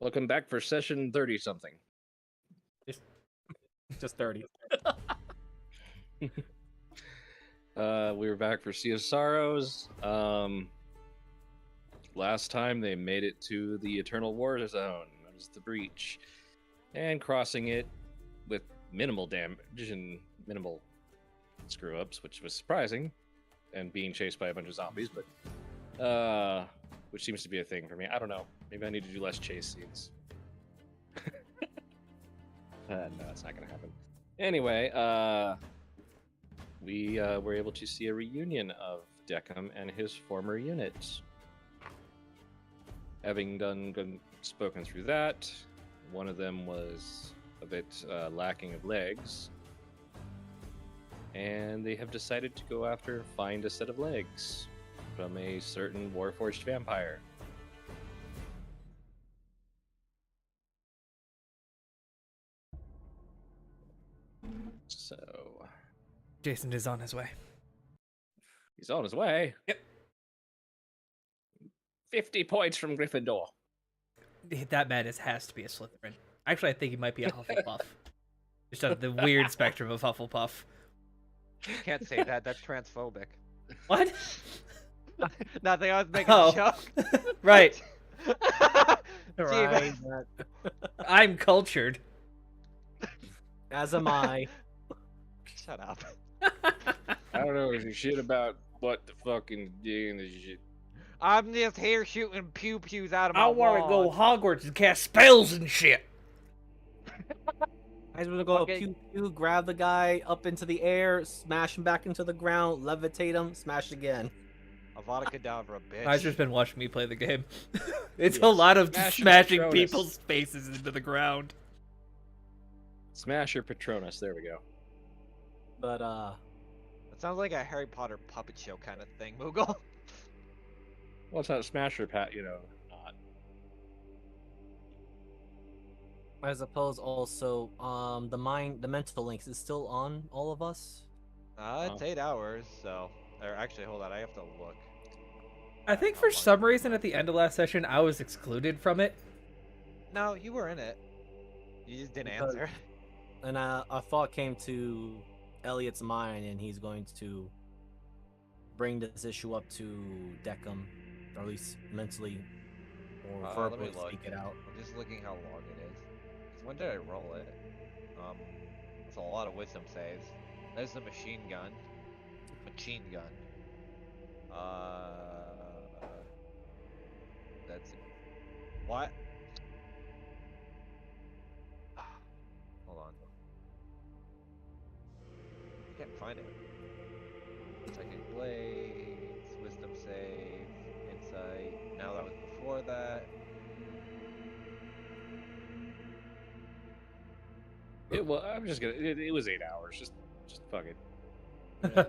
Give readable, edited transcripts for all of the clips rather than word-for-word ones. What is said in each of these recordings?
Welcome back for session 30 something. Just 30. We were back for Sea of Sorrows. Last time they made it to the Eternal War Zone. That was the breach. And crossing it with minimal damage and minimal screw-ups, which was surprising. And being chased by a bunch of zombies, but which seems to be a thing for me. I don't know. Maybe I need to do less chase scenes. No, it's not gonna happen. Anyway, we were able to see a reunion of Deckham and his former units. Having spoken through that, one of them was a bit lacking of legs, and they have decided to go after find a set of legs from a certain Warforged vampire. So Jason is on his way. he's on his way. Yep. 50 points from Gryffindor. That madness has to be a Slytherin. Actually, I think he might be a Hufflepuff. Just out of the weird spectrum of Hufflepuff. You can't say that. That's transphobic. What? Nothing. I was making a joke. Right. Right. I'm cultured. As am I. Shut up. I don't know shit about what the fucking doing this shit. I'm just here shooting pew pews out of my I want to wall. go Hogwarts and cast spells and shit. I just want to go Okay. pew pew, grab the guy up into the air, smash him back into the ground, levitate him, smash again. Avada Kedavra, bitch. I've just been watching me play the game. It's a Yes. lot of Smash your smashing Patronus. people's faces into the ground. Smasher Patronus, there we go. But That sounds like a Harry Potter puppet show kind of thing, Moogle. Well, it's not Smasher Pat, you know. Not. I suppose also the mental links is still on all of us. It's 8 hours, so. Or actually, hold on, I have to look. I think for some reason at the end of last session, I was excluded from it. No, you were in it. You just didn't Because- answer. And a thought came to Elliot's mind, and he's going to bring this issue up to Deckham, or at least mentally or Let verbally me look. speak it out. I'm just looking how long it is. 'Cause when did I roll it? It's a lot of wisdom saves. There's the machine gun. Machine gun. That's it. What? Hold on. I can't find it. Second blades, wisdom save, insight. Now that was before that. I'm just gonna. It was 8 hours. Just fuck it.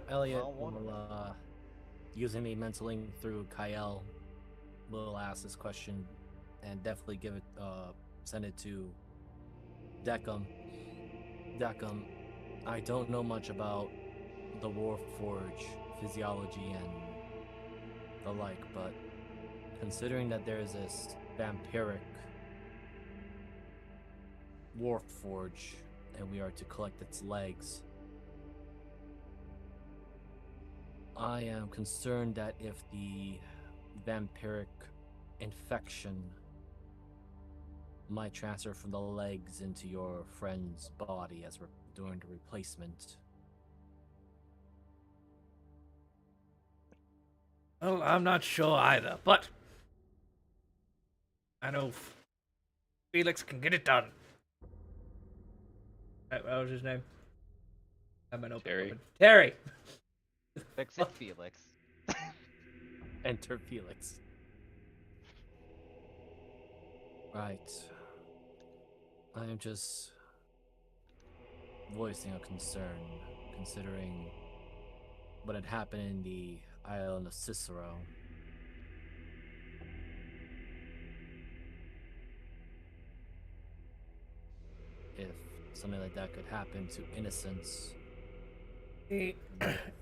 Elliot Well, one of will, using the mental link through Kyle, will ask this question and definitely give it, send it to Deckham. Deckham, I don't know much about the Warforge physiology and the like, but considering that there is this vampiric Warforge and we are to collect its legs, I am concerned that if the vampiric infection might transfer from the legs into your friend's body as we're doing the replacement. Well, I'm not sure either, but I know Felix can get it done. What was his name? I'm an open. Terry. Terry. Fix it, Felix. Enter Felix. Right. I am just voicing a concern, considering what had happened in the island of Cicero. If something like that could happen to innocents. The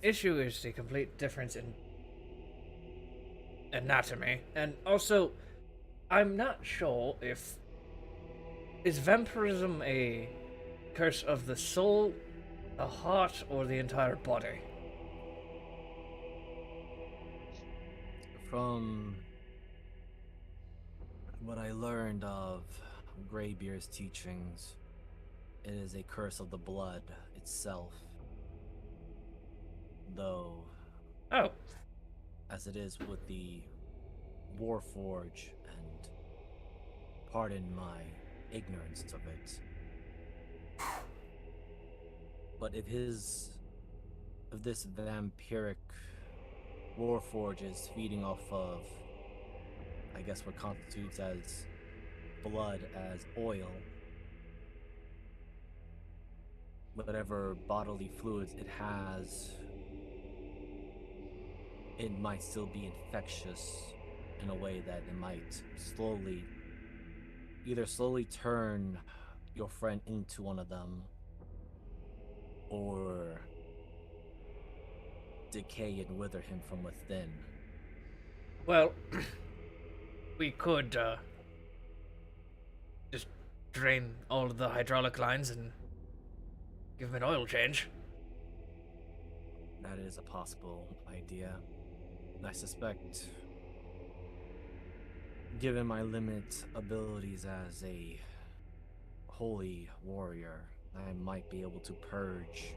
issue is the complete difference in anatomy, and also, I'm not sure if Is vampirism a curse of the soul, the heart, or the entire body? From what I learned of Greybeard's teachings, it is a curse of the blood itself. Though, Oh, as it is with the Warforge, and pardon my ignorance of it, but if this vampiric Warforge is feeding off of, I guess, what constitutes as blood as oil, whatever bodily fluids it has, it might still be infectious in a way that it might slowly turn your friend into one of them, or decay and wither him from within. well, we could just drain all of the hydraulic lines and give him an oil change. That is a possible idea. I suspect, given my limited abilities as a holy warrior, I might be able to purge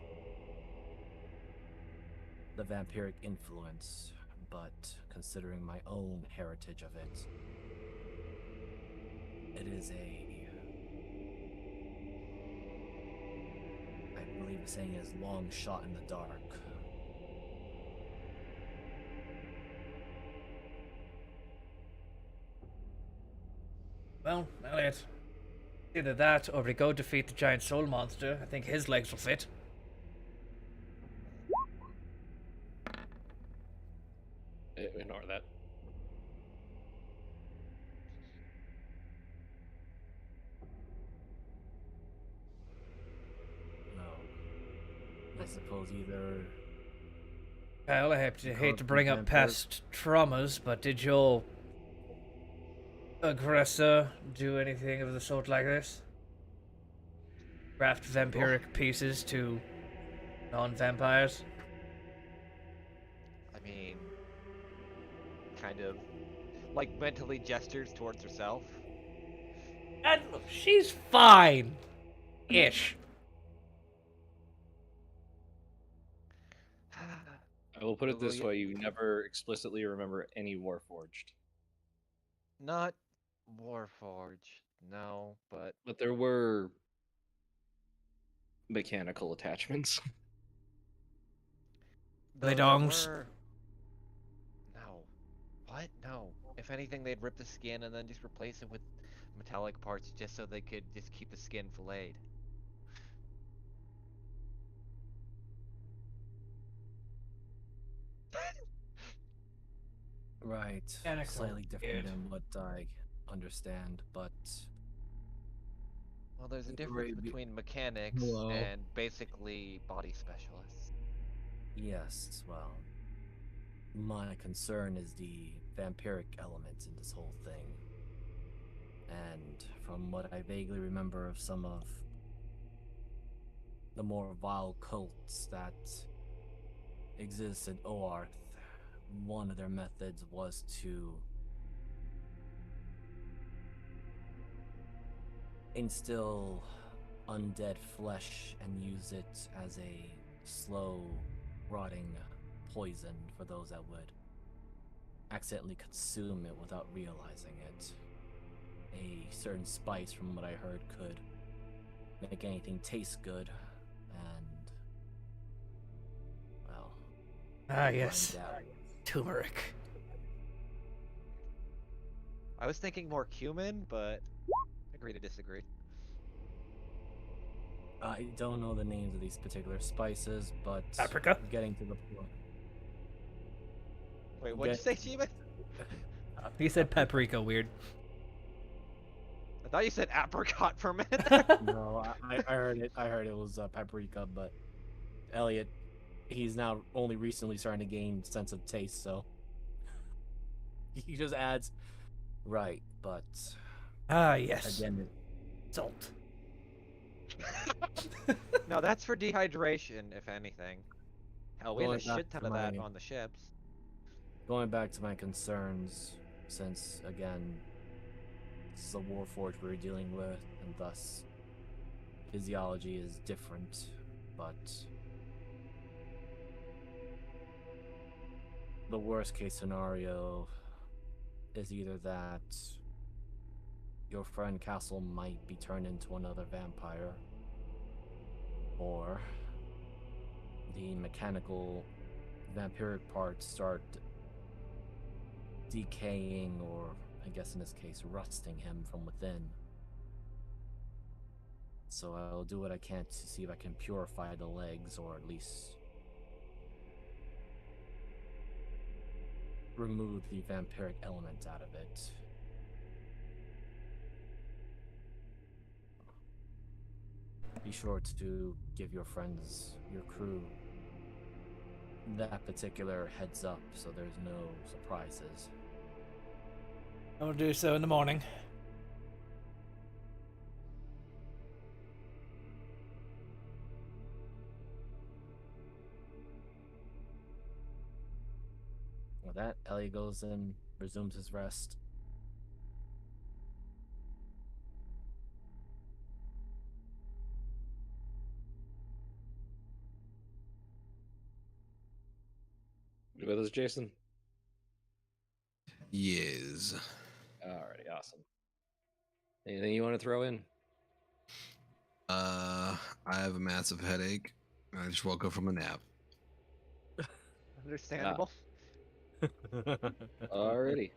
the vampiric influence, but considering my own heritage of it, it is I believe the saying is long shot in the dark. Well, Elliot, either that or we go defeat the giant soul monster. I think his legs will fit. Ignore that. Well, I suppose either Kyle, I hate to bring up vampiric- past traumas, but did your aggressor do anything of the sort like this? Craft vampiric pieces to non-vampires? I mean, kind of like mentally gestures towards herself. And she's fine. Ish. I will put it Although this way: you never explicitly remember any Warforged, Not Warforged, no, but but there were mechanical attachments. They there dongs. were. No. What? No. If anything, they'd rip the skin and then just replace it with metallic parts just so they could just keep the skin filleted. right, Mechanical, slightly different weird. than what I understand, but Well, there's a difference between mechanics Hello. and basically body specialists. yes, well, my concern is the vampiric element in this whole thing. And from what I vaguely remember of some of the more vile cults that exist in Oarth, one of their methods was to instill undead flesh and use it as a slow rotting poison for those that would accidentally consume it without realizing it. A certain spice, from what I heard, could make anything taste good, and well, Ah, yes. find out. Turmeric. I was thinking more cumin, but agree to disagree. I don't know the names of these particular spices, but Paprika? getting to the point. Wait, what'd you say, Sheeman? He said paprika, weird. I thought you said apricot for a minute. No, I heard it. I heard it was paprika, but Elliot, he's now only recently starting to gain sense of taste, so he just adds, right, but Ah, yes. again, salt. No, that's for dehydration, if anything. Hell, we had a Going back shit ton to of that my- on the ships. Going back to my concerns, since again, this is a warforged we're dealing with, and thus physiology is different, but the worst case scenario is either that your friend Castle might be turned into another vampire, or the mechanical vampiric parts start decaying, or I guess in this case, rusting him from within. So I'll do what I can to see if I can purify the legs, or at least remove the vampiric element out of it. Be sure to give your friends, your crew, that particular heads up so there's no surprises. I will do so in the morning. With that, Ellie goes and resumes his rest. You with us, Jason? Yes. Alrighty, awesome. Anything you want to throw in? I have a massive headache. I just woke up from a nap. Understandable. Alrighty.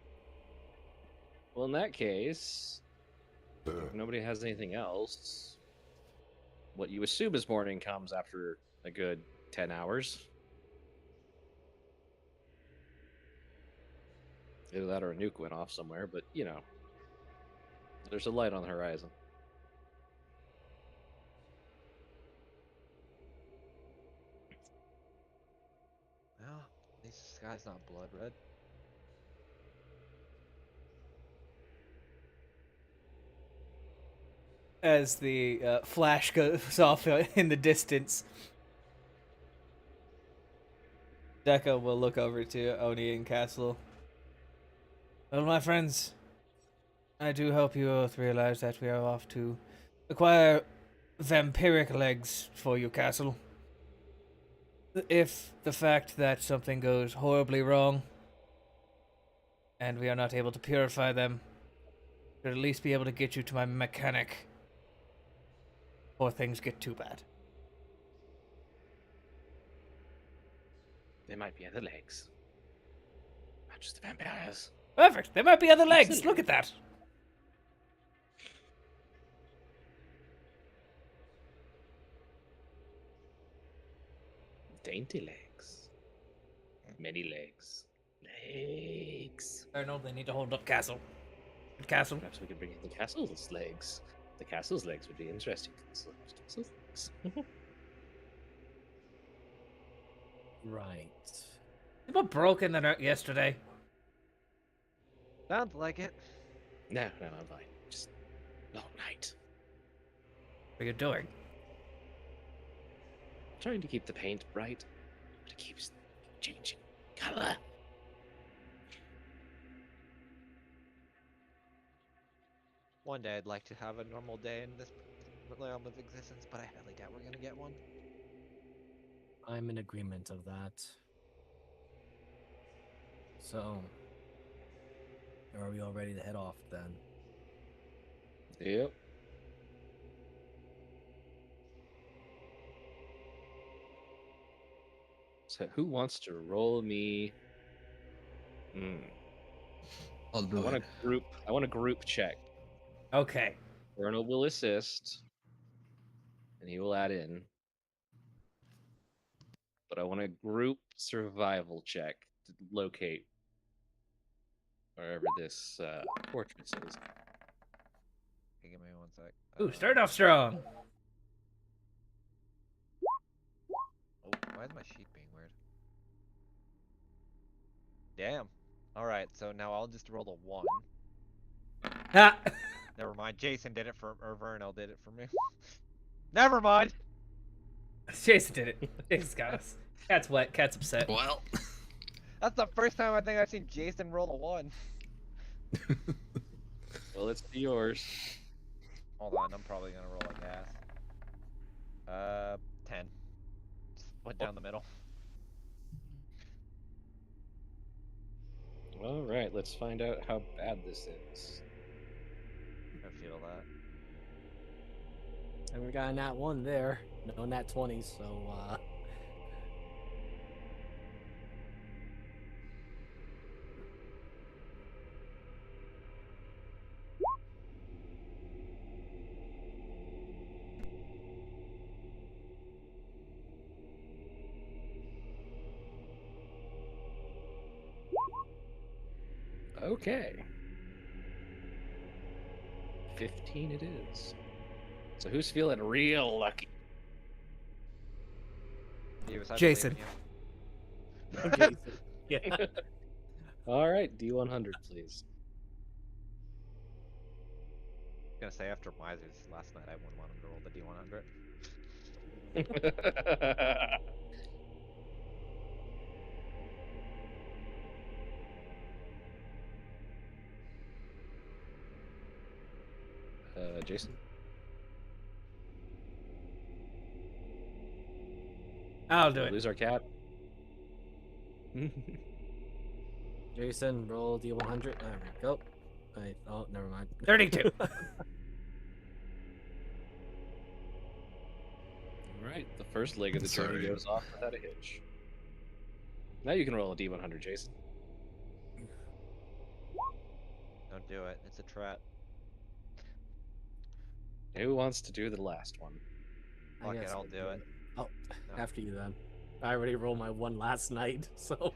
Well, in that case, if nobody has anything else, what you assume is morning comes after a good 10 hours. Either that or a nuke went off somewhere, but you know, there's a light on the horizon. Well, at least the sky's not blood red. As the flash goes off in the distance, Deca will look over to Oni and Castle. Well, my friends, I do hope you both realize that we are off to acquire vampiric legs for you, Castle. If the fact that something goes horribly wrong and we are not able to purify them, should at least be able to get you to my mechanic before things get too bad. There might be other legs. Not just the vampires. Perfect. There might be other legs. Excellent. Look at that. Dainty legs. Many legs. Legs. Arnold, they need to hold up Castle. Castle. Perhaps we could bring in the castle's legs. The castle's legs would be interesting. Castle's legs. Right. People broke in there yesterday. Sounds like it. No, I'm fine. Just long night. What are you doing? Trying to keep the paint bright, but it keeps changing color. One day I'd like to have a normal day in this realm of existence, but I highly doubt we're gonna get one. I'm in agreement of that. So, are we all ready to head off then? Yep. So who wants to roll me? I'll do it. I want a group check. Okay. Arnold will assist, and he will add in. But I want a group survival check to locate wherever this fortress is. Okay, give me one sec. Ooh, start off strong. Oh, why is my sheet being weird? Damn. Alright, so now I'll just roll a 1. Ha! Never mind. Jason did it for, or Vernal did it for me. Never mind. Jason did it. Jason's got us. Cat's wet. Cat's upset. Well, That's the first time I think I've seen Jason roll a 1. Well, it's yours. Hold on, I'm probably gonna roll a gas. 10. Split down the middle. All right, let's find out how bad this is. I feel that. And we got a nat 1 there. No nat 20, so Okay. 15 it is. So who's feeling real lucky? Davis, I Jason. believe in you. Jason. Yeah. All right, D100, please. Gonna say after Misers last night, I wouldn't want him to roll the D100. Jason. I'll do Did we it. lose our cat? Jason, roll D100. There we go. Wait, oh, never mind. 32. All right, the first leg of the journey Sorry. goes off without a hitch. Now you can roll a D100, Jason. Don't do it. It's a trap. Who wants to do the last one? I Fuck it, guess I'll do it. Oh, No. after you then. I already rolled my 1 last night, so.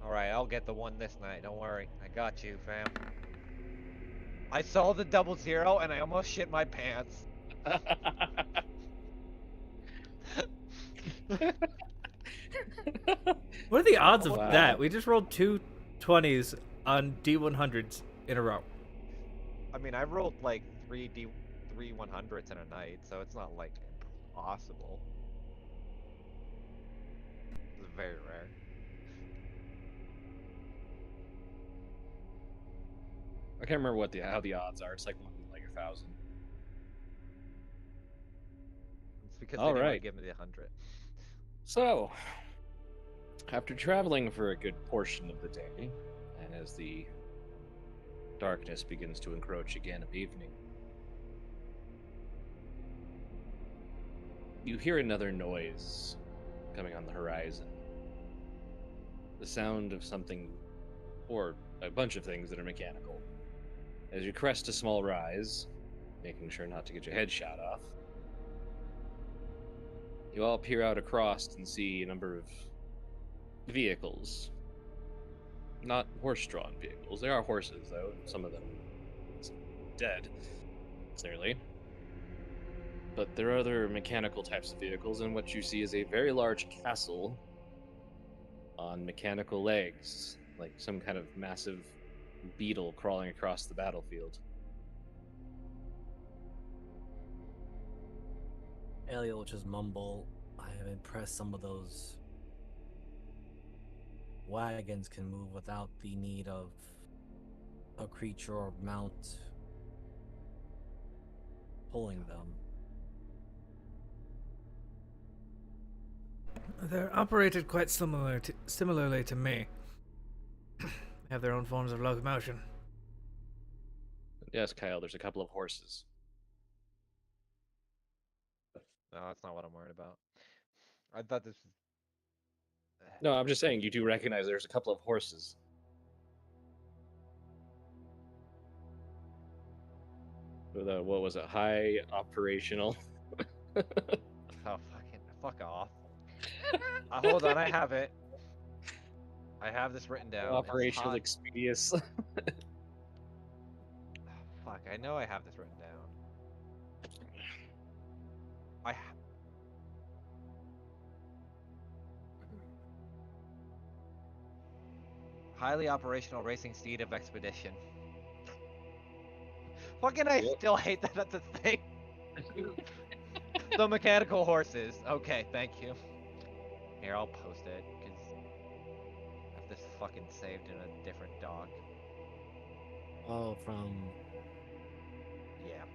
Alright, I'll get the 1 this night. Don't worry. I got you, fam. I saw the 00 and I almost shit my pants. What are the odds of Wow. that? We just rolled 2 20s on D100s in a row. I mean, I rolled like 3 100s in a night, so it's not like impossible. It's very rare. I can't remember how the odds are. It's like 1 in like 1,000. It's because All they didn't want right. to give me the 100. So, after traveling for a good portion of the day, and as the darkness begins to encroach again of evening, you hear another noise coming on the horizon. The sound of something, or a bunch of things that are mechanical. As you crest a small rise, making sure not to get your head shot off, you all peer out across and see a number of vehicles. Not horse-drawn vehicles. They are horses, though. Some of them dead, clearly. But there are other mechanical types of vehicles, and what you see is a very large castle on mechanical legs, like some kind of massive beetle crawling across the battlefield. Elliot will just mumble. I am impressed some of those wagons can move without the need of a creature or mount pulling them. They're operated quite similarly to me. They have their own forms of locomotion. Yes, Kyle, there's a couple of horses. No, that's not what I'm worried about. I thought this was... No, I'm just saying, you do recognize there's a couple of horses. With a, what was it, high operational? Oh, fuck off. Hold on, I have it. I have this written down. It's Operational hot- expedious. Fuck, I know I have this written down. Highly operational racing steed of expedition. Fucking I Yep. still hate that that's a thing. The mechanical horses. Okay, thank you. Here, I'll post it, because I have this fucking saved in a different doc. Oh, from. Yeah.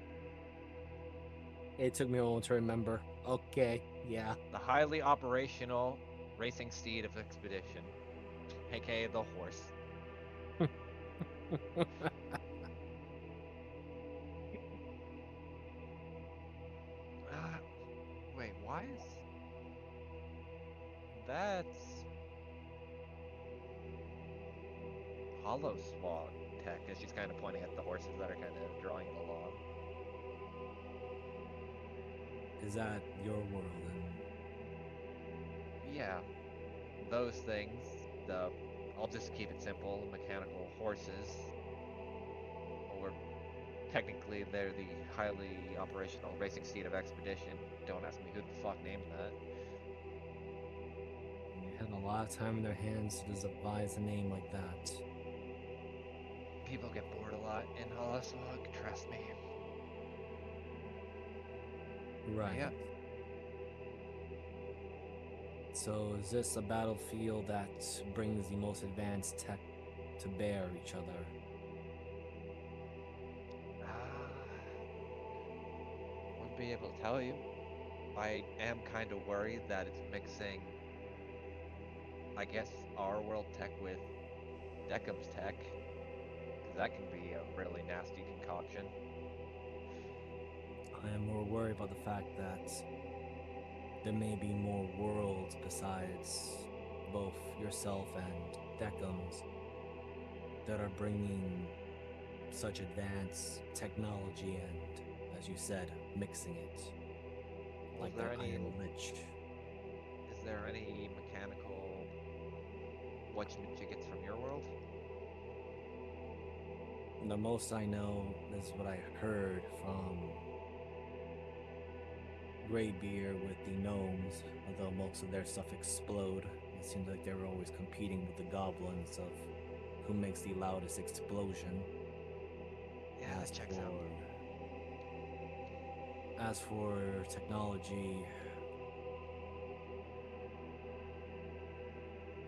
It took me a moment to remember. Okay, yeah. The highly operational racing steed of expedition, aka the horse. Wait, why is that's Hollow Swag tech? As she's kind of pointing at the horses that are kind of drawing it along. Is that your world? Yeah, those things. I'll just keep it simple. Mechanical horses, or technically they're the highly operational racing steed of expedition. Don't ask me who the fuck named that. They had a lot of time in their hands to devise a name like that. People get bored a lot in Hollow Swag, trust me. Right. Yeah. So is this a battlefield that brings the most advanced tech to bear each other? Wouldn't be able to tell you. I am kind of worried that it's mixing, I guess, our world tech with Deckham's tech, because that can be a really nasty concoction. I am more worried about the fact that there may be more worlds besides both yourself and Deckham's that are bringing such advanced technology and, as you said, mixing it. Like there that any- Iron Lich. Is there any mechanical whatchamajiggots from your world? The most I know is what I heard from Greybeard with the gnomes, although most of their stuff explode. It seems like they were always competing with the goblins of who makes the loudest explosion. Yeah, that checks out. As for technology,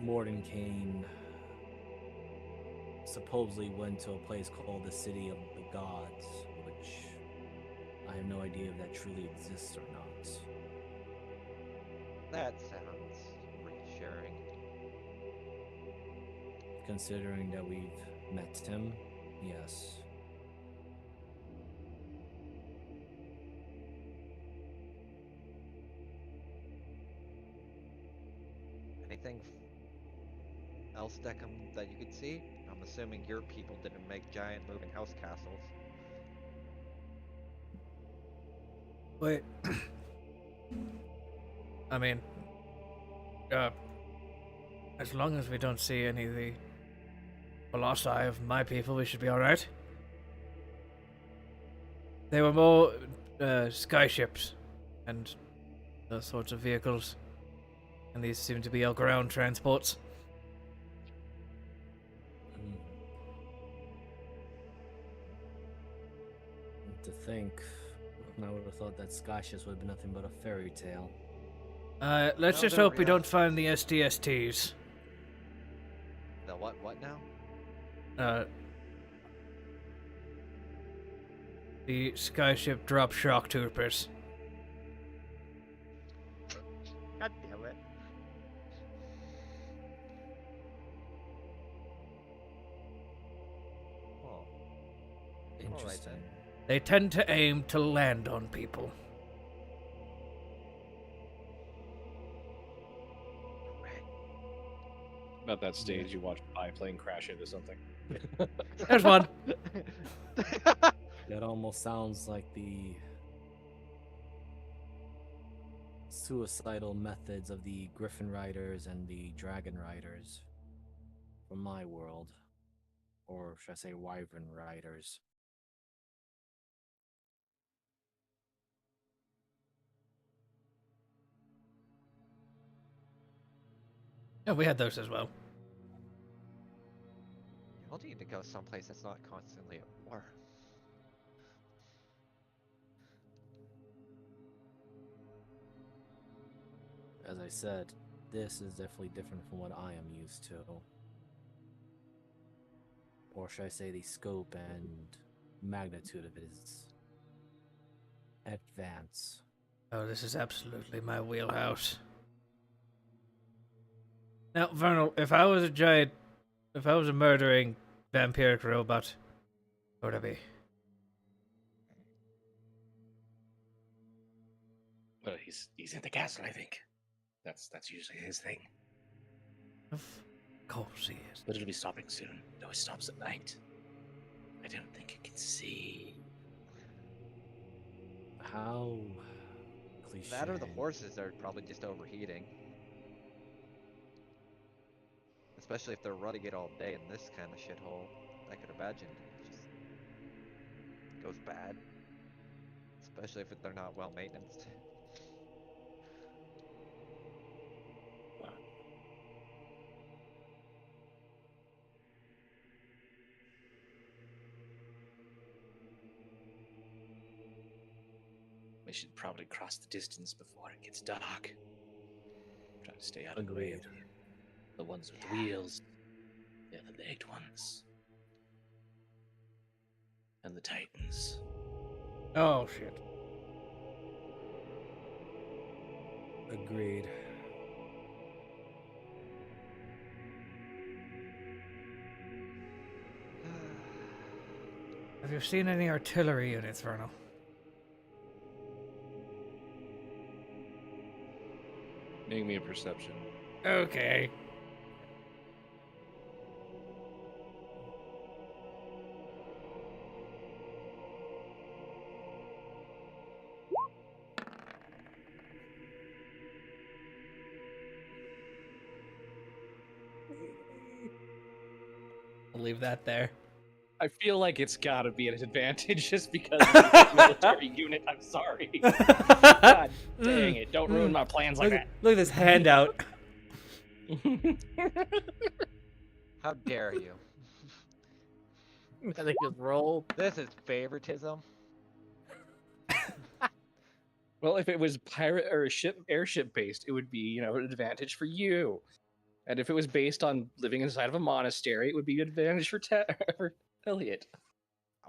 Mordenkainen supposedly went to a place called the City of the Gods, which I have no idea if that truly exists or not. That sounds reassuring. Considering that we've met him, yes. Anything else, Deckham, that you could see? I'm assuming your people didn't make giant moving house castles. Wait. I mean, as long as we don't see any of the colossi of my people, we should be alright. They were more skyships and those sorts of vehicles, and these seem to be our ground transports. To think, I would have thought that Skyships would have been nothing but a fairy tale. Let's No, just they're hope we real. don't find the SDSTs. The what now? The skyship drop shock troopers. God damn it. Oh. Interesting. They tend to aim to land on people. About that stage, you watch a biplane crash into something. There's one. That almost sounds like the suicidal methods of the Griffin Riders and the Dragon Riders from my world. Or should I say Wyvern Riders? Yeah, we had those as well. Y'all need to go someplace that's not constantly at war. as I said, this is definitely different from what I am used to. Or should I say the scope and magnitude of it is advanced. Oh, this is absolutely my wheelhouse. Now, Vernal, if I was a murdering vampiric robot, what would I be? Well, he's in the castle, I think. That's usually his thing. Of course he is. But it'll be stopping soon. Though it stops at night. I don't think it can see. How cliche. That or the horses are probably just overheating. Especially if they're running it all day in this kind of shithole. I could imagine it just goes bad. Especially if they're not well maintained. We should probably cross the distance before it gets dark. Try to stay out of the way of Agreed. the ones with wheels. They're the legged ones. And the Titans. Oh shit. Agreed. Have you seen any artillery units, Vernal? Make me a perception. Okay. I'll leave that there. I feel like it's gotta be an advantage just because it's a military unit. I'm sorry. God dang it. Don't ruin my plans like Look at this handout. that. How dare you? I think just roll. This is favoritism. Well, if it was pirate or airship based, it would be, an advantage for you. And if it was based on living inside of a monastery, it would be an advantage for Elliot.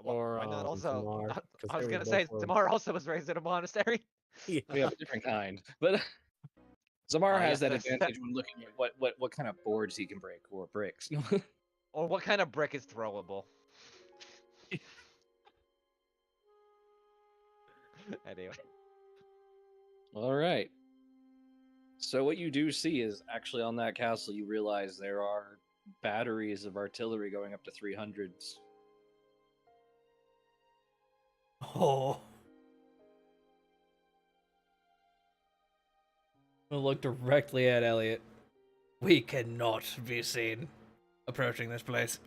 Or, Why not also? Tamar, I was considering gonna say both were- Tamar also was raised in a monastery. Yeah. We have a different kind. But Zamar Oh, has yes, that that's- advantage when looking at what kind of boards he can break or bricks. Or what kind of brick is throwable? Anyway. All right. So what you do see is actually on that castle, you realize there are batteries of artillery going up to 300s. Oh. We'll look directly at Elliot. We cannot be seen approaching this place.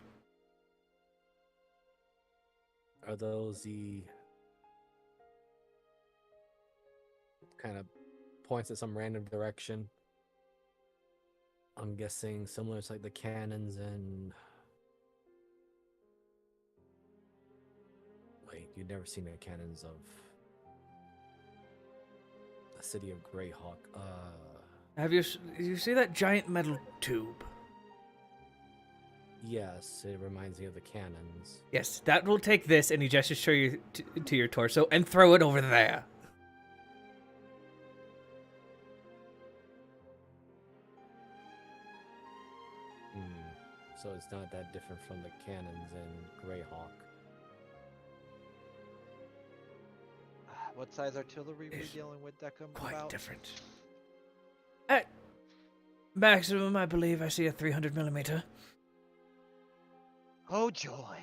Are those the kind of points at some random direction? I'm guessing similar to like the cannons and wait, you've never seen the cannons of the city of Greyhawk. Have you see that giant metal tube? Yes, it reminds me of the cannons. Yes, that will take this, and he gestures to your torso, and throw it over there. So it's not that different from the cannons in Greyhawk. What size artillery we It's dealing with, Decum? Quite about? different. At maximum, I believe I see a 300mm. Oh joy!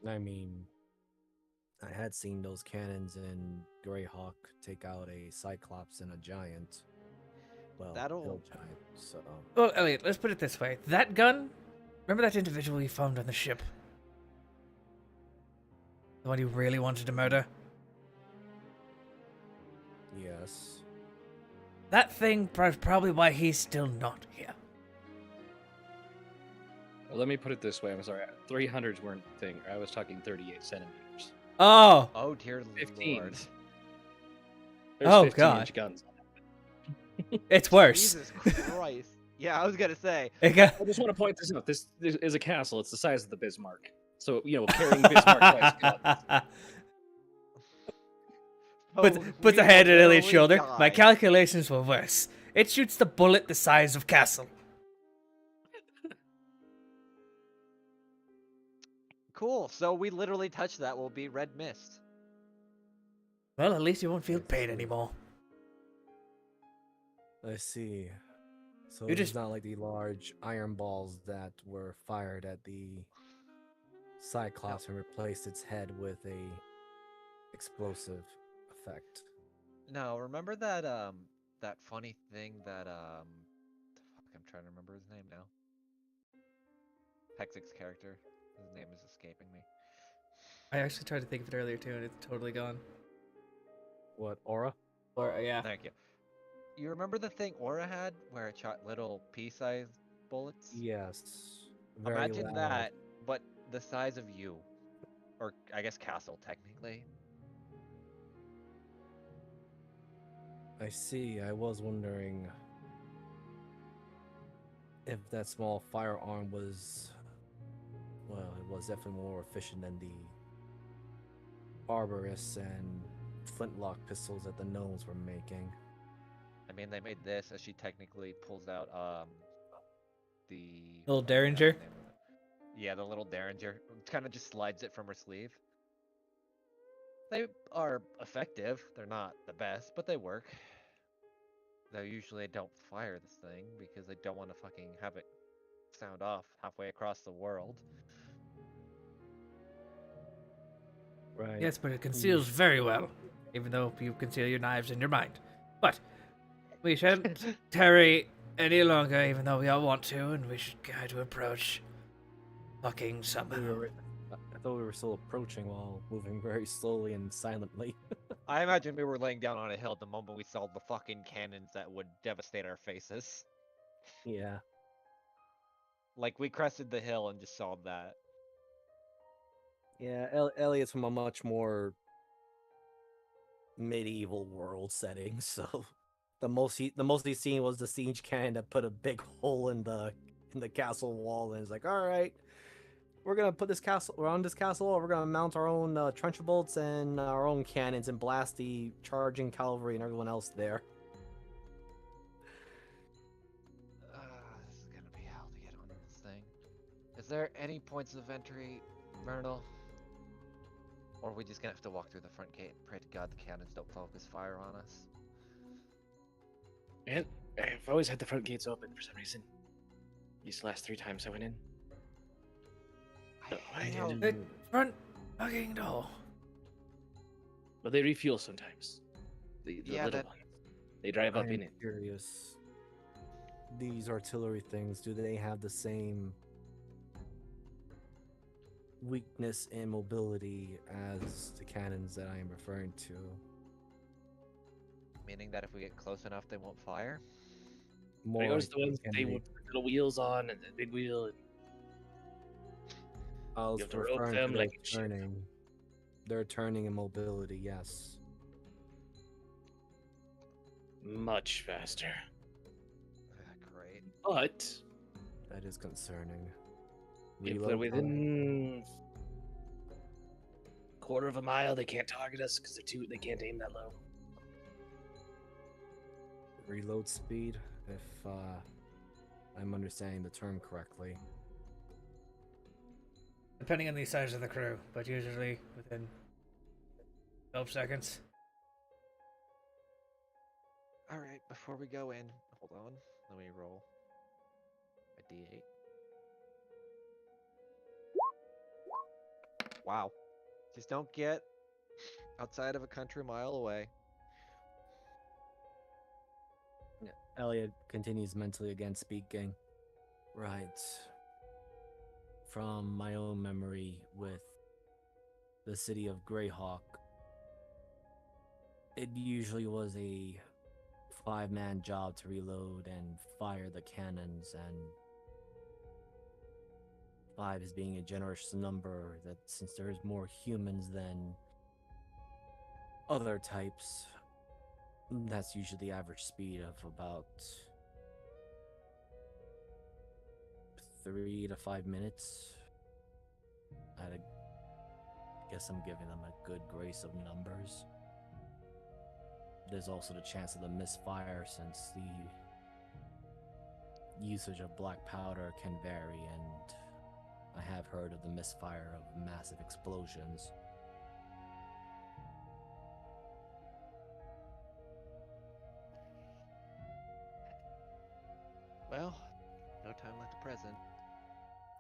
I mean, I had seen those cannons in Greyhawk take out a Cyclops and a Giant. Well, That'll- Hill Giant, so... Well, Elliot, let's put it this way. That gun, remember that individual you found on the ship? The one you really wanted to murder? Yes. That thing is probably why he's still not here. Well, let me put it this way. I'm sorry. 300s weren't a thing. I was talking 38 centimeters. Oh! Oh dear 15s. lord! There's Oh, 15-inch God. guns. It's worse. Jesus Christ. Yeah, I was gonna say. It got- I just want to point this out. This is a castle. It's the size of the Bismarck. So, carrying Bismarck-sized guns. Oh, Puts we a hand will on Elliot's literally shoulder. My die. calculations were worse. It shoots the bullet the size of Castle. Cool. So we literally touch that will be red mist. Well, at least you won't feel I pain see. anymore. I see. So You it's just- not like the large iron balls that were fired at the Cyclops and replaced its head with a explosive effect. No, remember that funny thing that fuck, I'm trying to remember his name now. Hexic's character. His name is escaping me. I actually tried to think of it earlier too, and it's totally gone. What, aura? Or yeah. Thank you. You remember the thing Aura had where it shot little pea-sized bullets? Yes. Very Imagine loud. that, but the size of you. Or I guess Castle, technically. I see. I was wondering if that small firearm was, well, it was definitely more efficient than the Arborist and flintlock pistols that the gnomes were making. I mean, they made this as she technically pulls out the Little fuck, I forgot Derringer? the name of it. Yeah, the little Derringer. Kind of just slides it from her sleeve. They are effective. They're not the best, but they work. Though usually I don't fire this thing because I don't want to fucking have it sound off halfway across the world. Right. Yes, but it conceals very well, even though you conceal your knives in your mind. But we shan't tarry any longer, even though we all want to, and we should try to approach fucking somehow. I thought we were still approaching while moving very slowly and silently. I imagine we were laying down on a hill the moment we saw the fucking cannons that would devastate our faces. Yeah. Like, we crested the hill and just saw that. Yeah, Elliot's from a much more medieval world setting, so the most he's seen was the siege cannon that put a big hole in the castle wall, and it's like, all right, we're gonna put this castle around this castle. We're gonna mount our own trench bolts and our own cannons and blast the charging cavalry and everyone else there. This is gonna be hell to get on this thing. Is there any points of entry, Vernal? Or are we just gonna have to walk through the front gate and pray to God the cannons don't focus fire on us? Man, I've always had the front gates open for some reason. These last 3 times I went in. I hate didn't. The front fucking door. But they refuel sometimes. The Yeah, little that- ones. They drive up I'm in it. curious. These artillery things, do they have the same weakness and mobility as the cannons that I am referring to? Meaning that if we get close enough, they won't fire? More Are those like, the ones can they would put little wheels on and the big wheel? And I was have to rope referring them to like their a ship. turning. Their turning and mobility, yes. much faster. Great. But That is concerning. if they're Reload within quarter of a mile, they can't target us because they can't aim that low. reload speed, if I'm understanding the term correctly. Depending on the size of the crew, but usually within 12 seconds. Alright, before we go in, hold on. Let me roll a d8. Wow. Just don't get outside of a country mile away. Elliot continues mentally again speaking. Right. From my own memory with the city of Greyhawk, it usually was a 5-man job to reload and fire the cannons, and 5 is being a generous number, that since there's more humans than other types, That's usually the average speed of about 3 to 5 minutes. I guess I'm giving them a good grace of numbers. There's also the chance of the misfire since the usage of black powder can vary, and I have heard of the misfire of massive explosions. Well, no time like the present.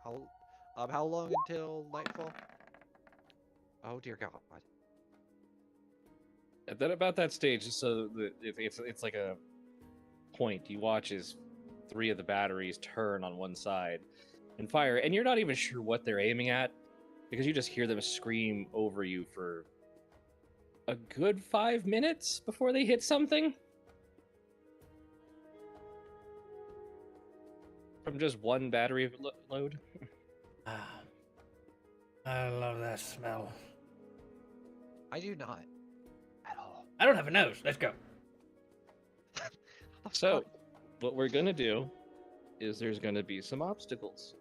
How long until nightfall? Oh dear God. At that about that stage, so it's like a point. You watch as 3 of the batteries turn on one side and fire, and you're not even sure what they're aiming at because you just hear them scream over you for a good 5 minutes before they hit something. From just one battery load. Ah, I love that smell. I do not. At all. I don't have a nose. Let's go. So, what we're gonna do is there's gonna be some obstacles.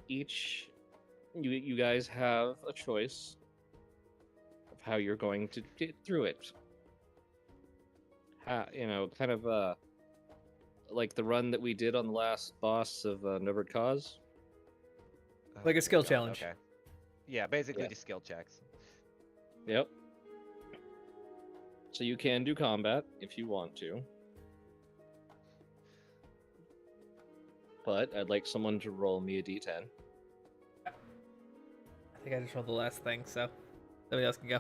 You guys have a choice of how you're going to get through it. Kind of like the run that we did on the last boss of Novert Cause. Like a dear skill God, challenge. Okay. Yeah, basically Yeah. just skill checks. Yep. So you can do combat if you want to. But I'd like someone to roll me a d10. I think I just rolled the last thing, so somebody else can go.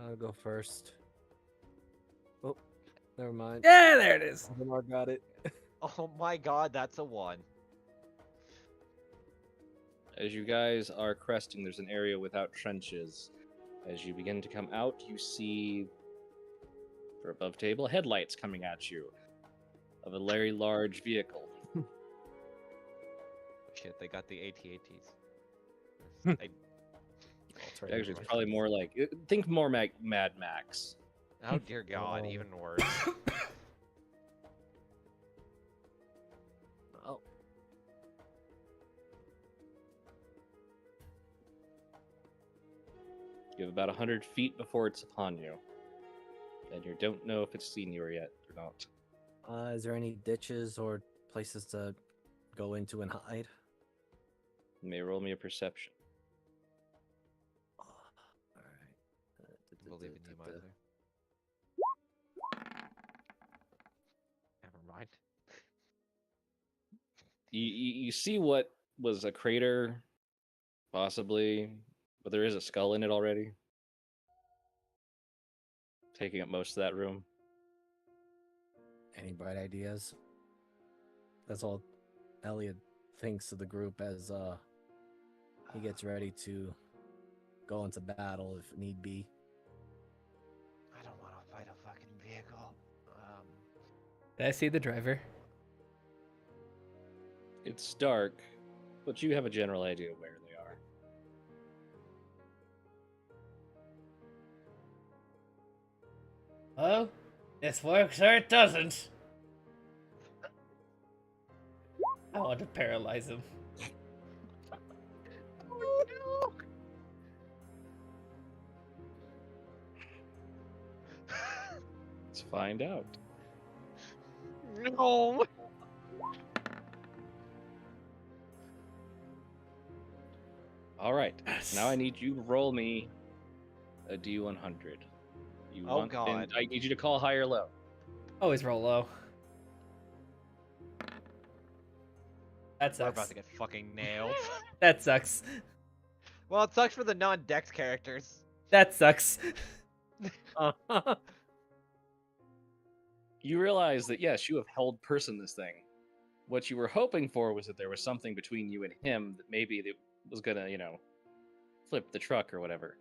I'll go first. Oh, never mind. Yeah, there it is. Lamar got it. Oh my God, that's a 1. As you guys are cresting, there's an area without trenches. As you begin to come out, you see, for above table, headlights coming at you of a very large vehicle. Shit, they got the AT-ATs. Actually, it's probably more like, think more Mad Max. Oh dear God, Oh. even worse. Oh, You have about 100 feet before it's upon you. And you don't know if it's seen you yet or not. is there any ditches or places to go into and hide? You may roll me a perception. All right. Believe in you, Miser. Never mind. You see what was a crater, possibly, but there is a skull in it already, taking up most of that room. Any bright ideas? That's all Elliot thinks of the group as he gets ready to go into battle if need be. I don't want to fight a fucking vehicle. Did I see the driver? It's dark, but you have a general idea where they are. Well, this works or it doesn't. I want to paralyze him. Oh Let's find out. no! No! All right, now I need you to roll me a D100. You Oh, want? God. And I need you to call high or low. Always roll low. That We're about sucks. to get fucking nailed. That sucks. Well, it sucks for the non-Dex characters. That sucks. You realize that yes, you have held person this thing. What you were hoping for was that there was something between you and him that maybe that was gonna, flip the truck or whatever.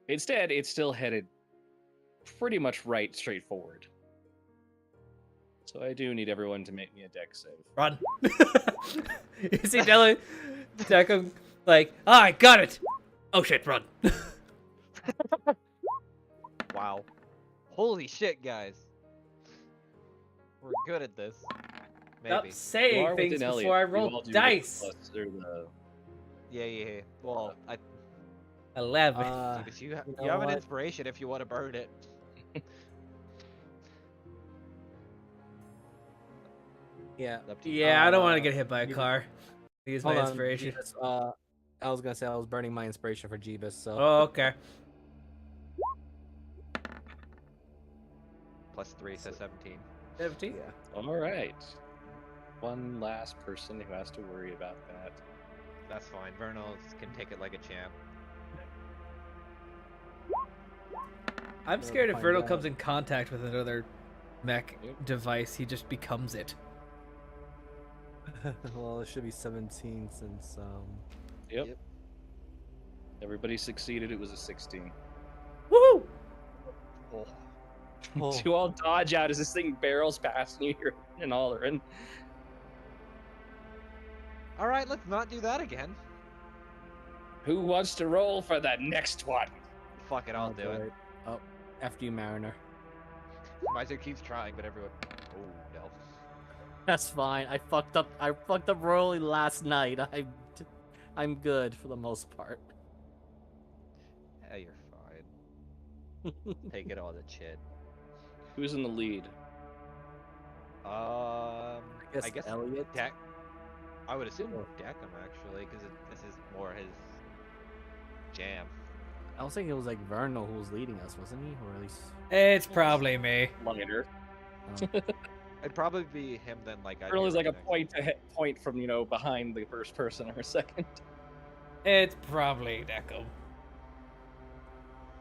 Instead, it's still headed pretty much right straight forward. So I do need everyone to make me a dex save. Run. You see Deco like, I got it. Oh shit, run. Wow. Holy shit, guys. We're good at this. Stop Maybe. You saying are things within Elliot. before I You roll all do get the dice. plus or the. Yeah. Well, 11. Jeebus, You you know have an what? inspiration if you want to burn it. Yeah. Up to you. Yeah, I don't want to get hit by a Jeebus- car. Use Hold my on, inspiration. Jeebus, I was gonna say I was burning my inspiration for Jeebus, so. Oh, okay. +3, so 17. 17? Yeah. All right. One last person who has to worry about that. That's fine. Vernal can take it like a champ. I'm We'll scared if find Vernal out. comes in contact with another mech Yep. device, he just becomes it. Well, it should be 17 since Yep. Yep. Everybody succeeded. It was a 16. Woo! Oh. Oh. You all dodge out as this thing barrels past you and hollering. All right, let's not do that again. Who wants to roll for the next one? Fuck it, I'll do it. Oh, after you, Mariner. Miser keeps trying, but everyone. Oh no. That's fine. I fucked up royally last night. I'm good for the most part. Yeah, you're fine. Take it all the chin. Who's in the lead? I guess Elliot. Deck. I would assume Oh. Deckham actually, because this is more his jam. I was thinking it was like Vernal who was leading us, wasn't he? Or at least. It's probably me. Lighter. It'd probably be him then. Like I. Earl is like a point from behind the first person or second. It's probably Deco.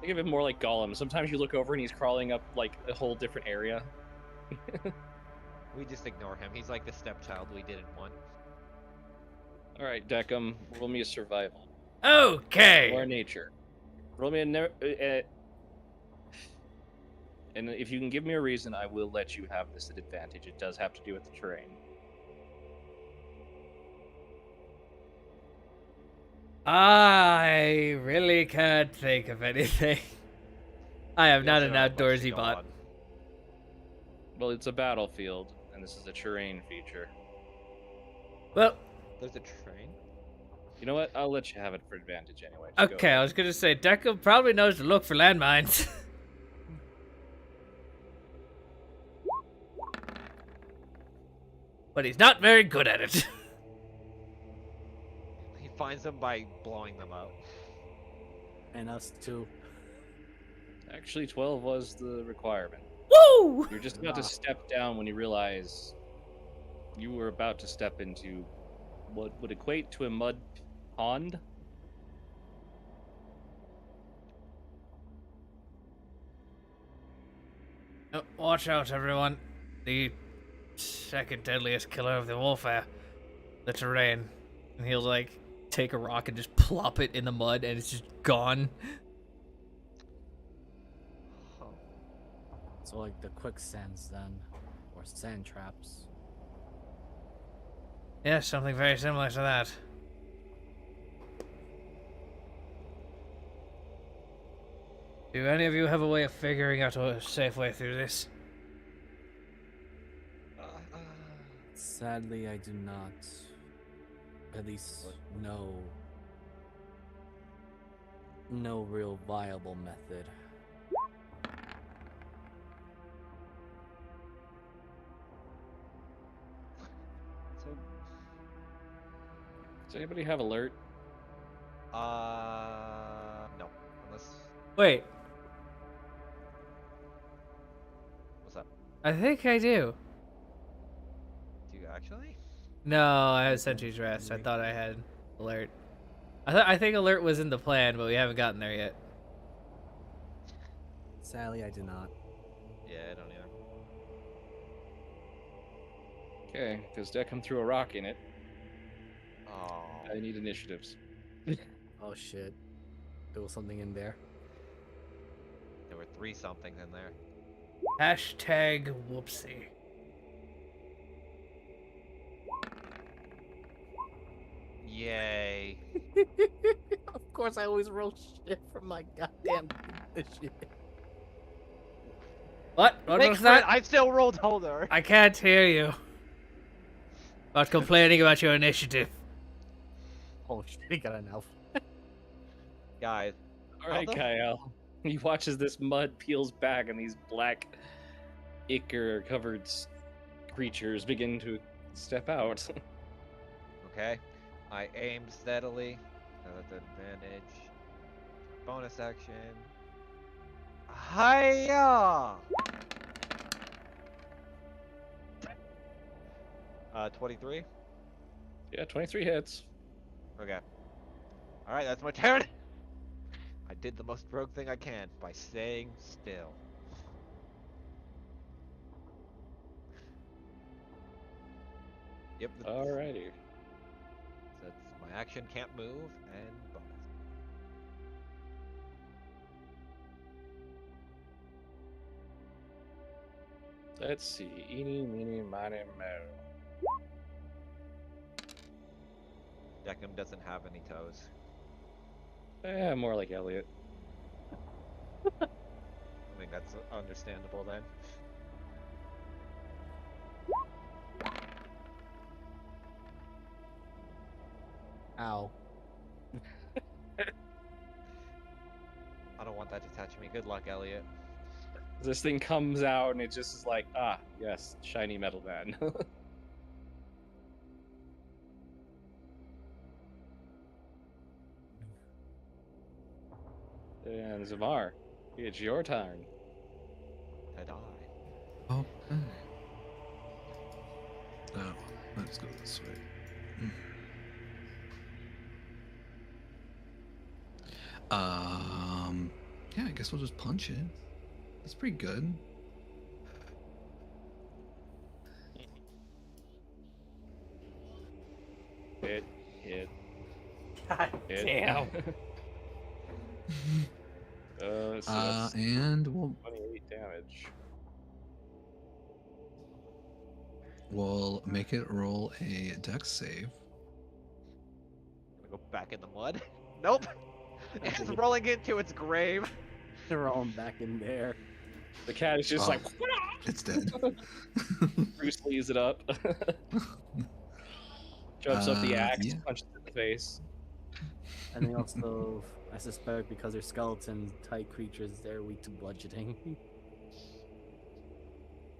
Think of him more like Gollum. Sometimes you look over and he's crawling up like a whole different area. We just ignore him. He's like the stepchild we didn't want. All right, Deckham, roll me a survival Okay. or nature. Roll me and if you can give me a reason, I will let you have this at advantage. It does have to do with the terrain. I really can't think of anything. I am not an There's not much to outdoorsy go bot. on. Well, it's a battlefield, and this is a terrain feature. Well, There's a train. You know what? I'll let you have it for advantage anyway. Just go okay, I ahead. was gonna say Deco probably knows to look for landmines. But he's not very good at it. He finds them by blowing them out. And us too. Actually, 12 was the requirement. Woo! You're just about to step down when you realize you were about to step into what would equate to a mud pond. Oh, watch out, everyone. The second deadliest killer of the warfare. The terrain. And he'll, like, take a rock and just plop it in the mud and it's just gone. Huh. So like the quicksands then, or sand traps. Yes, something very similar to that. Do any of you have a way of figuring out a safe way through this? Sadly, I do not. At least no real viable method. So, Does anybody have alert? no. Unless, Wait, what's up? I think I do. Do you actually? No, I had Sentry's Rest. I thought I had alert. I think alert was in the plan, but we haven't gotten there yet. Sadly, I do not. Yeah, I don't either. Okay, because Deckham threw a rock in it. Oh. I need initiatives. Oh shit. There was something in there. There were 3 somethings in there. Hashtag whoopsie. Yay. Of course, I always roll shit from my goddamn shit. What Make was for that? it. I still rolled older. I can't hear you. About complaining about your initiative. Oh shit, he got an elf. Guys. All right, How the- Kyle. He watches this mud peels back, and these black ichor-covered creatures begin to step out. Okay. I aim steadily. That's advantage. Bonus action. Hiya! 23. Yeah, 23 hits. Okay. All right, that's my turn. I did the most rogue thing I can by staying still. Yep. Alrighty. That's my action. Can't move and bonus. Let's see. Eeny, meeny, miny, mo. Deckham doesn't have any toes. More like Elliot. I think that's understandable then. Ow. I don't want that to touch me. Good luck, Elliot. This thing comes out, and it just is like, ah, yes, shiny metal man. And Zamar, it's your turn. To die. Oh. Oh, let's go this way. Yeah, I guess we'll just punch it. That's pretty good. Hit. God Hit. damn. So that's And we'll 28 damage. make it roll a dex save. Gonna go back in the mud. Nope. It's rolling into its grave. They're all back in there. The cat is just Oh. like, It's dead. Bruce leaves it up. Jumps up the axe, yeah. punches it in the face. And they also, I suspect, because they're skeleton type creatures, they're weak to bludgeoning.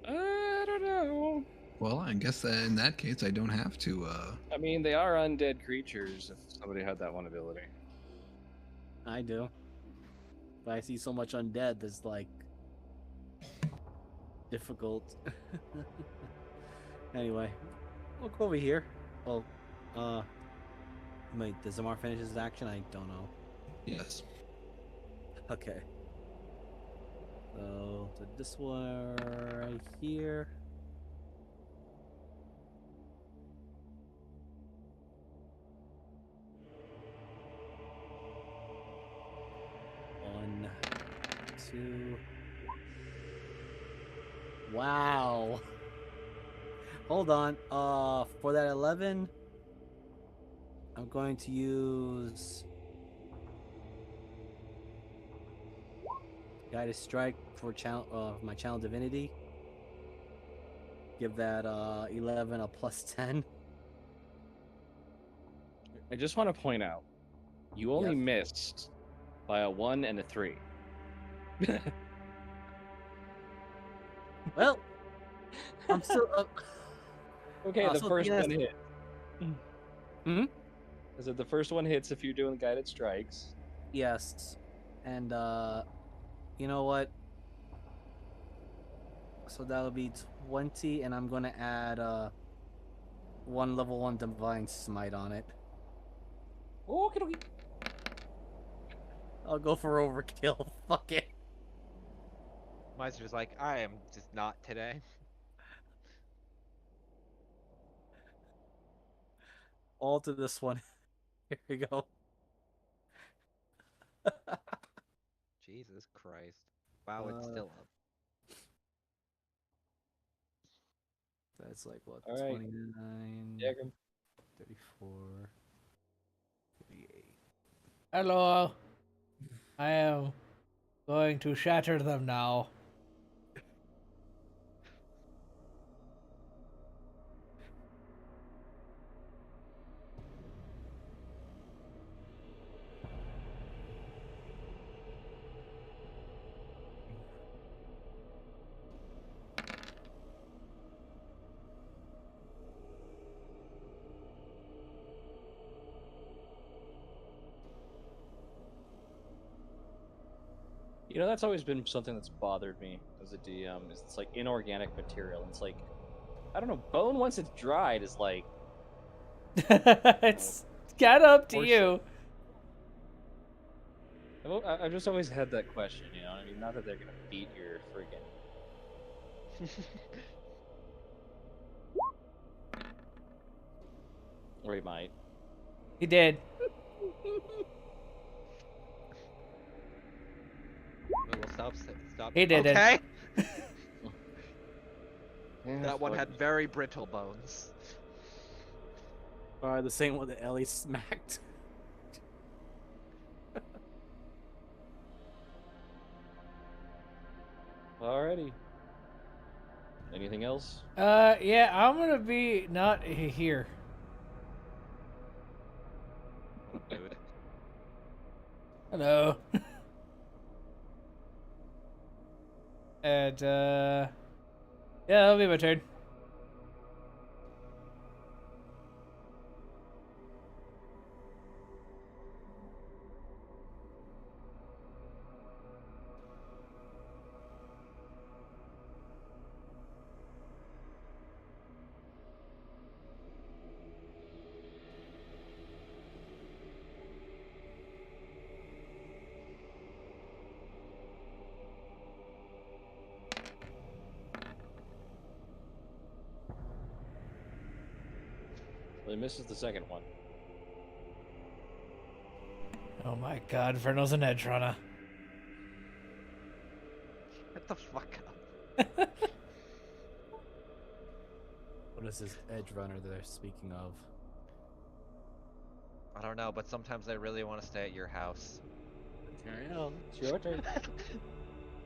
I don't know. Well, I guess that in that case, I don't have to. I mean, they are undead creatures if somebody had that one ability. I do. But I see so much undead that's like difficult. Anyway, look over here. Oh, wait, does Zamar finish his action? I don't know. Yes. Okay. So this one right here. One, two. Wow. Hold on. For that 11, I'm going to use Guided Strike for my Channel Divinity. Give that 11 a plus 10. I just want to point out, you only Yes. missed by a 1 and a 3. Well, I'm still Okay, the so first yes. one hit. Hmm? I said the first one hits if you're doing guided strikes. Yes. And you know what? So that'll be 20, and I'm gonna add one level 1 Divine Smite on it. Okay. I'll go for overkill. Fuck it. Meister's like, I am just not today. All to this one. Here we go. Jesus Christ. Wow, it's still up. That's like what? All right. 29, Yeah, 34, 38. Hello. I am going to shatter them now. You know, that's always been something that's bothered me as a DM. Is it's like inorganic material. It's like, I don't know, bone once it's dried is like, It's kind of up to Or you. I've just always had that question. You know, what I mean, not that they're gonna beat your friggin'. Or he might. He did. Well, stop. He did it. Okay. Yeah, That one fuck. had very brittle bones. Or the same one that Ellie smacked. Alrighty. Anything else? Yeah, I'm gonna be not here. What a mood. Hello. And yeah, that'll be my turn. Well, he misses the second one. Oh my god, Vernal's an edge runner. Shut the fuck up. What is this edge runner they're speaking of? I don't know, but sometimes I really want to stay at your house. Carry on. It's your turn.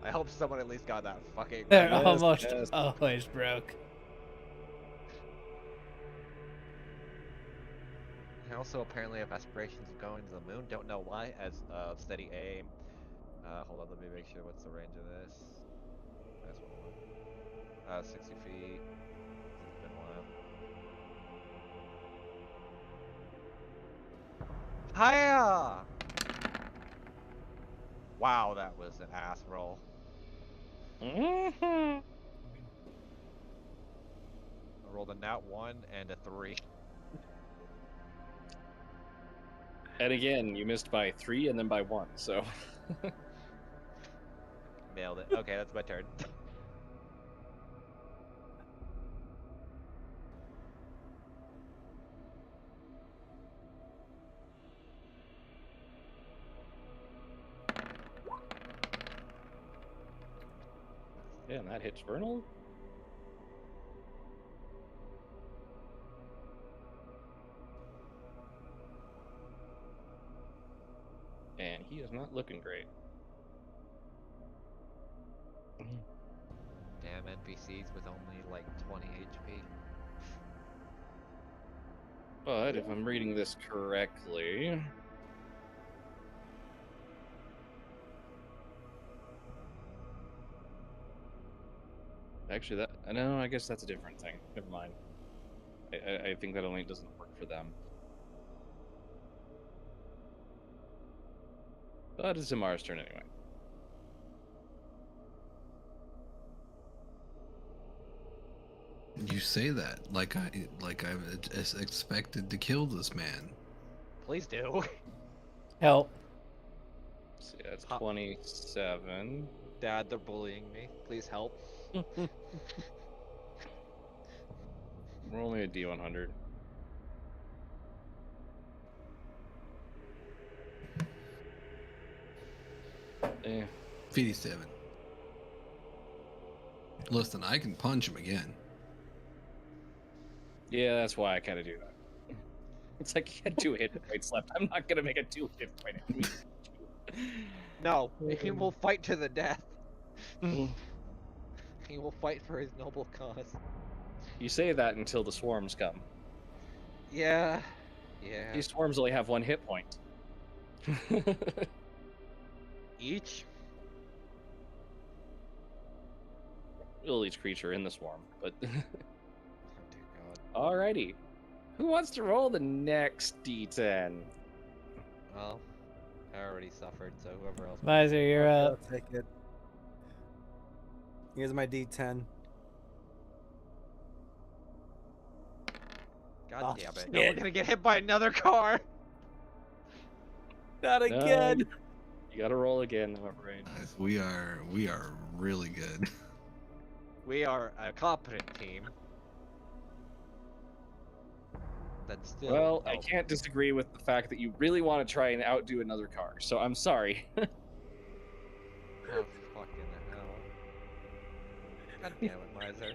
I hope someone at least got that fucking. They're Yes, almost yes. always broke. I also apparently have aspirations of going to the moon. Don't know why. As steady aim. Hold on, let me make sure. What's the range of this? That's what one. 60 feet. It's been a while. Hiya! Wow, that was an ass roll. Mm-hmm. I rolled a nat 1 and a 3. And again, you missed by 3 and then by 1. So. Nailed it. Okay, that's my turn. Yeah, and that hits Vernal. And he is not looking great. Damn NPCs with only like 20 HP. But if I'm reading this correctly. Actually, no, I guess that's a different thing. Never mind. I think that only doesn't work for them. But it's Imara's turn anyway. You say that like I'm expected to kill this man. Please do. Help. So yeah, it's Pop. 27. Dad, they're bullying me. Please help. Roll me a D100. Eh. 57. Listen, I can punch him again. Yeah, that's why I kind of do that. It's like he had 2 hit points left. I'm not gonna make a 2 hit point enemy. No, he will fight to the death. He will fight for his noble cause. You say that until the swarms come. Yeah. Yeah. These swarms only have 1 hit point. Each? Well, each creature in the swarm, but Oh dear God. alrighty. Who wants to roll the next D10? Well, alright. already suffered, so whoever else. Miser, you're Okay, up. I'll take it. Here's my D10. God Oh, damn it! Now we're shit. gonna get hit by another car. Not No, again. you gotta roll again, Rain. Guys, we are really good. We are a competent team. That's still. Well, I oh, can't disagree with the fact that you really want to try and outdo another car, so I'm sorry. Oh fucking hell! God damn it, Miser.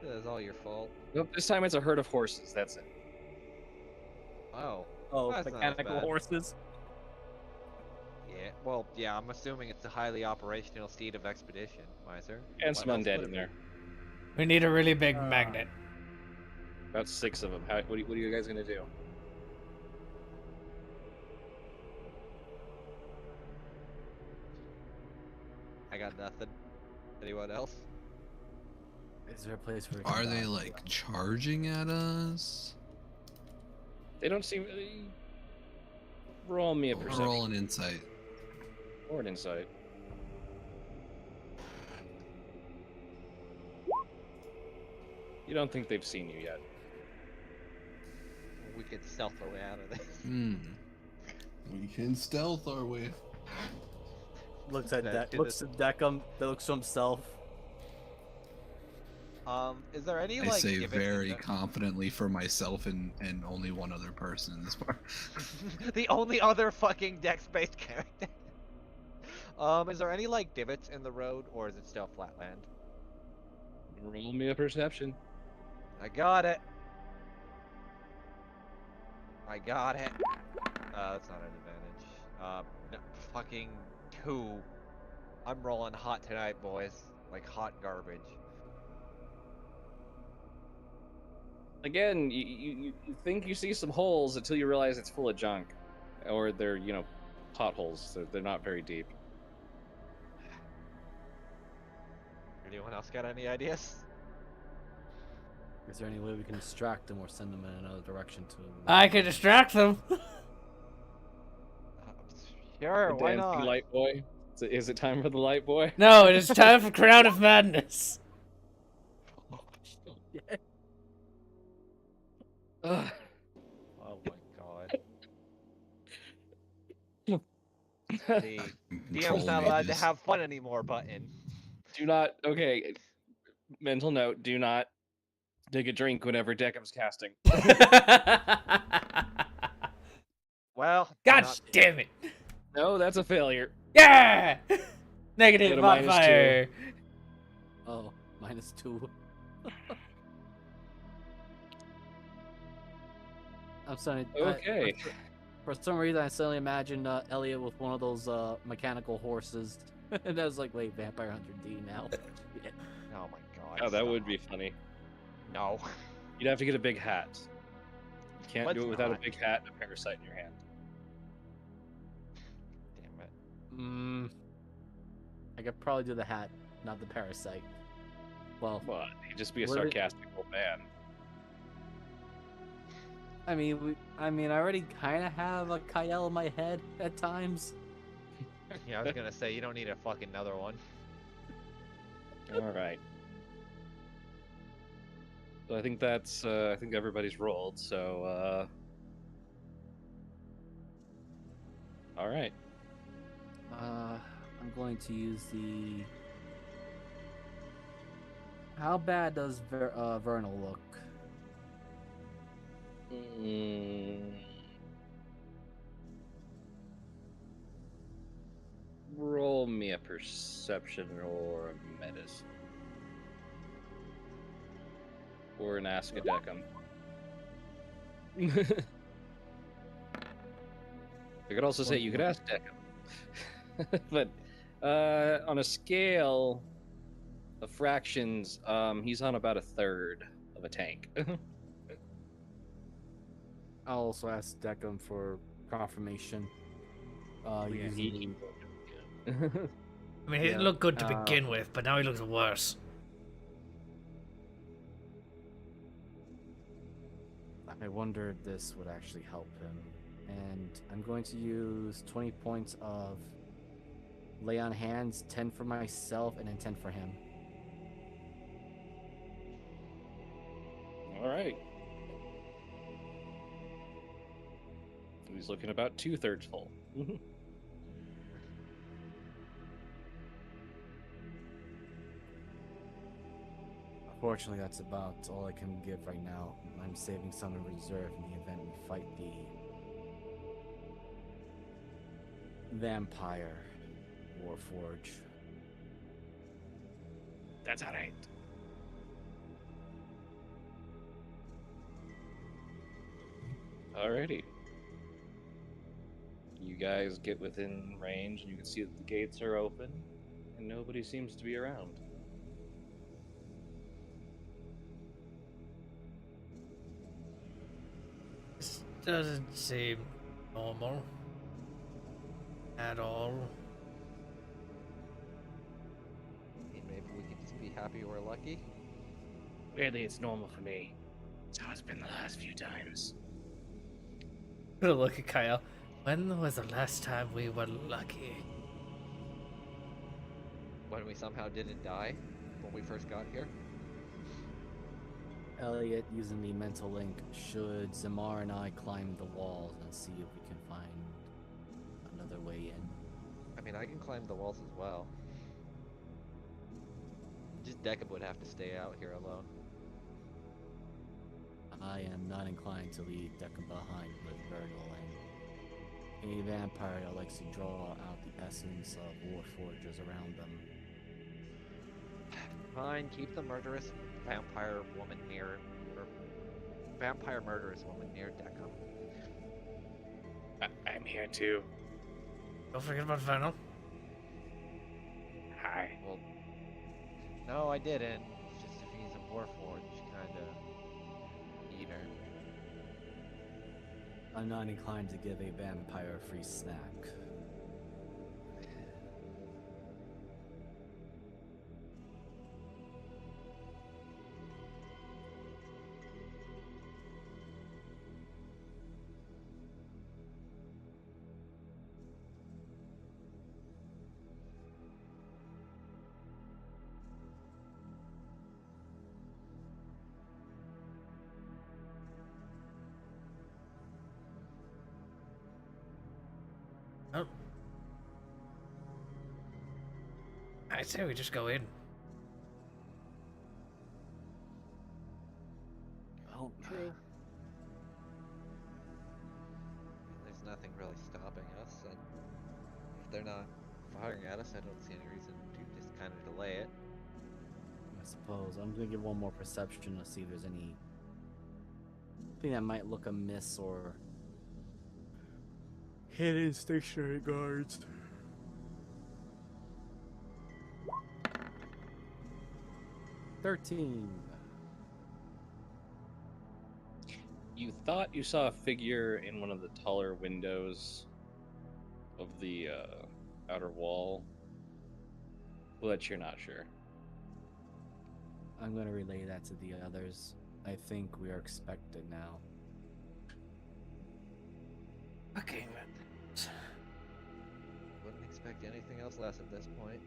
This is all your fault. Nope, this time it's a herd of horses, that's it. Oh. Oh, That's not as mechanical bad. horses. Yeah. Well, yeah. I'm assuming it's a highly operational steed of expedition, Miser. And What some else undead would in it there. We need a really big magnet. About 6 of them. What are you guys gonna do? be? I got nothing. Anyone else? Is there a place where? Are they like charging at us? They don't seem. Roll me a perception Roll an insight. or an insight. You don't think they've seen you yet. We could stealth our way out of this. We can stealth our way. Looks at That- looks at Deckham. That looks to himself. Is there any I like? say divots in very the- confidently for myself and only one other person in this part. the only other fucking dex-based character. Is there any like divots in the road, or is it still flatland? Roll me a perception. I got it. I got it. That's not an advantage. No, fucking 2. I'm rolling hot tonight, boys. Like hot garbage. Again, you think you see some holes until you realize it's full of junk. Or they're, potholes. They're not very deep. Anyone else got any ideas? Is there any way we can distract them or send them in another direction to? I can distract them. Sure, The why dancing not? light boy. Is it time for the light boy? No, it is time for Crown of Madness. Yeah. Ugh. Oh my god. The DM's Troll not allowed to mages. have fun anymore button. Do not. Okay. Mental note: do not take a drink whenever Deckham's casting. Well, God not- damn it. No, that's a failure. Yeah! Get Negative a modifier. Oh, -2. I'm sorry. Okay. For some reason, I suddenly imagined Elliot with one of those mechanical horses, and I was like, "Wait, Vampire Hunter D now." Yeah. Oh my god. Oh, that would stop. be funny. No. You'd have to get a big hat. You can't Let's do it without not. a big hat and a parasite in your hand. Damn it. I could probably do the hat, not the parasite. Well, Well, he'd just be a What are- sarcastic old man. I mean, I already kind of have a Kyle in my head at times. Yeah, I was gonna say you don't need a fucking another one. All right. So I think that's. I think everybody's rolled. So. All right. I'm going to use the. How bad does Vernal look? Roll me a perception or a medicine. Or an ask a Deckham. I could also say you could ask Deckham. But on a scale of fractions, he's on about a third of a tank. I'll also ask Deckham for confirmation. Yeah, Using I mean, he didn't Yeah, look good to begin with, but now he looks worse. I wonder if this would actually help him. And I'm going to use 20 points of lay on hands, 10 for myself, and then 10 for him. All right. He's looking about 2/3 full. Unfortunately, that's about all I can give right now. I'm saving some in reserve in the event we fight the vampire Warforge. That's all right. Alrighty. You guys get within range, and you can see that the gates are open, and nobody seems to be around. This doesn't seem normal at all. I mean, maybe we can just be happy we're lucky. Weirdly, it's normal for me. It's how it's been the last few times. Gonna look at Kyle. When was the last time we were lucky? When we somehow didn't die when we first got here. Elliot, using the mental link, should Zamar and I climb the walls and see if we can find another way in? I mean, I can climb the walls as well. Just Decca would have to stay out here alone. I am not inclined to leave Decca behind with Vernal, and a vampire that likes to draw out the essence of Warforgers around them. Fine, keep the murderous vampire woman near, or vampire murderous woman near Decca. I'm here too. Don't forget about Vernal. Hi. Well, no, I didn't. It's just if he's a warforged kind of eater. I'm not inclined to give a vampire a free snack. Oh. I say we just go in. Oh, True. There's nothing really stopping us, and if they're not firing at us, I don't see any reason to just kind of delay it. I suppose. I'm gonna give one more perception to see if there's anything that might look amiss or hidden stationary guards. $13. You thought you saw a figure in one of the taller windows of the outer wall, but you're not sure. I'm gonna relay that to the others. I think we are expected now. Okay. Wouldn't expect anything else less at this point.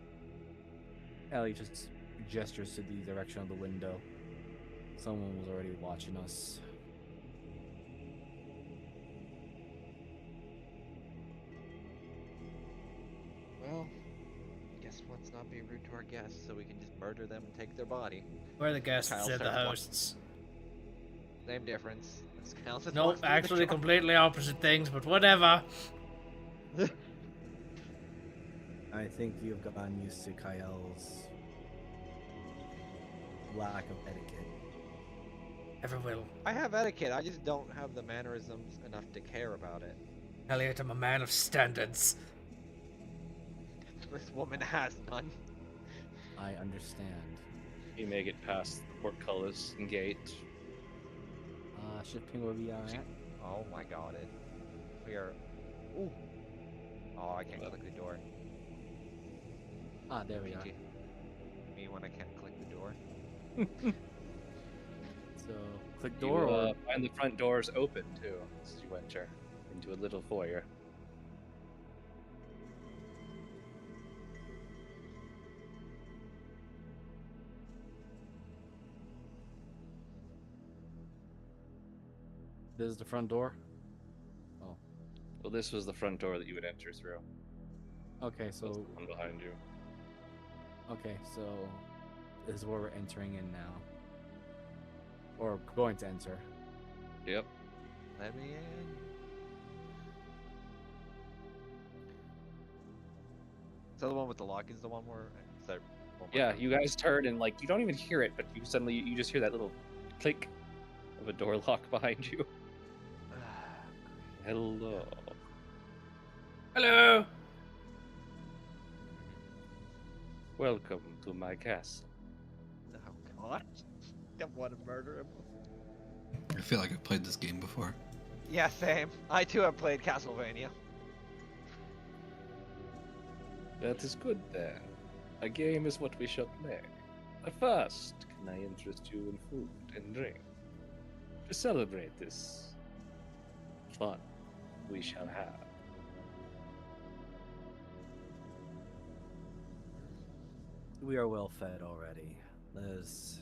Ellie just gestures to the direction of the window. Someone was already watching us. Well, guess let's not be rude to our guests, so we can just murder them and take their body. We're the guests, Kyle they're the starts hosts. Same difference. As Kyle just Nope, walks through the actually door. completely opposite things, but whatever. I think you've gotten used to Kyle's lack of etiquette. Ever will. I have etiquette, I just don't have the mannerisms enough to care about it. Elliot, I'm a man of standards. This woman has none. I understand. You make it past the portcullis and gate. Shifting where we are at. Oh my god, we are. Ooh. Oh, I can't click the door. Ah, there we are. PG. Me when I can't click the door. So, click You door or... find the front doors open too as you enter. into a little foyer. This is the front door. Well, this was the front door that you would enter through. Okay, So so the one behind you. this is where we're entering in now, or going to enter. Yep. Let me in. So the one with the lock is the one where. Is that one where Yeah, the- you guys turn and like you don't even hear it, but you just hear that little click of a door lock behind you. Hello. Hello. Welcome to my castle. Oh God! Don't want to murder him. I feel like I've played this game before. Yeah, same. I too have played Castlevania. That is good then. A game is what we shall play. But first, can I interest you in food and drink? To celebrate this fun we shall have. We are well fed already. Let's,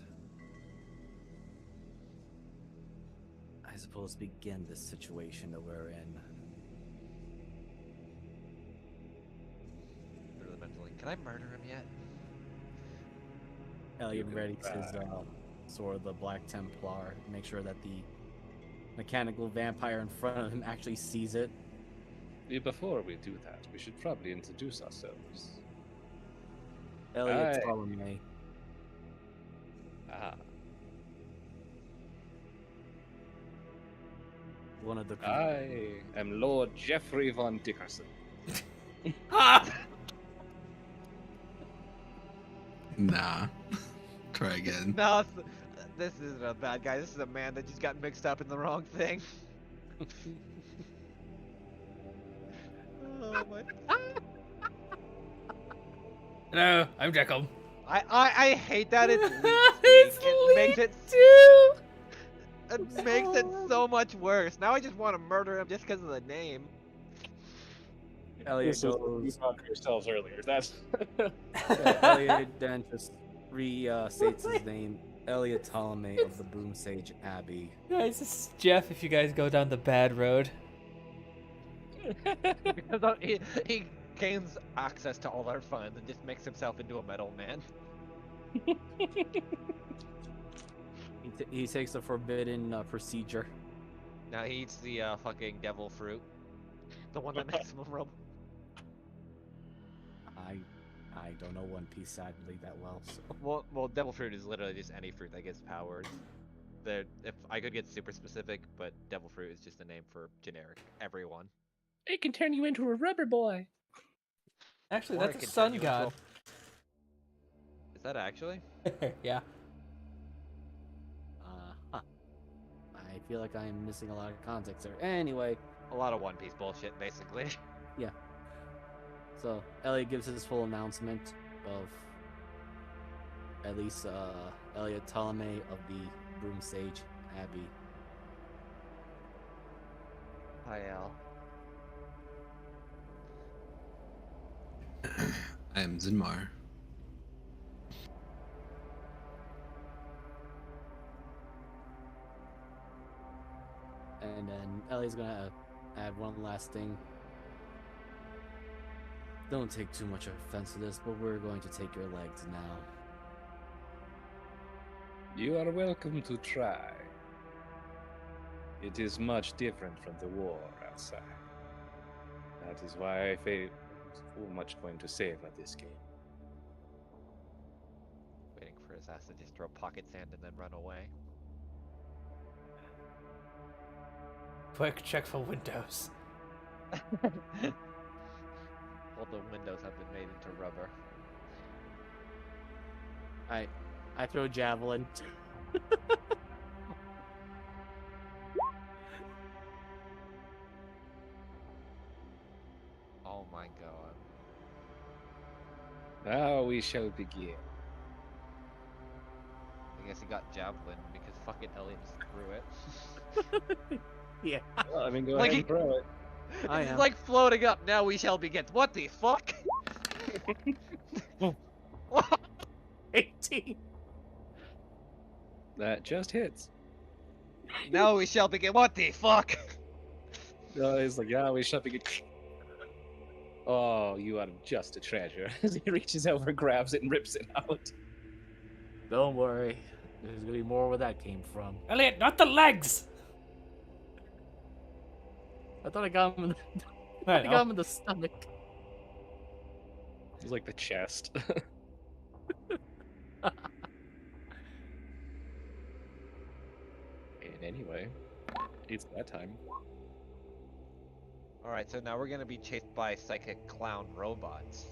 I suppose, begin this situation that we're in. Really mentally. Can I murder him yet? Elliot can readies his try. sword, the Black Templar. Make sure that the mechanical vampire in front of him actually sees it. Before we do that, we should probably introduce ourselves. Elliot Aye. Ptolemy. Ah, One of the crew. I am Lord Geoffrey von Dickerson. Nah. Try again. No, this isn't a bad guy. This is a man that just got mixed up in the wrong thing. Oh my! Hello, I'm Jekyll. I hate that it's leet It's speak. It makes it too. it makes it so much worse. Now I just want to murder him just because of the name. Elliot goes. You found yourselves earlier. That's Elliot then just restates his name, Elliot Ptolemy of the Broom Sage Abbey. Guys, this is Jeff. If you guys go down the bad road. Because he gains access to all our funds and just makes himself into a metal man. He takes the forbidden procedure. Now he eats the fucking devil fruit, the one that makes him a robot. I don't know One Piece sadly that well, so. Well, devil fruit is literally just any fruit that gives powers. If I could get super specific, but devil fruit is just a name for generic everyone. it can turn you into a rubber boy. Actually, Or it that's a can turn sun you into god. Is that actually? Yeah. I feel like I'm missing a lot of context there. Anyway, A lot of One Piece bullshit, basically. so Elliot gives his full announcement of at least Elliot Ptolemy of the Broom Sage Abbey. Hi, Al. I am Zinmar. And then Ellie's gonna add one last thing. Don't take too much offense to this, but we're going to take your legs now. You are welcome to try. It is much different from the war outside. That is why I feel so much going to save at this game. Waiting for his ass to just throw pocket sand and then run away. Quick check for windows. All the windows have been made into rubber. I throw javelin. Oh my god. Now we shall begin. I guess he got javelin because fucking Elliot just threw it. Yeah. Well, I mean, go Like ahead and throw it. I It's am. like floating up. Now we shall begin. What the fuck? 18. That just hits. Now we shall begin. What the fuck? He's like, yeah, we should begin. Oh, you are just a treasure. As he reaches over, grabs it, and rips it out. Don't worry. There's gonna be more where that came from. Elliot, not the legs. I thought I got him in the, I I got know. him in the stomach. It's like the chest. And anyway, it's that time. Alright, so now we're gonna be chased by psychic clown robots.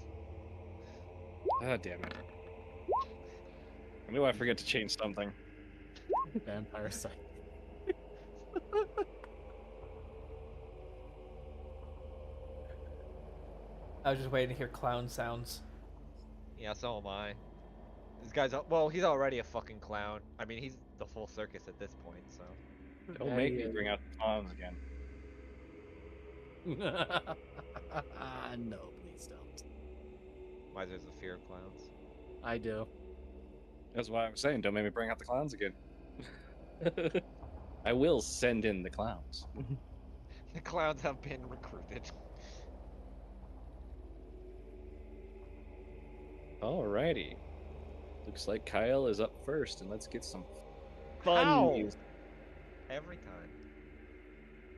Ah, damn it. I knew I forget to change something. Vampire sight. I was just waiting to hear clown sounds. Yeah, so am I. This guy's, well, he's already a fucking clown. I mean, he's the full circus at this point, so. Don't make me bring out the clowns again. No, please don't. Miser's the fear of clowns. I do. That's why I'm saying, don't make me bring out the clowns again. I will send in the clowns. The clowns have been recruited. Alrighty. Looks like Kyle is up first, and let's get some fun How? music. Every time.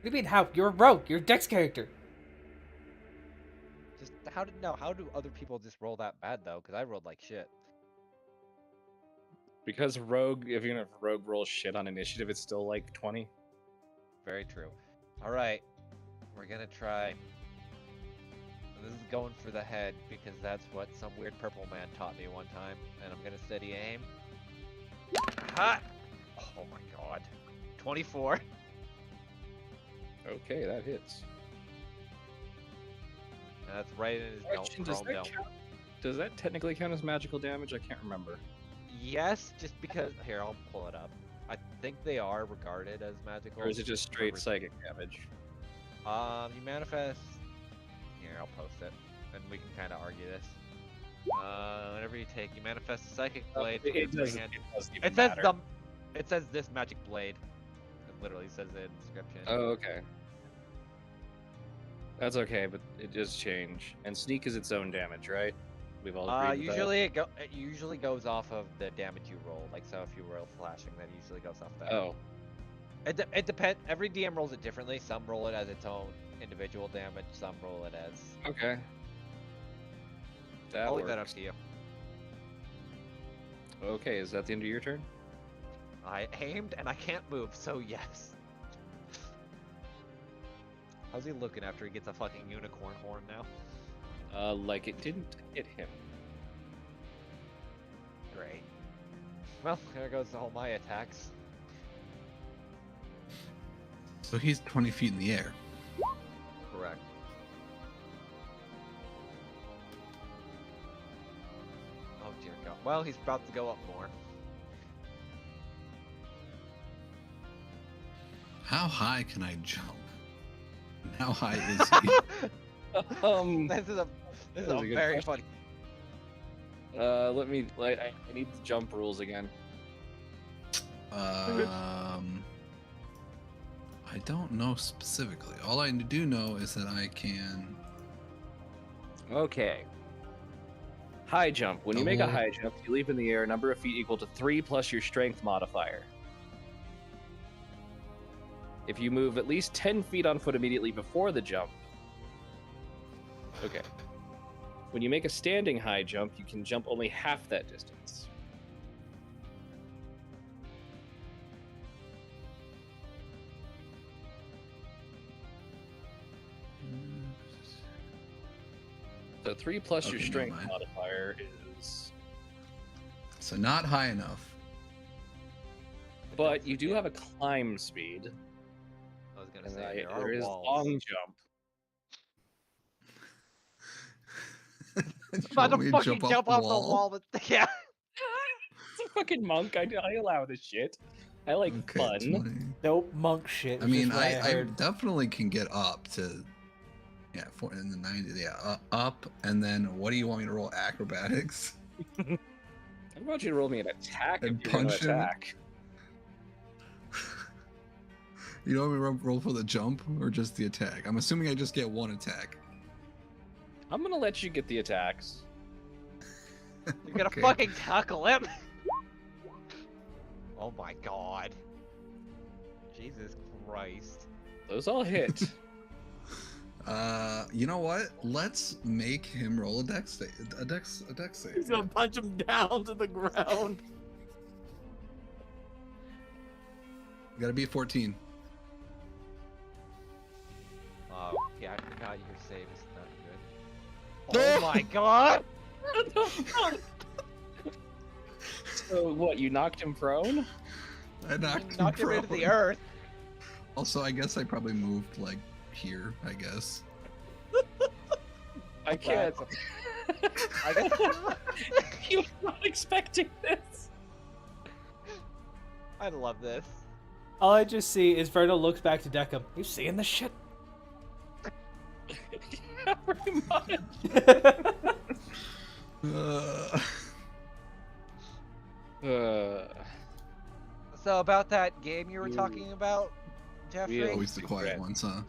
What do you mean, how? You're a rogue. You're a Dex character. Just, how do other people just roll that bad, though? Because I rolled like shit. Because Rogue, if you're gonna Rogue roll shit on initiative, it's still like 20. Very true. Alright. We're gonna try. This is going for the head, because that's what some weird purple man taught me one time. And I'm gonna steady aim. Ha! Oh my god. 24. Okay, that hits. And that's right in his Question, does chrome that dome. count? Does that technically count as magical damage? I can't remember. Yes, just because. Here, I'll pull it up. I think they are regarded as magical. Or is it just straight psychic damage? You manifest. Here, I'll post it, and we can kind of argue this. Whenever you take, you manifest a psychic blade. from your It hand. doesn't even It says matter. It says this magic blade. It literally says it in the description. Oh, okay. That's okay, but it does change. And sneak is its own damage, right? We've all agreed with It usually goes off of the damage you roll. Like, so if you roll flashing, that usually goes off that. that. Oh, It depends. Every DM rolls it differently. Some roll it as its own individual damage. Some roll it as. okay. That I'll works. leave that up to you. Okay, is that the end of your turn? I aimed and I can't move, so yes. How's he looking after he gets a fucking unicorn horn now? Like it didn't hit him. Great. Well, there goes all my attacks. So he's 20 feet in the air. Correct. Oh dear god. Well, he's about to go up more. How high can I jump? And how high is he? This is a That's a good very question. funny. Let me. I need the jump rules again. I don't know specifically. All I do know is that I can. Okay. High jump. When you make a Double- high jump, you leap in the air, number of feet equal to 3 plus your strength modifier. If you move at least 10 feet on foot immediately before the jump. Okay. When you make a standing high jump, you can jump only half that distance. So 3 plus your Okay, never strength mind. modifier is. So not high enough. But you do have a climb speed. I was gonna And say there is walls. long jump. You About want to me fucking jump off the wall with yeah. It's a fucking monk. I allow this shit. I like Okay, fun. 20. Nope, monk shit. I is mean, just what I I heard. definitely can get up to Yeah, and the 90. Yeah, up, and then what do you want me to roll? Acrobatics I want you to roll me an attack and if you're going to punch him. attack. You don't want me to roll for the jump or just the attack? I'm assuming I just get one attack. I'm going to let you get the attacks. You're gonna Okay. fucking tackle him. Oh my god. Jesus Christ. Those all hit. You know what? Let's make him roll a dex save. He's gonna punch him down to the ground. You gotta be 14. Oh, yeah, I forgot your save is not good. Oh my god! So what, you knocked him prone? I knocked Him into the prone. earth. Also, I guess I probably moved like here. I guess. I can't. I guess. You were not expecting this. I love this. All I just see is Verno looks back to Deckham. You seeing this shit? Yeah, pretty much. So about that game you were talking about, Jeffrey? Always the quiet ones, huh?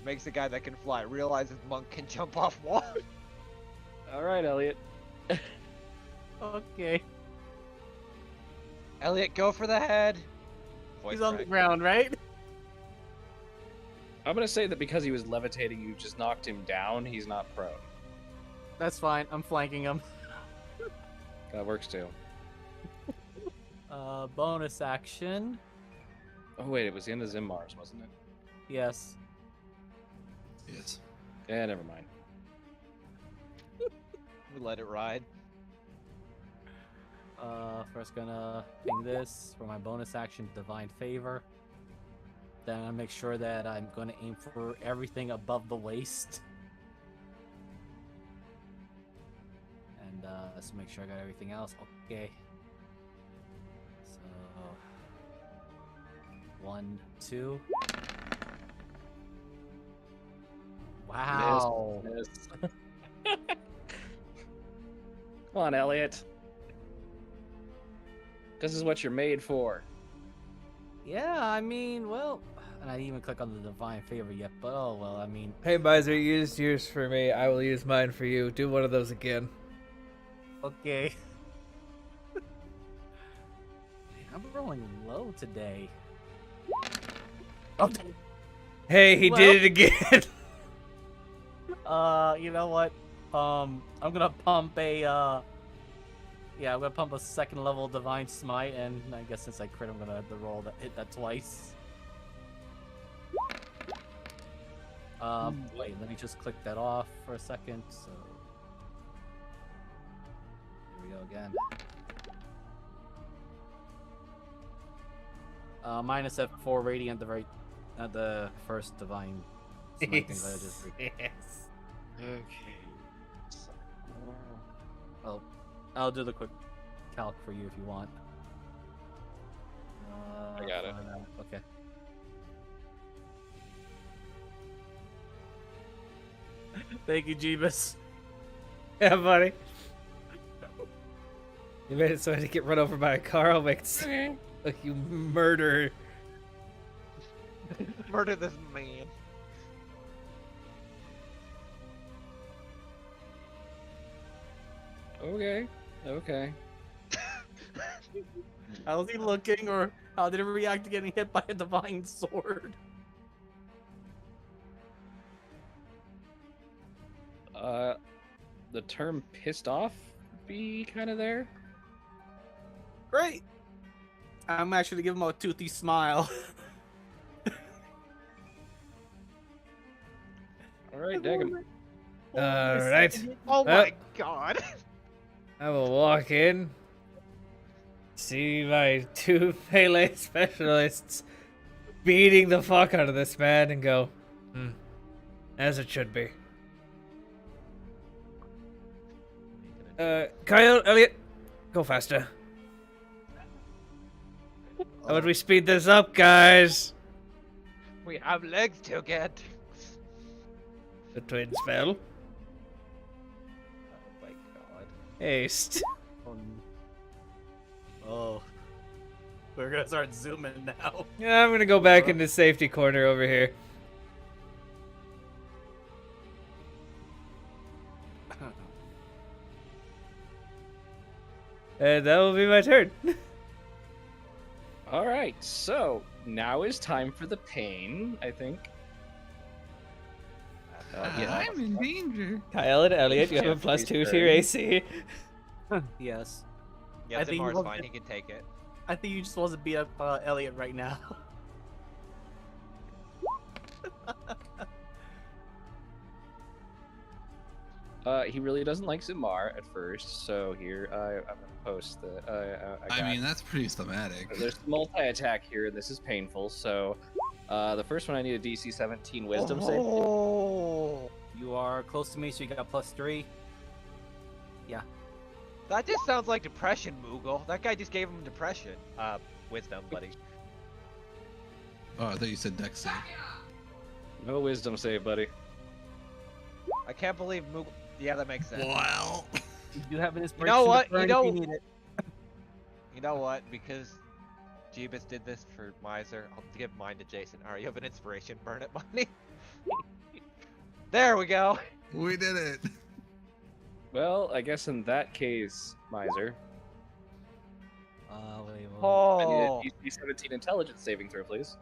Makes a guy that can fly realizes Monk can jump off walls. All right, Elliot. Okay. Elliot, go for the head. He's on the ground, right? I'm gonna say that because he was levitating, you just knocked him down. He's not prone. That's fine. I'm flanking him. That works too. Bonus action. Oh wait, it was the end of Zimmars, wasn't it? Yes. Yes. Yeah, never mind. We let it ride. First gonna ping this for my bonus action, Divine Favor. Then I make sure that I'm gonna aim for everything above the waist. And let's make sure I got everything else. Okay. So 1, 2. Wow. Miss. Come on, Elliot. This is what you're made for. Yeah, I mean, well, and I didn't even click on the Divine Favor yet, but oh well, I mean, Hey, Miser, you used yours for me. I will use mine for you. Do one of those again. okay. Man, I'm rolling low today. Oh, Hey, he Well- did it again. you know what? I'm gonna pump a, yeah, I'm gonna pump a second level Divine Smite, and I guess since I crit, I'm gonna have to roll that, hit that twice. Wait, let me just click that off for a second. So, here we go again. Minus F4 radiant at the first Divine Smite thing that I just did. Yes. Okay. I'll do the quick calc for you if you want. I got it. Okay. Thank you, Jeebus. Yeah, buddy. You made it so I didn't get run over by a car. I'll make it look, you murderer. Murder this man. Okay. Okay. How was he looking, or how did he react to getting hit by a divine sword? The term pissed off be kind of there. Great. I'm actually giving him a toothy smile. All right, Daggum. Alright. Oh Well- my god. I will walk in, see my two melee specialists beating the fuck out of this man, and go, as it should be. Kyle, Elliot, go faster. How would we speed this up, guys? We have legs to get. The twins fell. Oh my god. Haste. Oh. We're gonna start zooming now. Yeah, I'm gonna go back in the safety corner over here. And that will be my turn. All right, so now is time for the pain, I think. I'm in danger. Kyle and Elliot, you have a Jeffrey's +2 to your turn. AC. Yes. Yeah, I think Zimmar's we'll- fine. He can take it. I think you just want to beat up Elliot right now. He really doesn't like Zimar at first, so here I'm gonna post the. I mean, that's pretty thematic. There's multi-attack here, and this is painful. So, the first one I need a DC 17 Wisdom save. Oh, You are close to me, so you got +3. that just sounds like depression, Moogle. That guy just gave him depression. Wisdom, buddy. Oh, I thought you said Dex save. No Wisdom save, buddy. I can't believe Moogle. Yeah, that makes sense. Well, You do have an You inspiration. know to what? burn You if know. need it. You know what? Because Jeebus did this for Miser, I'll give mine to Jason. Alright, you have an inspiration. Burn it, buddy. There we go. we did it. Well, I guess in that case, Miser, Wait, wait. I Oh. need a DC 17 Intelligence saving throw, please.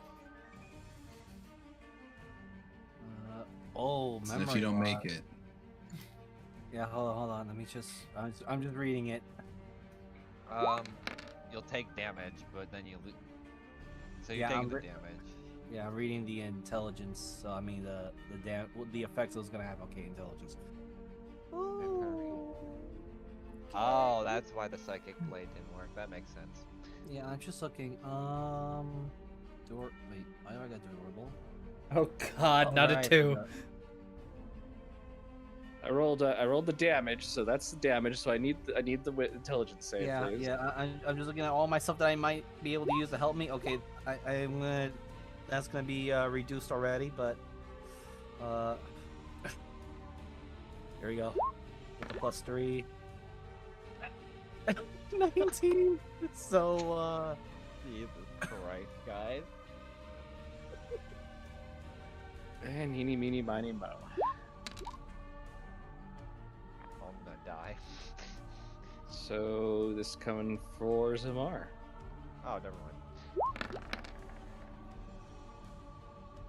Oh, So memory if you don't loss. make it, Yeah, hold on. Let me just. I'm just reading it. You'll take damage, but then you lose. So you're Yeah, taking I'm the re- damage. Yeah, I'm reading the intelligence. So I mean the effects it was gonna have. Okay, intelligence. Oh, that's why the psychic blade didn't work. That makes sense. Yeah, I'm just looking. Wait, why do I got durable? Oh god, Oh, not right, a 2. I rolled the damage, so that's the damage. So I need the intelligence save, Yeah, please. yeah. I'm just looking at all my stuff that I might be able to use to help me. Okay, I'm gonna. That's gonna be reduced already, but here we go. With the +3. 19. So Jesus Christ, guys. And eeny, meeny, miny, mo. I'm gonna die. So this coming for Zamar. Oh, never mind.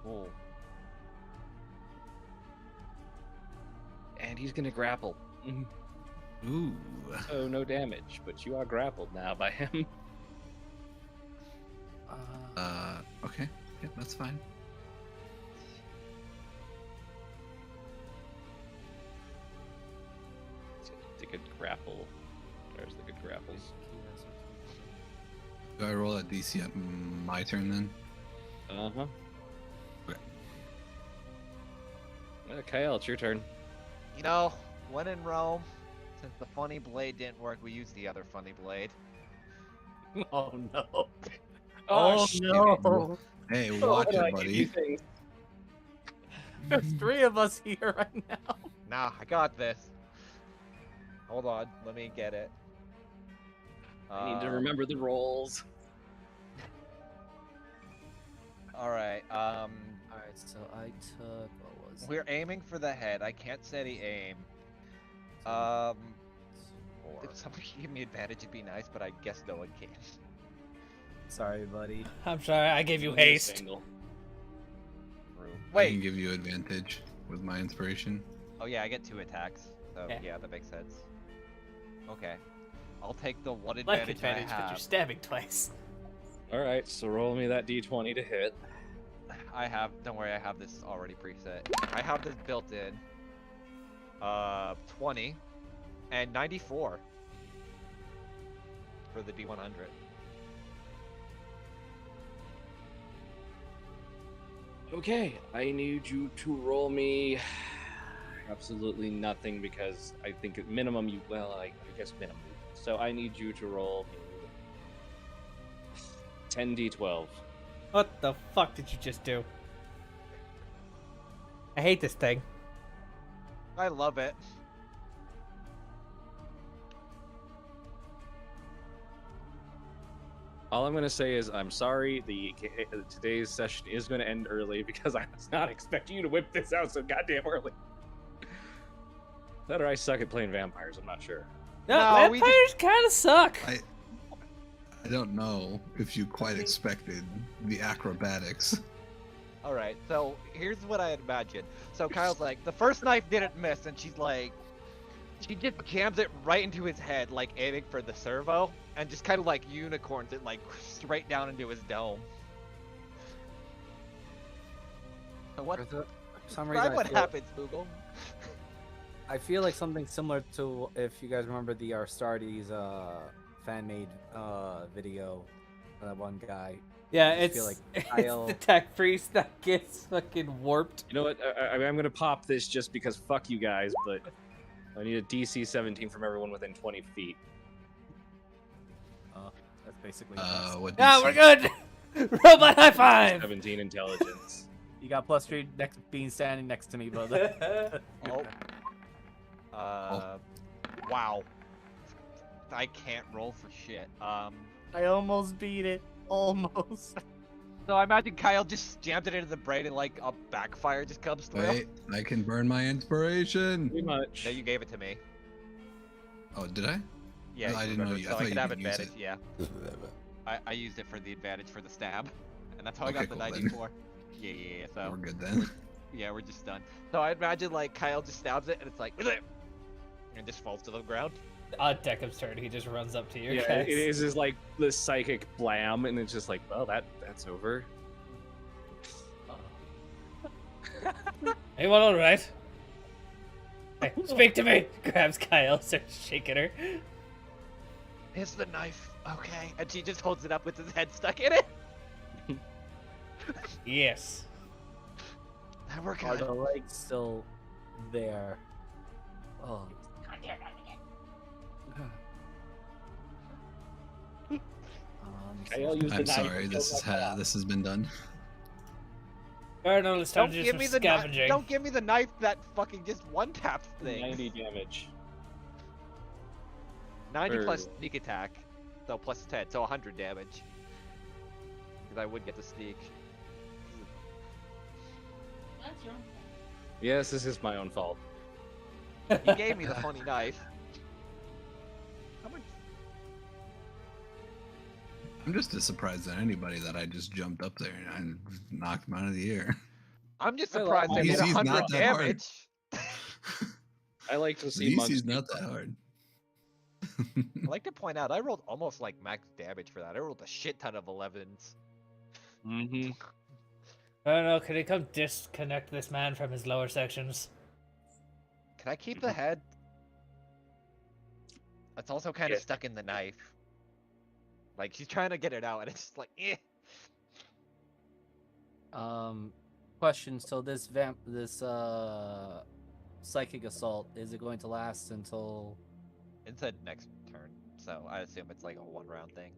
Oh. And he's gonna grapple. ooh, So no damage, but you are grappled now by him. okay, yeah, that's fine. The good grapple. There's the good grapples. Do I roll a DC at my turn then? Uh-huh. Okay. Kyle, it's your turn. You know, when in Rome, since the funny blade didn't work, we used the other funny blade. Oh no! Oh, no! Hey, Oh, watch I it, give you buddy. things. There's 3 of us here right now. Nah, I got this. Hold on, let me get it. I need to remember the rolls. Alright, Alright, so I took what was we're aiming for the head. I can't steady aim. it? If somebody could give me advantage, it'd be nice, but I guess no one can. Sorry, buddy. I'm sorry, I gave you haste. Angle. I can Wait. give you advantage with my inspiration. Oh yeah, I get 2 attacks. So Yeah. yeah, that makes sense. Okay. I'll take the one Like advantage, advantage, I but you're have. stabbing twice. Alright, so roll me that d20 to hit. I have. Don't worry, I have this already preset. I have this built in. 20 and 94 for the D100. Okay, I need you to roll me absolutely nothing because I think at minimum you, well, I guess minimum. So I need you to roll me 10d12. What the fuck did you just do? I hate this thing. I love it. All I'm gonna say is I'm sorry. Today's session is gonna end early because I was not expecting you to whip this out so goddamn early. That or I suck at playing vampires. I'm not sure. No, No, we vampires kind of suck. I don't know if you quite expected the acrobatics. All right, so here's what I imagine. So Kyle's like, the first knife didn't miss, and she's like, she just jams it right into his head, like aiming for the servo, and just kind of like unicorns it like straight down into his dome. What? For some reason, Describe what happens, Google. I feel like something similar to if you guys remember the Astartes fan made video. That one guy. Yeah, I just it's, feel like it's Kyle- the tech priest that gets fucking warped. You know what? I'm gonna pop this just because fuck you guys, but I need a DC 17 from everyone within 20 feet. That's basically. What Yeah, DC? we're good. Robot high five. 17 intelligence. You got +3 next being standing next to me, brother. Oh. Wow. I can't roll for shit. I almost beat it. Almost. So I imagine Kyle just jammed it into the brain and like a backfire just comes through. Wait, I can burn my inspiration. Pretty much. No, you gave it to me. Oh, did I? Yeah, No, I you didn't know remember, you- I so thought I could you have could use advantage. it. Yeah, I used it for the advantage for the stab, and that's how Okay, I got the cool then. 94. Yeah. So We're good then. yeah, we're just done. So I imagine like Kyle just stabs it, and it's like, and just falls to the ground. Deckham's turn. He just runs up to you Yeah, guys. it is just like the psychic blam, and it's just like, well, that's over. Anyone all right? Hey, speak to me. Grabs Kyle, starts shaking her. Here's the knife. Okay, and she just holds it up with his head stuck in it. Yes. And we're Are good. the legs still there? Oh. Kyle used the I'm knife sorry. to This kill that this has been done. Alright, no, it's time Don't to do give some me the scavenging. don't give me the knife that fucking just one taps thing. 90 damage. 90 plus Or- sneak attack, so plus 10, so 100 damage. Because I would get the sneak. Yes, this is my own fault. He gave me the funny knife. How much? I'm just as surprised at anybody that I just jumped up there and I knocked him out of the air. I'm just I surprised love- I did He's 100 not that hard. damage. I like to see monks DC's be not that proud. hard. I'd like to point out, I rolled almost like max damage for that. I rolled a shit ton of 11s. Mm-hmm. I don't know, can he come disconnect this man from his lower sections? Can I keep the head? It's also kind of Yeah. stuck in the knife. Like, she's trying to get it out, and it's just like, eh. Question. So this psychic assault, is it going to last until? It said next turn, so I assume it's like a one-round thing.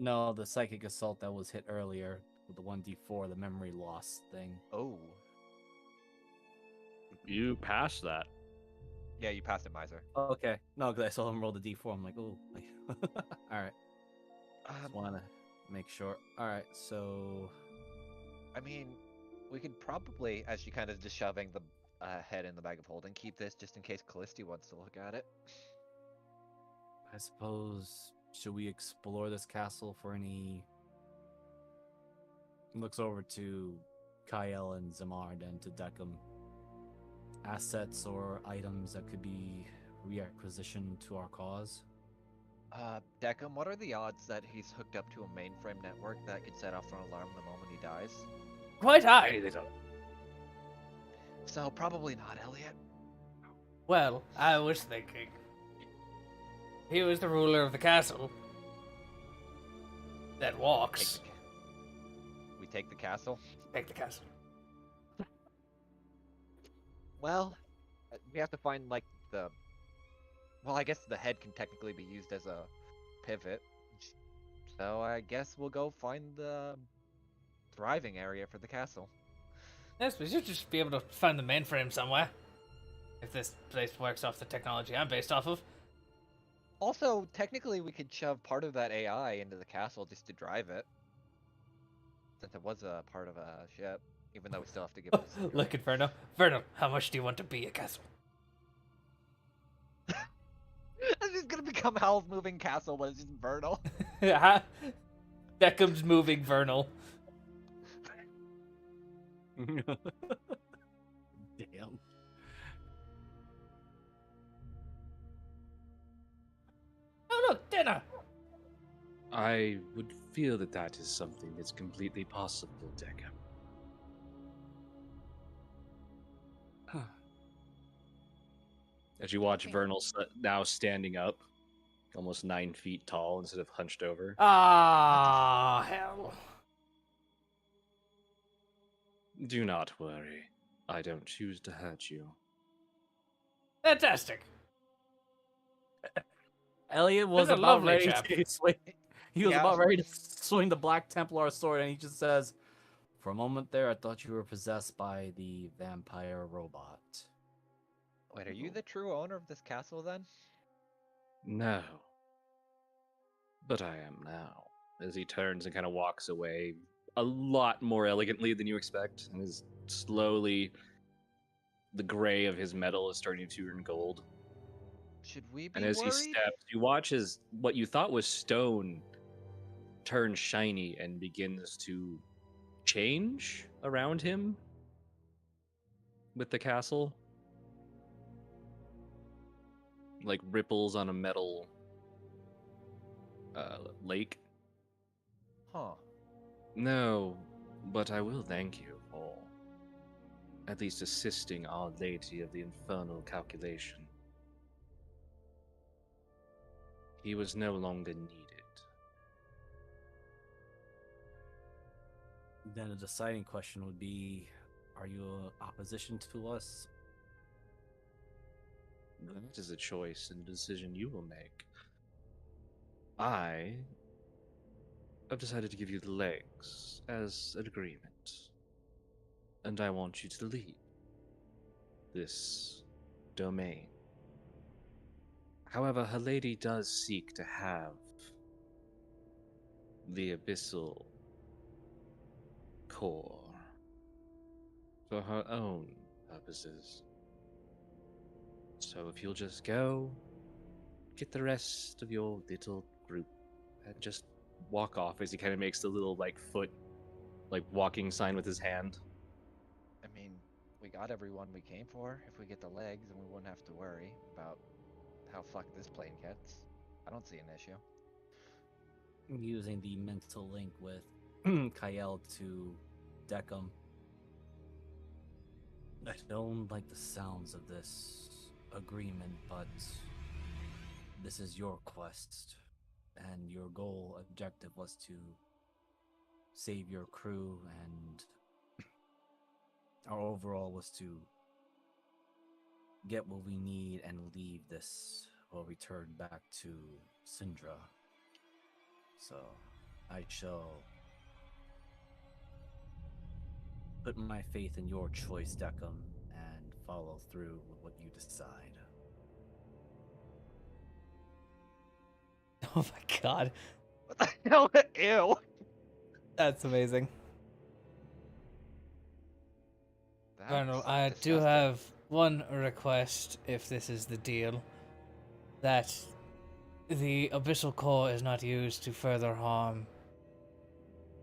No, the psychic assault that was hit earlier with the 1d4, the memory loss thing. Oh. You passed that. Yeah, you passed it, Miser. Okay. No, because I saw him roll the d4. I'm like, oh. All right. Just Um, want to make sure. All right. So I mean, we could probably, as she kind of just shoving the head in the bag of holding, keep this just in case Callisti wants to look at it. I suppose, should we explore this castle for any? Looks over to Kyle and Zamard and to Deckham. Assets or items that could be reacquisitioned to our cause. Deckham, what are the odds that he's hooked up to a mainframe network that could set off an alarm the moment he dies? Quite high. Hey, they don't. So, probably not, Elliot. Well, I was thinking. He was the ruler of the castle. That Take walks. we take the castle? Take the castle. Well, we have to find, like, the... Well, I guess the head can technically be used as a pivot. So I guess we'll go find the thriving area for the castle. Yes, we should just be able to find the mainframe somewhere. If this place works off the technology I'm based off of. Also, technically, we could shove part of that AI into the castle just to drive it, since it was a part of a ship. Even though we still have to give it to Syndra. Look at Verno. Verno, how much do you want to be a castle? This is gonna become Howl's moving castle, but it's just Vernal. Beckham's moving Vernal. Damn. Oh look, dinner! I would feel that that is something that's completely possible, Deca. As you watch Vernal now standing up, almost 9 feet tall instead of hunched over. Ah, hell. Do not worry. I don't choose to hurt you. Fantastic. Elliot was He's a about lovely ready chap. to swing. He was Yeah. about ready to swing the Black Templar sword, and he just says, "For a moment there, I thought you were possessed by the vampire robot." Wait, are you the true owner of this castle then? No. But I am now. As he turns and kind of walks away a lot more elegantly than you expect, and is slowly the gray of his metal is starting to turn gold. Should we be And as worried? he steps, you watch as what you thought was stone turns shiny and begins to change around him with the castle. Like ripples on a metal lake. Huh. No, but I will thank you for at least assisting Our Lady of the Infernal Calculation. He was no longer needed. Then a deciding question would be, are you opposition to us? That is a choice and a decision you will make. I have decided to give you the legs as an agreement. And I want you to lead this domain. However, her lady does seek to have the abyssal core for her own purposes. So if you'll just go, get the rest of your little group, and just walk off as he kind of makes the little foot walking sign with his hand. I mean, we got everyone we came for. If we get the legs, then we wouldn't have to worry about how fucked this plane gets. I don't see an issue. Using the mental link with Kyle to Deckham. I don't like the sounds of this agreement, but this is your quest, and your goal objective was to save your crew, and our overall was to get what we need and leave this or return back to Syndra. So I shall put my faith in your choice, Deckham, and follow through with what you decide. Oh my god. What the hell? Ew. That's amazing. Vernal, That's I do disgusting. have one request if this is the deal. That the abyssal core is not used to further harm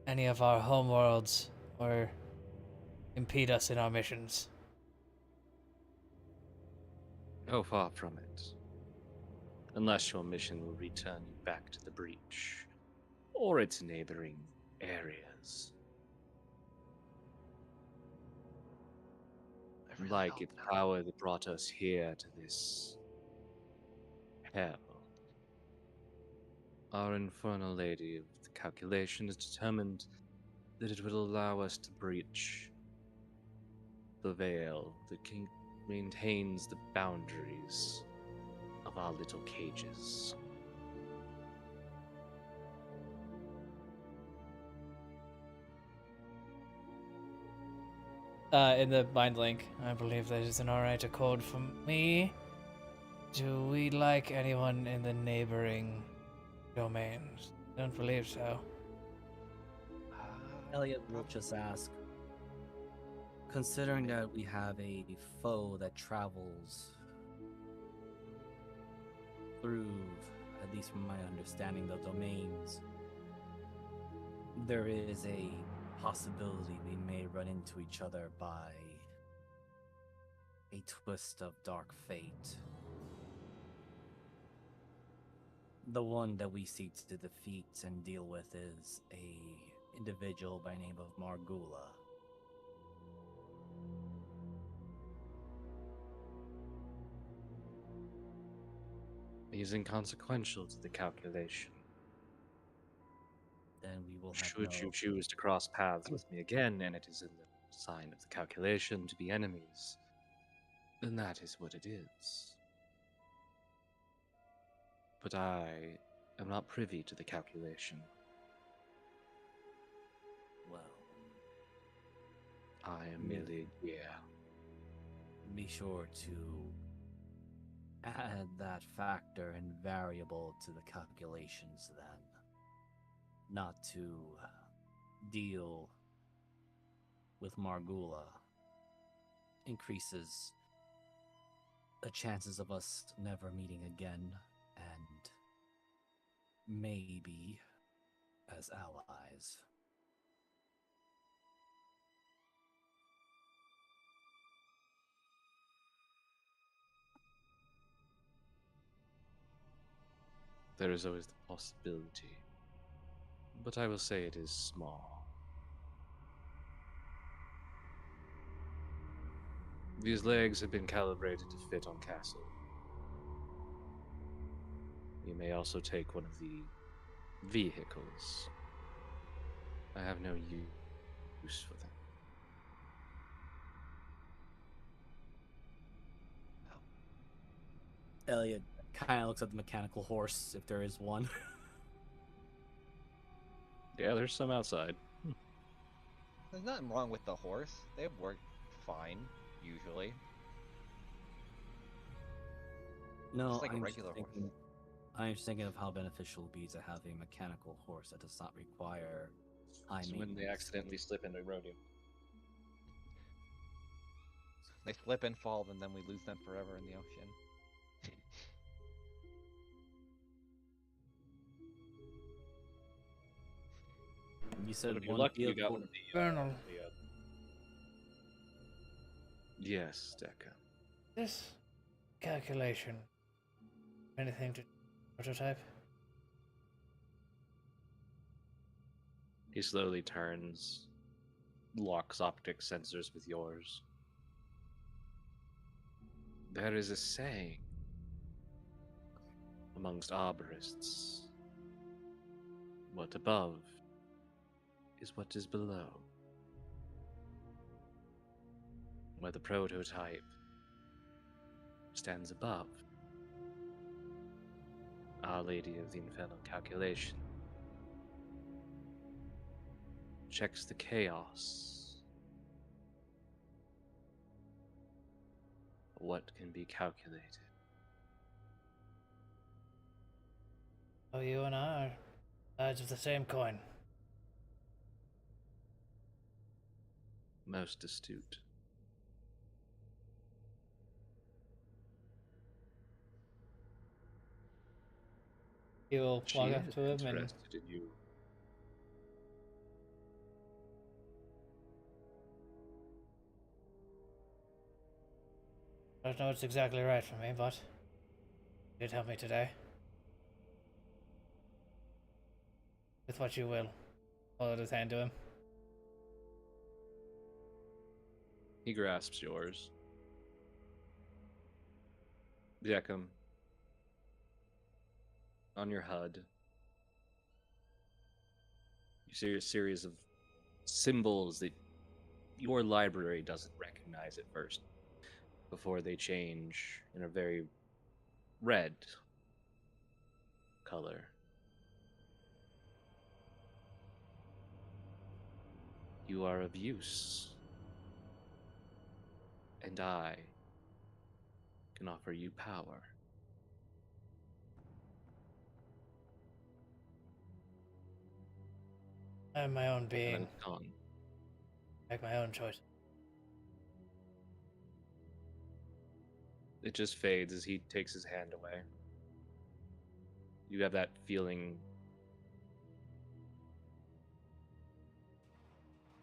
any of our homeworlds or impede us in our missions. Oh, far from it. Unless your mission will return you back to the breach, or its neighboring areas. I really Like hope its not. power that brought us here to this hell. Our infernal lady of the calculation is determined that it will allow us to breach the veil that maintains the boundaries of our little cages. in the mind link. I believe that is an alright accord for me. Do we like anyone in the neighboring domains? Don't believe so. Elliot will just ask, considering that we have a foe that travels through, at least from my understanding, the domains, there is a possibility we may run into each other by a twist of dark fate. The one that we seek to defeat and deal with is a individual by name of Margula. He's inconsequential to the calculation. Then we will have Should no... you choose to cross paths with me again, and it is in the sign of the calculation to be enemies, then that is what it is. But I am not privy to the calculation. Well, I am merely here. be sure to add that factor and variable to the calculations then. Not to deal with Margula increases the chances of us never meeting again and maybe as allies. There is always the possibility, but I will say it is small. These legs have been calibrated to fit on Castle. You may also take one of the vehicles. I have no use for them. Elliot kind of looks at the mechanical horse, if there is one. Yeah, there's some outside. There's nothing wrong with the horse. They work fine, usually. No, Just like a I'm regular just thinking, I'm just thinking of how beneficial it would be to have a mechanical horse that does not require high So when maintenance. they accidentally slip into rodeo. They slip and fall, and then we lose them forever in the ocean. You said But if you're one lucky, you got vehicle. one of the. Colonel, Yes, Deca. this calculation, anything to prototype? He slowly turns, locks optic sensors with yours. There is a saying amongst arborists: what above is what is below. Where the prototype stands above, Our Lady of the Infernal Calculation checks the chaos. What can be calculated? Oh, you and I are sides of the same coin. Most astute. You will She walk is up to him and interested in you. I don't know what's exactly right for me, but you did help me today. With what you will. Hold out his hand to him. He grasps yours. Jackham, on your HUD, you see a series of symbols that your library doesn't recognize at first before they change in a very red color. You are of use. and I can offer you power. I am my own And then being. it's gone. Make my own choice. It just fades as he takes his hand away. You have that feeling.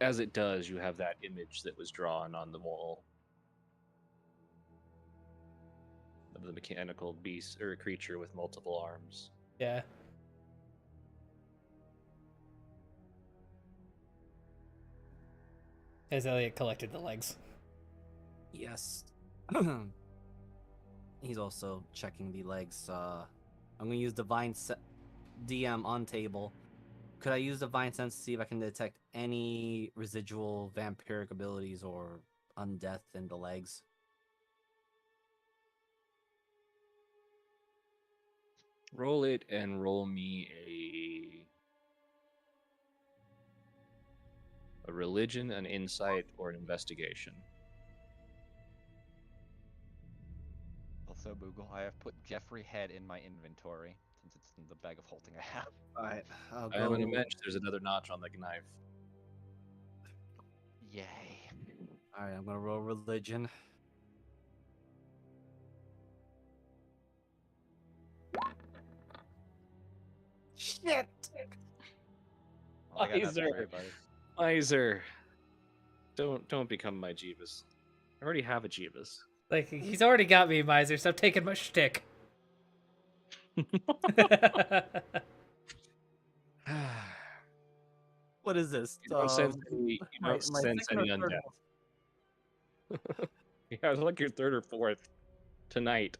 As it does, you have that image that was drawn on the wall of the mechanical beast or creature with multiple arms. Yeah. Has Elliot collected the legs? Yes. He's also checking the legs. I'm gonna use DM on table. Could I use Divine Sense to see if I can detect any residual vampiric abilities or undeath in the legs? Roll it and roll me a religion, an insight, or an investigation. Also, Moogle, I have put Jeffrey Head in my inventory since it's in the bag of holding I have. Alright, I'll I am going to go. mention there's another notch on the knife. Yay. Alright, I'm gonna roll religion. Shit! Well, I got nothing, Miser. right, buddy? Miser. Don't become my Jeebus. I already have a Jeebus. Like, he's already got me, Miser. Stop taking my shtick. What is this? You don't sense any, my sense second or any third undeath. Yeah, it's like your third or fourth tonight.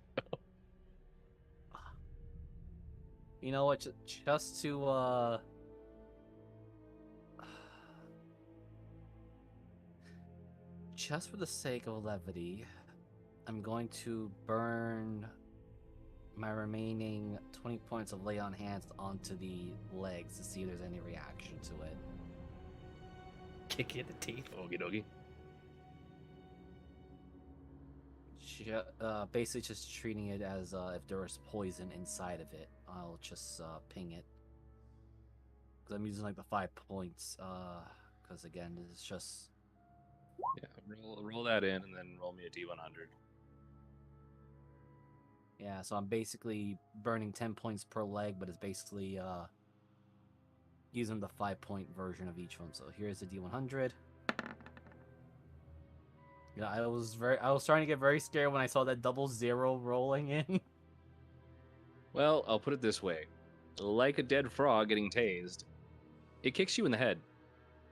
You know what? Just to just for the sake of levity, I'm going to burn my remaining 20 points of lay on hands onto the legs to see if there's any reaction to it. Kick you in the teeth. Okie dokie. Basically just treating it as if there was poison inside of it. I'll just ping it. Because I'm using like the 5 points. Because again, it's just... Yeah, roll that in and then roll me a D100. Yeah, so I'm basically burning 10 points per leg, but it's basically using the 5-point version of each one. So here's the D100. Yeah, I was starting to get very scared when I saw that 0 rolling in. Well, I'll put it this way. Like a dead frog getting tased, it kicks you in the head.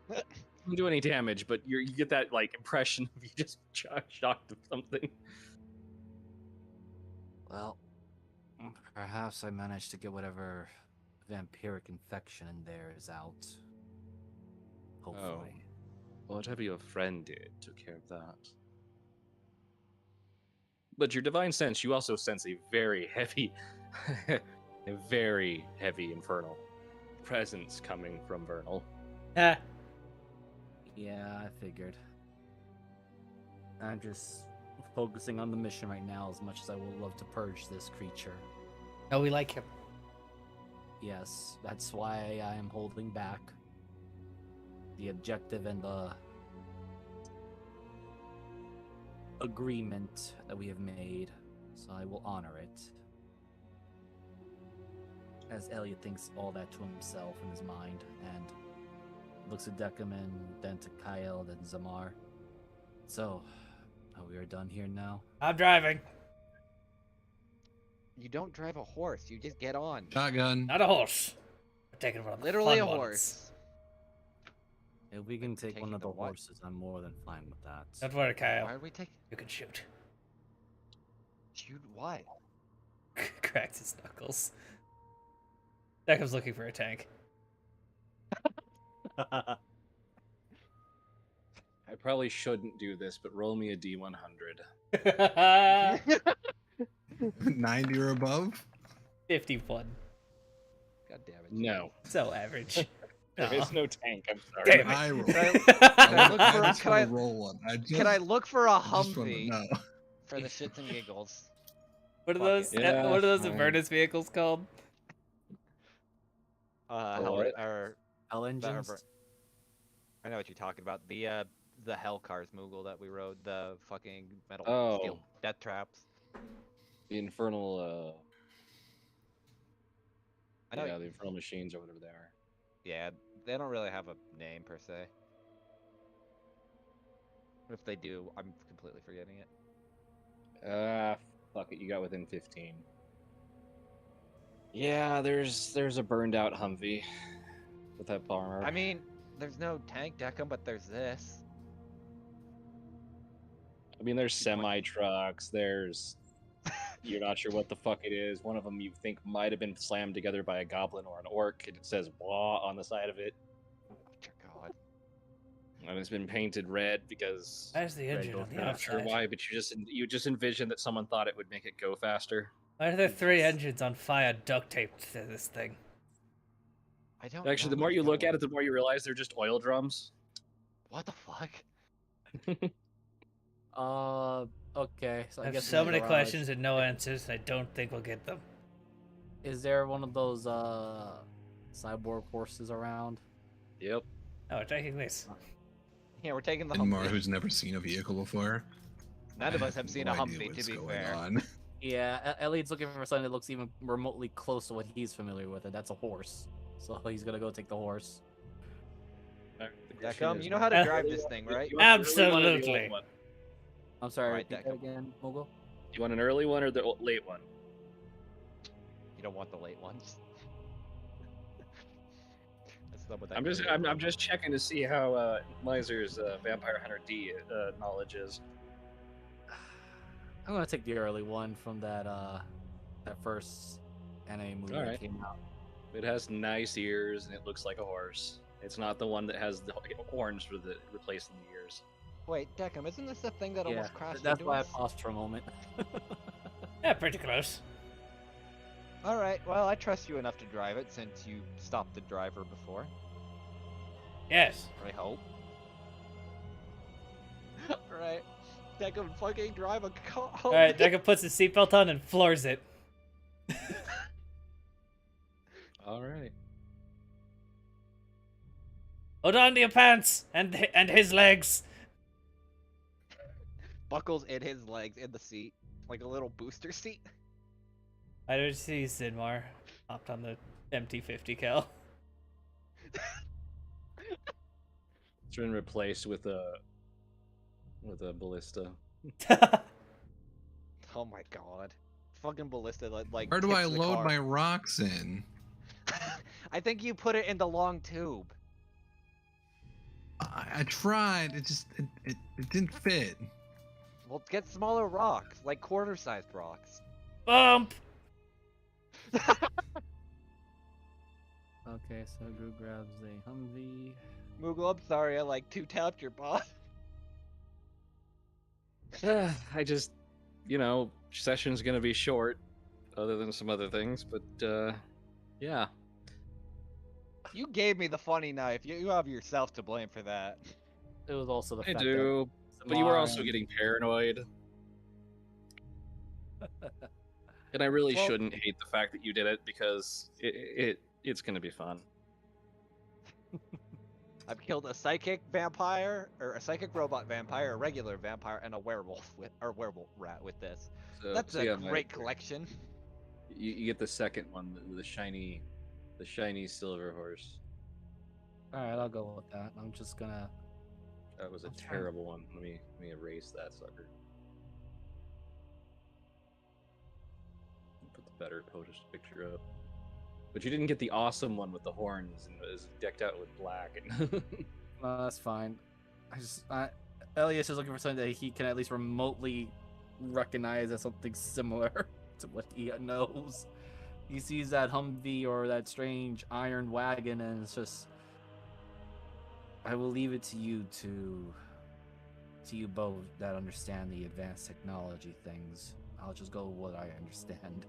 Doesn't do any damage, but you get that like impression of you just shocked of something. Well, perhaps I managed to get whatever vampiric infection in there is out. Hopefully. Whatever your friend did took care of that. But your divine sense, you also sense a very heavy, a very heavy infernal presence coming from Vernal. Ah, Yeah, I figured. I'm just focusing on the mission right now as much as I would love to purge this creature. no, we like him. Yes, that's why I am holding back. The objective and the agreement that we have made, so I will honor it. As Elliot thinks all that to himself in his mind, and looks at Decim and then to Kyle, then Zamar. So, we are done here now. I'm driving. You don't drive a horse, you just get on. Shotgun. Not a horse. I'm taking one of the Literally a fun ones. horse. If we can take Taking one of the the what? horses, I'm more than fine with that. Don't worry, Why Kyle. are we taking? You can shoot. Shoot what? Cracks his knuckles. Deckham's looking for a tank. I probably shouldn't do this, but roll me a D100. 90 or above? 51. God damn it. No. So average. There is No. no tank. I'm Damn sorry. it. I roll. Can I look I for? just Can want I? to roll one. Can I look for a I just want to Humvee know. for the shits and giggles? What are Fuck those? it. Yeah, What are those fine. Avernus vehicles called? What? Hell that engines. I know what you're talking about. The Hell cars, Moogle, that we rode. The fucking metal steel Oh, death traps. the infernal. I know. Yeah, the infernal machines or whatever they are. Yeah, they don't really have a name per se. If they do, I'm completely forgetting it. Fuck it. You got within 15. Yeah, there's a burned out Humvee with that bar. I mean, there's no tank Deckham, but there's this. I mean, there's 2.5. semi trucks. There's you're not sure what the fuck it is. One of them you think might have been slammed together by a goblin or an orc, and it says "blah" on the side of it, Oh dear God. and it's been painted red because Where's the engine goes on the I'm not sure outside? why, but you just envision that someone thought it would make it go faster. Why are there three Yes. engines on fire duct taped to this thing? I don't. Actually, know the more where you to look go. at it, the more you realize they're just oil drums. What the fuck? Okay. So I I have guess so in the many garage, questions and no answers. I don't think we'll get them. Is there one of those cyborg horses around? Yep. Oh, we're taking this. Yeah, we're taking the And Mar, Humvee. who's never seen a vehicle before. None of us have seen no a idea Humvee, to what's be going fair. on. Yeah, Elliot's looking for something that looks even remotely close to what he's familiar with, and that's a horse. So he's gonna go take the horse. Deckham, you know how to drive this thing, right? You want the early one or the old Absolutely. one? I'm sorry, Alright, repeat that Deckham. again, Mogul? You want an early one or the late one? You don't want the late ones. That's not what that I'm just Korean I'm just checking to see how Miser's Vampire Hunter D knowledge is. I'm gonna take the early one from that first anime movie that Alright. came out. It has nice ears and it looks like a horse. It's not the one that has the horns for the replacing the ears. Wait, Deckham, isn't this the thing that Yeah, almost crashed that's into why I us? paused for a moment. Yeah, pretty close. Alright, well, I trust you enough to drive it since you stopped the driver before. Yes. I hope. Alright. Deckham, fucking drive a car. All right, Deca puts his seatbelt on and floors it. All right. Hold on to your pants and his legs. Buckles in his legs in the seat. Like a little booster seat. I don't see Sinmar hopped on the empty 50 cal. It's been replaced with a ballista. Oh my god. Fucking ballista like Where do I tips the load car. my rocks in? I think you put it in the long tube. I tried. It didn't fit. Well, get smaller rocks, like quarter-sized rocks. Bump. Okay, so Drew grabs a Humvee. Moogle, I'm sorry, I like two-tapped your boss. I just, session's gonna be short, other than some other things, but yeah. You gave me the funny knife. You have yourself to blame for that. It was also the I fact do, that but you were Samar also and- getting paranoid. And I really Well- shouldn't hate the fact that you did it because it's gonna be fun. I've killed a psychic vampire, or a psychic robot vampire, a regular vampire, and a werewolf werewolf rat with this. So, That's so a yeah, great collection. You get the second one, the shiny silver horse. Alright, I'll go with that. I'm just gonna. That was a I'm trying- terrible one. Let me erase that sucker. Put the better POTUS picture up. But you didn't get the awesome one with the horns and it was decked out with black. And No, that's fine. Elias is looking for something that he can at least remotely recognize as something similar to what he knows. He sees that Humvee or that strange iron wagon, and it's just. I will leave it to you both that understand the advanced technology things. I'll just go with what I understand.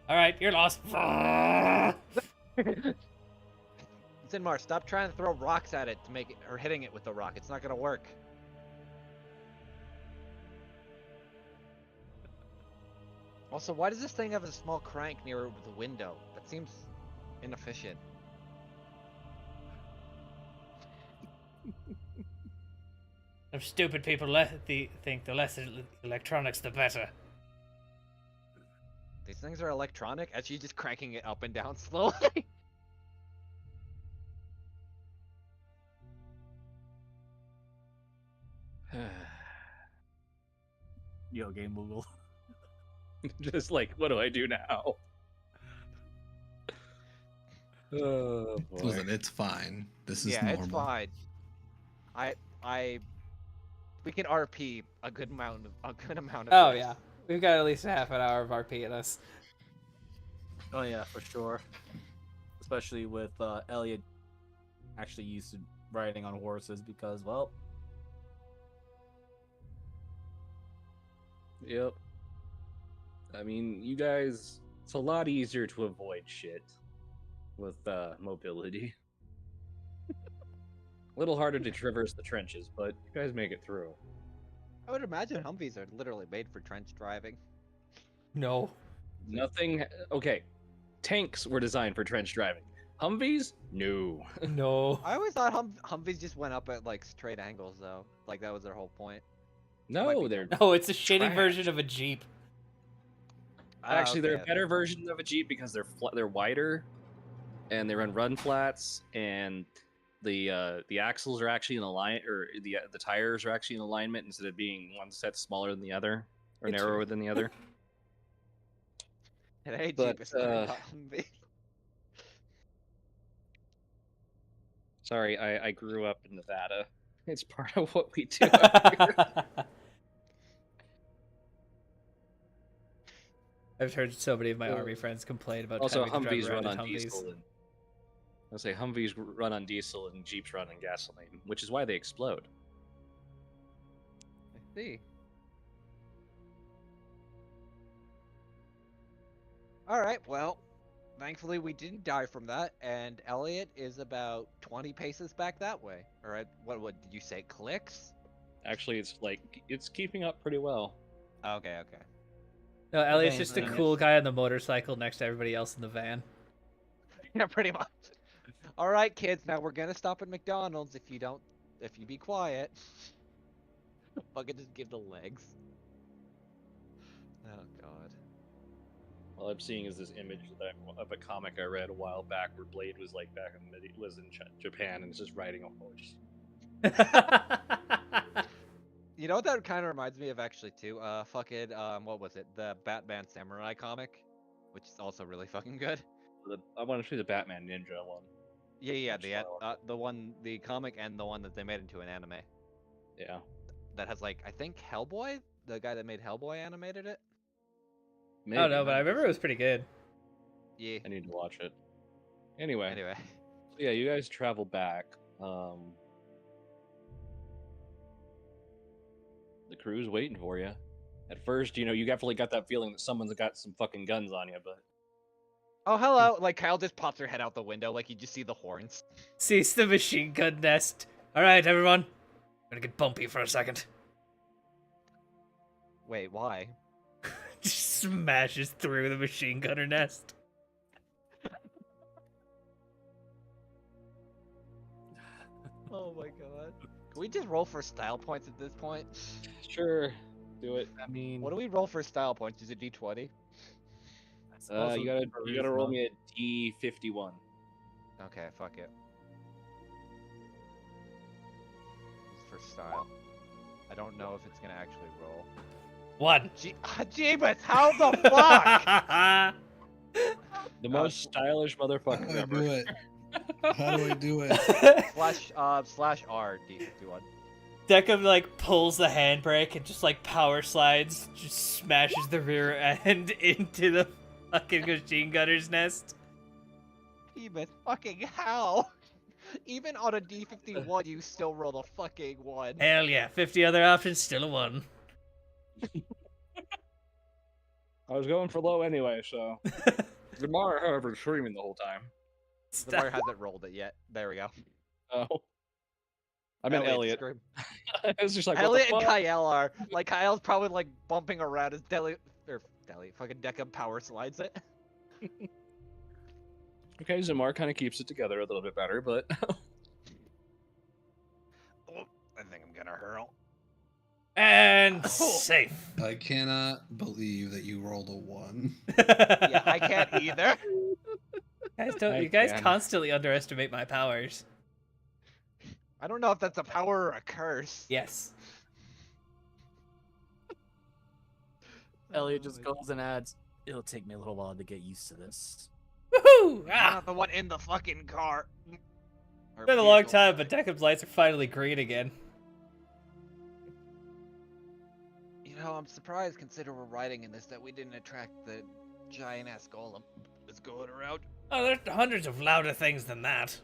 All right, you're lost. Zinmar, stop trying to throw rocks at it to make it, or hitting it with the rock. It's not gonna work. Also, why does this thing have a small crank near the window? That seems inefficient. Some stupid people think the less electronics, the better. These things are electronic. As she's just cranking it up and down slowly. Yo, Game Google. Just like, what do I do now? Oh boy. Listen, it's fine. This is Yeah, normal. it's fine. We can RP a good amount of Oh this. yeah, we've got at least a half an hour of RP in us. Oh yeah, for sure. Especially with Elliot actually used to riding on horses because, well, Yep. I mean, you guys, it's a lot easier to avoid shit with mobility. A little harder to traverse the trenches, but you guys make it through. I would imagine Humvees are literally made for trench driving. No. Nothing. Okay, tanks were designed for trench driving. Humvees, no. No. I always thought Humvees just went up at like straight angles though. Like that was their whole point. No, they're No, it's a shitty Trash. version of a Jeep. actually they're Okay, a better version of a Jeep because they're wider, and they run flats, and the axles are actually in alignment, or the tires are actually in alignment instead of being one set smaller than the other or It's narrower true. than the other. And any But, Jeep is better than Humvee. Sorry, I grew up in Nevada. It's part of what we do up here. I've heard so many of my army friends complain about Also, having to drive Humvees around run in on Humvees. diesel. And I'll say Humvees run on diesel and Jeeps run on gasoline, which is why they explode. I see. Alright, well, thankfully we didn't die from that, and Elliot is about 20 paces back that way. Alright, what did you say, clicks? Actually, it's keeping up pretty well. Okay, okay. No, Elliot's just a Advancing cool it. guy on the motorcycle next to everybody else in the van. Yeah, pretty much. Alright, kids, now we're gonna stop at McDonald's if you be quiet. Fucking just give the legs. Oh god. All I'm seeing is this image of a comic I read a while back where Blade was like back in was in Japan and is just riding a horse. You know what that kind of reminds me of actually too? What was it? The Batman Samurai comic, which is also really fucking good. I want to see the Batman Ninja one. Yeah, That's the comic and the one that they made into an anime. Yeah. That has like, I think Hellboy, the guy that made Hellboy animated it. Maybe. Oh no, but I remember it was pretty good. Yeah. I need to watch it. Anyway, Anyway. yeah, you guys travel back. The crew's waiting for you. At first, you definitely got that feeling that someone's got some fucking guns on you, but Oh, hello! Like, Kyle just pops her head out the window, like you just see the horns. Cease the machine gun nest. Alright, everyone. I'm gonna get bumpy for a second. Wait, why? Just smashes through the machine gunner nest. Oh my god. Can we just roll for style points at this point? sure, do it. I mean, What do we roll for style points? Is it D20? I suppose You with gotta roll charisma. me a D51. Okay, fuck it. For style. I don't know if it's gonna actually roll. 1. Jeebus, how the fuck? The most stylish How motherfucker do I ever. do it? How do I do it? slash R D51. Deckham like pulls the handbrake and just like power slides, just smashes the rear end into the fucking machine gunner's nest. Jeebus, fucking hell. Even on a D51, you still rolled a fucking 1. Hell yeah, 50 other options, still a 1. I was going for low anyway, so. Zamar, however, is screaming the whole time. Zamar hasn't rolled it yet. There we go. Oh. I meant Elliot. scream. It's just like, Elliot and what the fuck? Kyle are like Kyle's probably like bumping around as fucking Deca power slides it. Okay, Zamar kind of keeps it together a little bit better, but Oh, I think I'm gonna hurl. And safe. I cannot believe that you rolled a 1. Yeah, I can't either. You guys can. constantly underestimate my powers. I don't know if that's a power or a curse. Yes. Elliot just goes and adds, "It'll take me a little while to get used to this." Woohoo! I'm Ah! not the one in the fucking car. Or It's been a long vehicle. time, but Deckham's lights are finally green again. You know, I'm surprised, consider we're riding in this, that we didn't attract the giant ass golem that's going around. Oh, there's hundreds of louder things than that.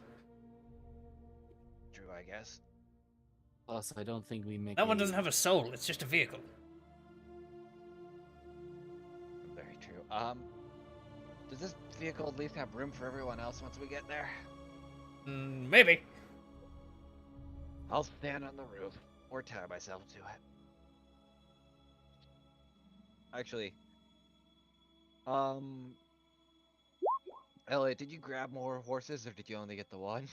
True, I guess. Plus, I don't think we make That one doesn't have a soul, it's just a vehicle. Very true. Does this vehicle at least have room for everyone else once we get there? Maybe. I'll stand on the roof or tie myself to it. Actually, Elliot, did you grab more horses or did you only get the one?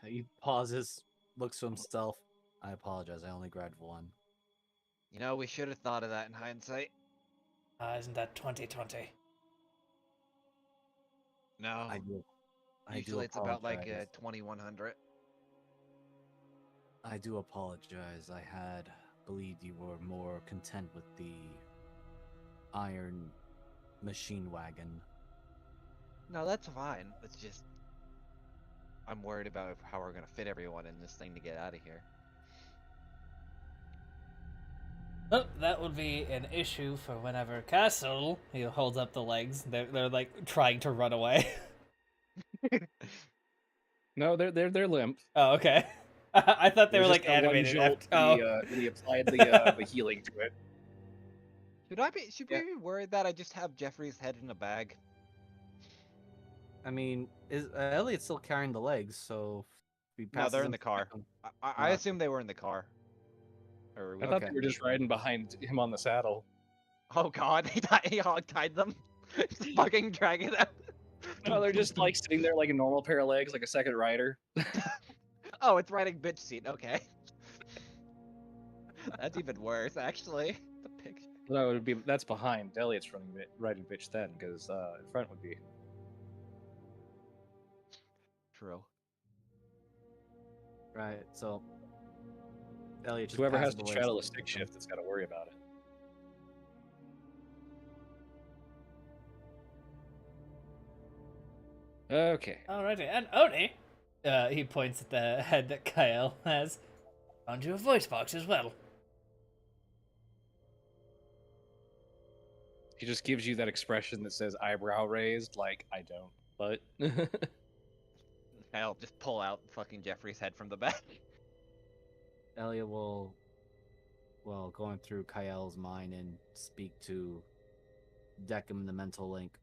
He pauses, looks to himself. I apologize. I only grabbed one. You know, we should have thought of that in hindsight. Isn't that 2020? No. I do. Usually it's about like apologize. 2100. I do apologize. I had believed you were more content with the iron machine wagon. No, that's fine. It's just I'm worried about how we're gonna fit everyone in this thing to get out of here. Well, that would be an issue for whenever Castle, he holds up the legs. They're like trying to run away. no, they're limp. Oh, okay. I thought they There's were just like that one animated. jolt Oh, when he applied the healing to it. Should Yeah. we be worried that I just have Jeffrey's head in a bag? I mean, is Elliot's still carrying the legs? So if he No, passes they're in him- the car. I assume they were in the car. Or I thought they were just riding behind him on the saddle. Oh god, he hog-tied them. Just fucking dragging them. No, they're just like sitting there like a normal pair of legs, like a second rider. Oh, it's riding bitch seat. Okay. That's even worse, actually. The picture. No, that's behind. Elliot's riding bitch then, because in front would be. True. Right. So Elliot just Whoever has passes to the legs straddle to a stick them. shift that's got to worry about it. Okay. alrighty. And Oni, he points at the head that Kyle has. Found you a voice box as well. He just gives you that expression that says eyebrow raised, like, I don't, but. I'll just pull out fucking Jeffrey's head from the back. Elliot will, well, going through Kyle's mind and speak to Deckham, the mental link.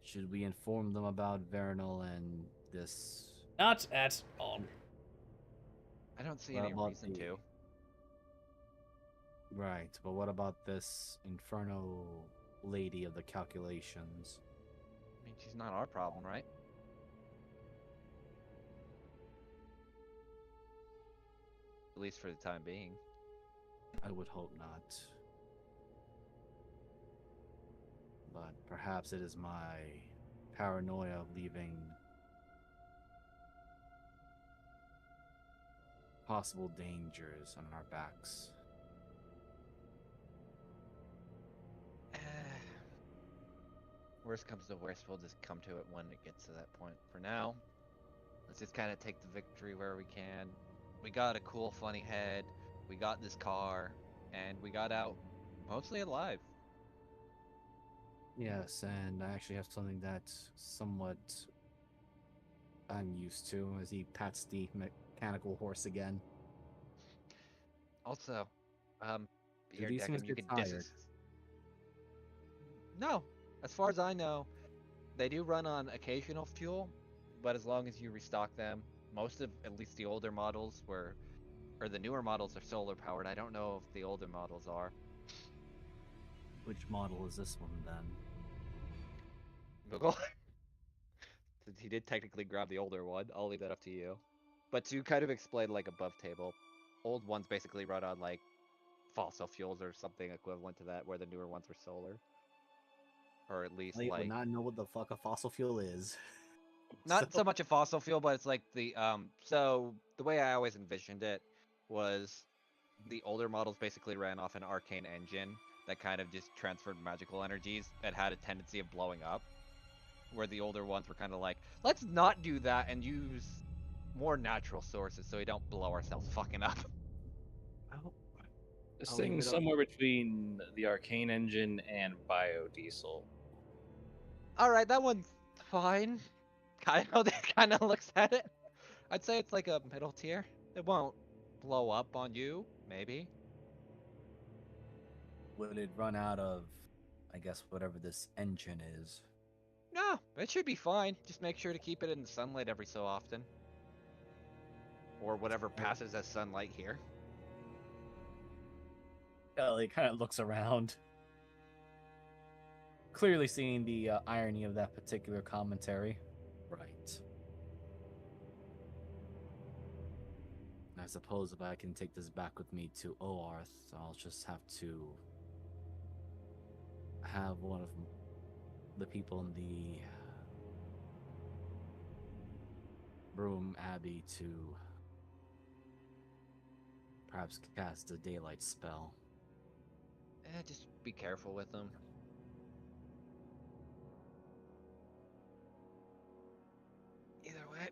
Should we inform them about Vernal and this? Not at all. I don't see What any about reason the- to. Right, but what about this Inferno lady of the calculations? I mean, she's not our problem, right? At least for the time being. I would hope not. But perhaps it is my paranoia of leaving possible dangers on our backs. Worst comes to worst, we'll just come to it when it gets to that point. For now, let's just kind of take the victory where we can. We got a cool, funny head. We got this car, and we got out mostly alive. Yes, and I actually have something that's somewhat I'm used to as he pats the mechanical horse again. Also, Do Here, these things Deckham, you get can tired? No, as far as I know, they do run on occasional fuel, but as long as you restock them, most of at least the older models or the newer models are solar powered. I don't know if the older models are. Which model is this one then? Google. Since he did technically grab the older one, I'll leave that up to you. But to kind of explain like above table, old ones basically run on like fossil fuels or something equivalent to that, where the newer ones are solar. Or at least Elliot would like not know what the fuck a fossil fuel is. not so much a fossil fuel, but it's like the so the way I always envisioned it was the older models basically ran off an arcane engine that kind of just transferred magical energies that had a tendency of blowing up. Where the older ones were kind of like, let's not do that and use more natural sources so we don't blow ourselves fucking up. This I'll leave thing's it up. somewhere between the arcane engine and biodiesel. Alright, that one's fine. Kind of looks at it. I'd say it's like a middle tier. It won't blow up on you, maybe. Would it run out of, I guess, whatever this engine is? No, it should be fine. Just make sure to keep it in the sunlight every so often. Or whatever passes as sunlight here. Elliot kind of looks around, clearly seeing the irony of that particular commentary. Right. I suppose if I can take this back with me to Oarth, I'll just have to have one of the people in the Broom Abbey to perhaps cast a daylight spell. Just be careful with them. Either way,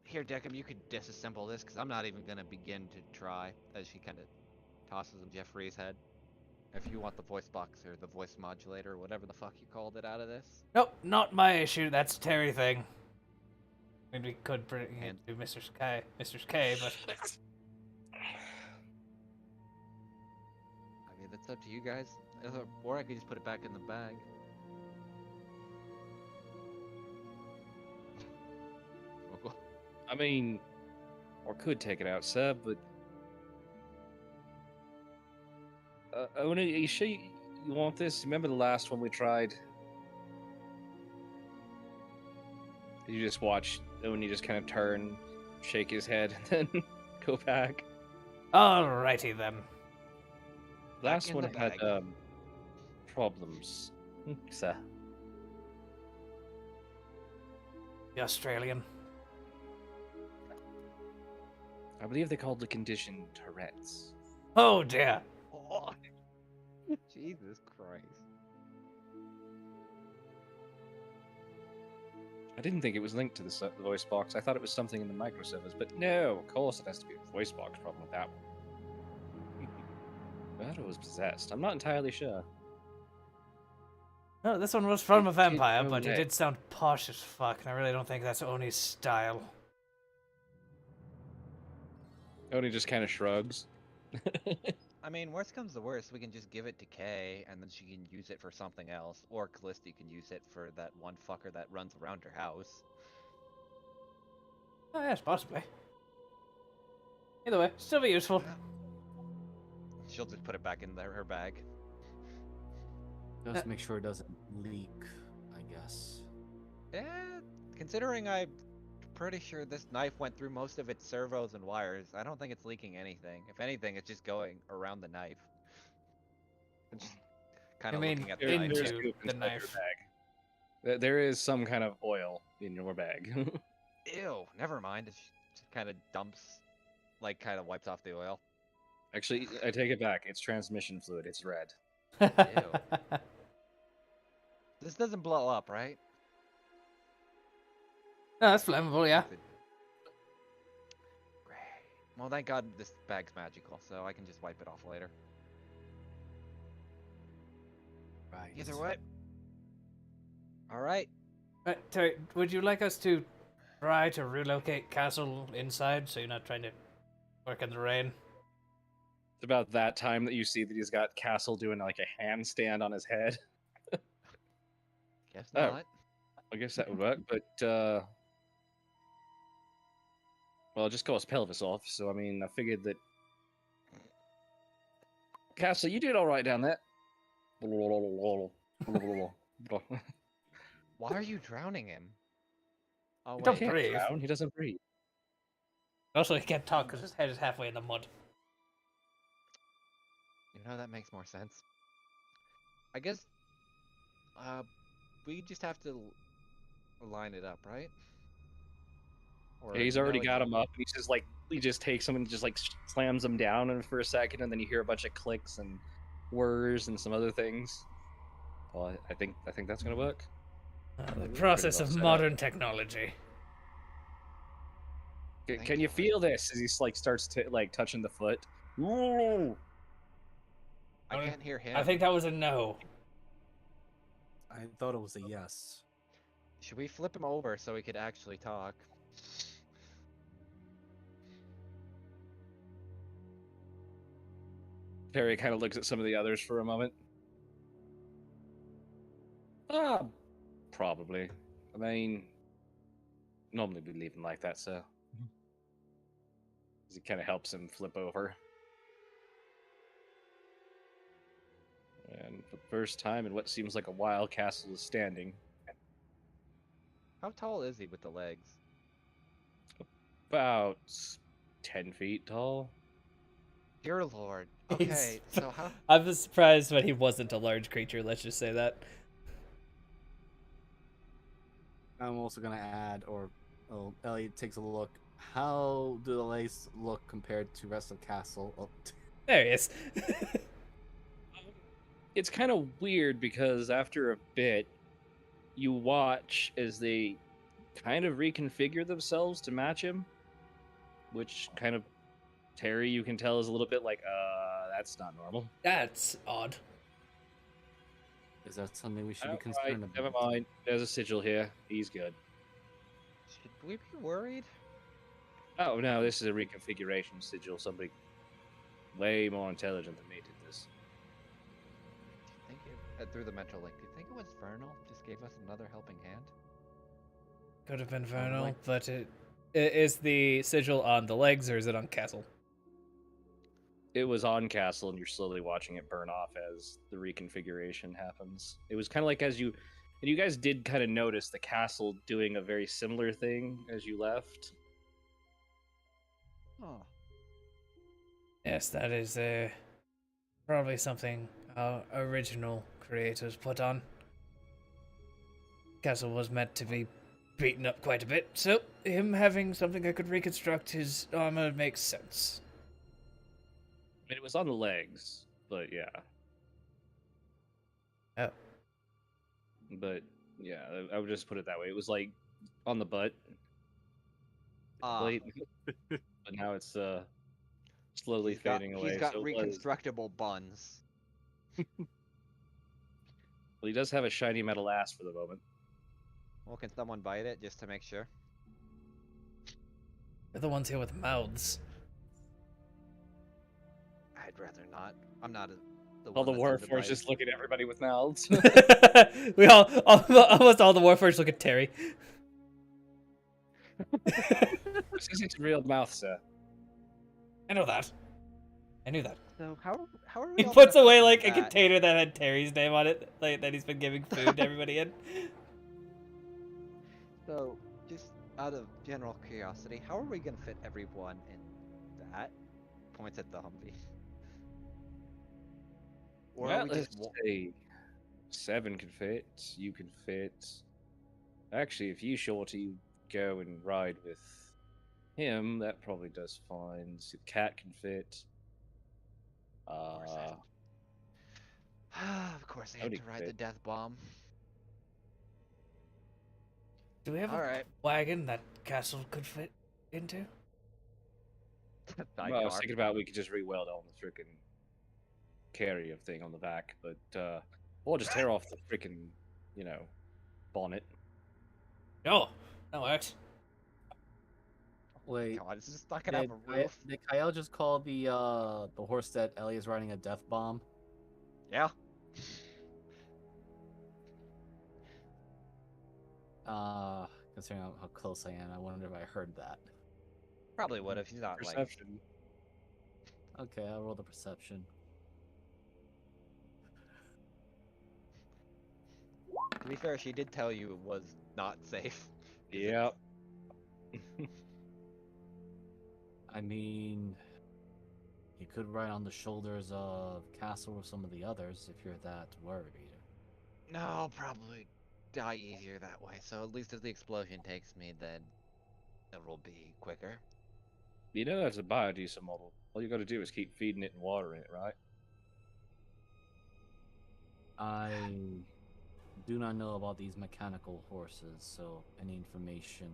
here, Deckham, you could disassemble this because I'm not even gonna begin to try. As she kind of tosses him Jeffrey's head. If you want the voice box or the voice modulator or whatever the fuck you called it out of this. Nope, not my issue. That's a Terry thing. I mean, we could bring it to Mr. K, but I mean, that's up to you guys. Or I could just put it back in the bag. I mean, or could take it out, sir, but Ona, are you sure you want this? Remember the last one we tried? Did you just watch Oni just kind of turn, shake his head, and then go back? alrighty then. Last in one the had bag. problems, sir. The Australian. I believe they called the condition Tourette's. Oh dear. Oh, Jesus Christ. I didn't think it was linked to the voice box. I thought it was something in the microservice, but no, of course it has to be a voice box problem with that one. I thought it was possessed. I'm not entirely sure. No, this one was from a It did vampire, go but he away. did sound posh as fuck, and I really don't think that's Oni's style. Oni just kind of shrugs. I mean, worst comes to worst, we can just give it to Kay, and then she can use it for something else. Or Callisti can use it for that one fucker that runs around her house. Oh, yes, possibly. Either way, still be useful. She'll just put it back in her bag. Just make sure it doesn't leak, I guess. Yeah, considering I'm pretty sure this knife went through most of its servos and wires, I don't think it's leaking anything. If anything, it's just going around the knife. I'm just kind of mean looking at the There- knife. there's into goop the inside your knife. bag. There is some kind of oil in your bag. Ew, never mind. It just kind of dumps, like, kind of wipes off the oil. Actually, I take it back. It's transmission fluid. It's red. This doesn't blow up, right? No, that's flammable, yeah. Great. Well, thank God this bag's magical, so I can just wipe it off later. Right. Either way. Alright. Terry, would you like us to try to relocate Castle inside so you're not trying to work in the rain? It's about that time that you see that he's got Castle doing like a handstand on his head. Guess Oh. not. I guess that would work, but well, it just got his pelvis off. So I mean, I figured that Castle, you did all right down there. Why are you drowning him? Oh Don't wait. Can't breathe. drown. He doesn't breathe. Also, he can't talk because his head is halfway in the mud. You know, that makes more sense. I guess we just have to line it up, right? Or He's you know, already it's got him up. He's just like he just takes him and just like slams him down and for a second, and then you hear a bunch of clicks and whirs and some other things. Well, I think that's gonna work. The Pretty process well of set up. modern technology. Thank Can you God. feel this as he like starts to like touching the foot? Ooh. I can't hear him. I think that was a no. I thought it was a yes. Should we flip him over so he could actually talk? Terry kind of looks at some of the others for a moment. Probably. I mean, normally we leave him like that, so. He kind of helps him flip over. And for the first time in what seems like a while, Castle is standing. How tall is he with the legs? About 10 feet tall. Dear Lord. He's- Okay, so how? I was surprised when he wasn't a large creature, let's just say that. I'm also gonna add, or Elliot takes a look. How do the legs look compared to rest of castle? Oh, There he is. It's kind of weird because after a bit, you watch as they kind of reconfigure themselves to match him, which kind of Terry, you can tell, is a little bit like, that's not normal. That's odd. is that something we should be Alright, concerned about? never mind. There's a sigil here. He's good. Should we be worried? Oh no, this is a reconfiguration sigil. Somebody way more intelligent than me did this. Do you think it, through the mental link, do you think it was Vernal? Just gave us another helping hand? Could have been would Vernal, like- but is the sigil on the legs or is it on Castle? It was on Castle, and you're slowly watching it burn off as the reconfiguration happens. It was kind of like as you, and you guys did kind of notice the Castle doing a very similar thing as you left. Oh. Yes, that is probably something our original creators put on. Castle was meant to be beaten up quite a bit, so him having something that could reconstruct his armor makes sense. I mean, it was on the legs, but yeah. Oh. But yeah, I would just put it that way. It was like on the butt. Ah. Plate. But now it's slowly fading away. He's got so it was- reconstructible buns. Well, he does have a shiny metal ass for the moment. Well, can someone bite it just to make sure? They're the ones here with mouths. I'd rather not. I'm not the All one the that's into Warforged biting. just look at everybody with mouths. We almost all the Warforged look at Terry. This isn't a real mouth, sir. I know that. I knew that. So how are we? He all puts gonna away fit like a in that? container that had Terry's name on it, like that he's been giving food to everybody in. So, just out of general curiosity, how are we gonna fit everyone in that? Points at the Humvee. Or Well, are we let's just say 7 can fit. You can fit. Actually, if you Shorty go and ride with him, that probably does fine. So the cat can fit. course I of course I had Howdy, to ride the kid. death bomb. Do we have All a right. wagon that Castle could fit into? Well, I was Sidecar. thinking about we could just re-weld on the freaking carrier thing on the back, but or just tear off the freaking, bonnet. No, that works. Wait, Come on, it's just not gonna have a did, roof. did Kyle just call the horse that Ellie is riding a death bomb? Yeah. Considering how close I am, I wonder if I heard that. Probably would if he's not like. Perception. Okay, I'll roll the perception. To be fair, she did tell you it was not safe. Yep. I mean, you could ride on the shoulders of Castle or some of the others if you're that worried. No, I'll probably die easier that way. So at least if the explosion takes me, then it'll be quicker. You know that's a biodiesel model. All you got to do is keep feeding it and watering it, right? I do not know about these mechanical horses, so any information.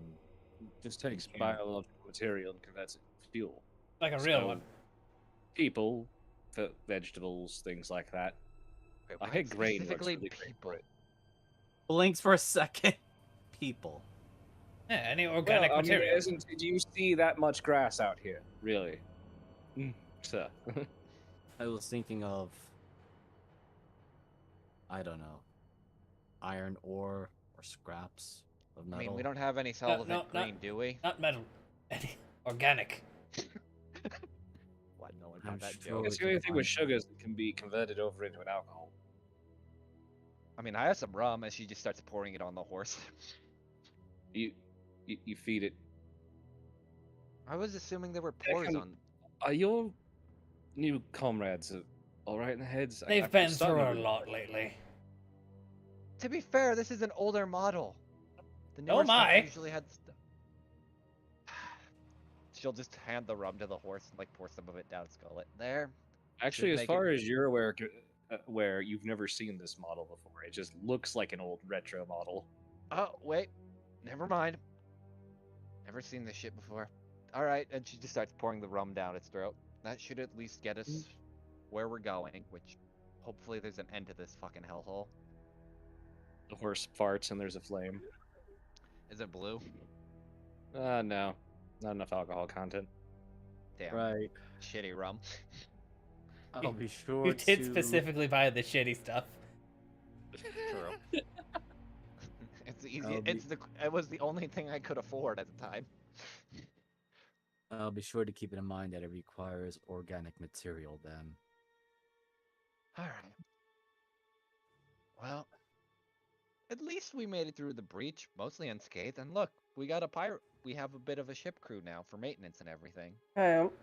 Just takes Okay. biological material and converts it to fuel. Like a real So, one. People, vegetables, things like that. Wait, I what? heard grain works Specifically really great people. for it. Blinks for a second. People. Yeah, any organic Well, I mean, material. do you see that much grass out here? Really? So, I was thinking of, I don't know, iron ore or scraps of I metal. mean, we don't have any solvent green, do we? Not metal. Any organic. What? No one I'm got that sure joke. it's the only thing with sugars that can be converted over into an alcohol. I mean, I have some rum, and she just starts pouring it on the horse. You feed it. I was assuming there were pores can- on. Are your new comrades all right in the heads? They've been through a lot lately. To be fair, this is an older model. The Oh newer stuff my. usually had stuff. She'll just hand the rum to the horse and like pour some of it down its gullet. There. Actually, Should as make far as you're aware, where you've never seen this model before, it just looks like an old retro model. Oh, wait. Never mind. Never seen this shit before. Alright, and she just starts pouring the rum down its throat. That should at least get us where we're going, which hopefully there's an end to this fucking hellhole. The horse farts and there's a flame. Is it blue? No, not enough alcohol content. Damn. Right. Shitty rum. I'll be sure You did to specifically buy the shitty stuff. True. It's the easy. I'll be- It was the only thing I could afford at the time. I'll be sure to keep it in mind that it requires organic material then. All right. Well, at least we made it through the breach, mostly unscathed. And look, we got a pirate. We have a bit of a ship crew now for maintenance and everything. Kyle,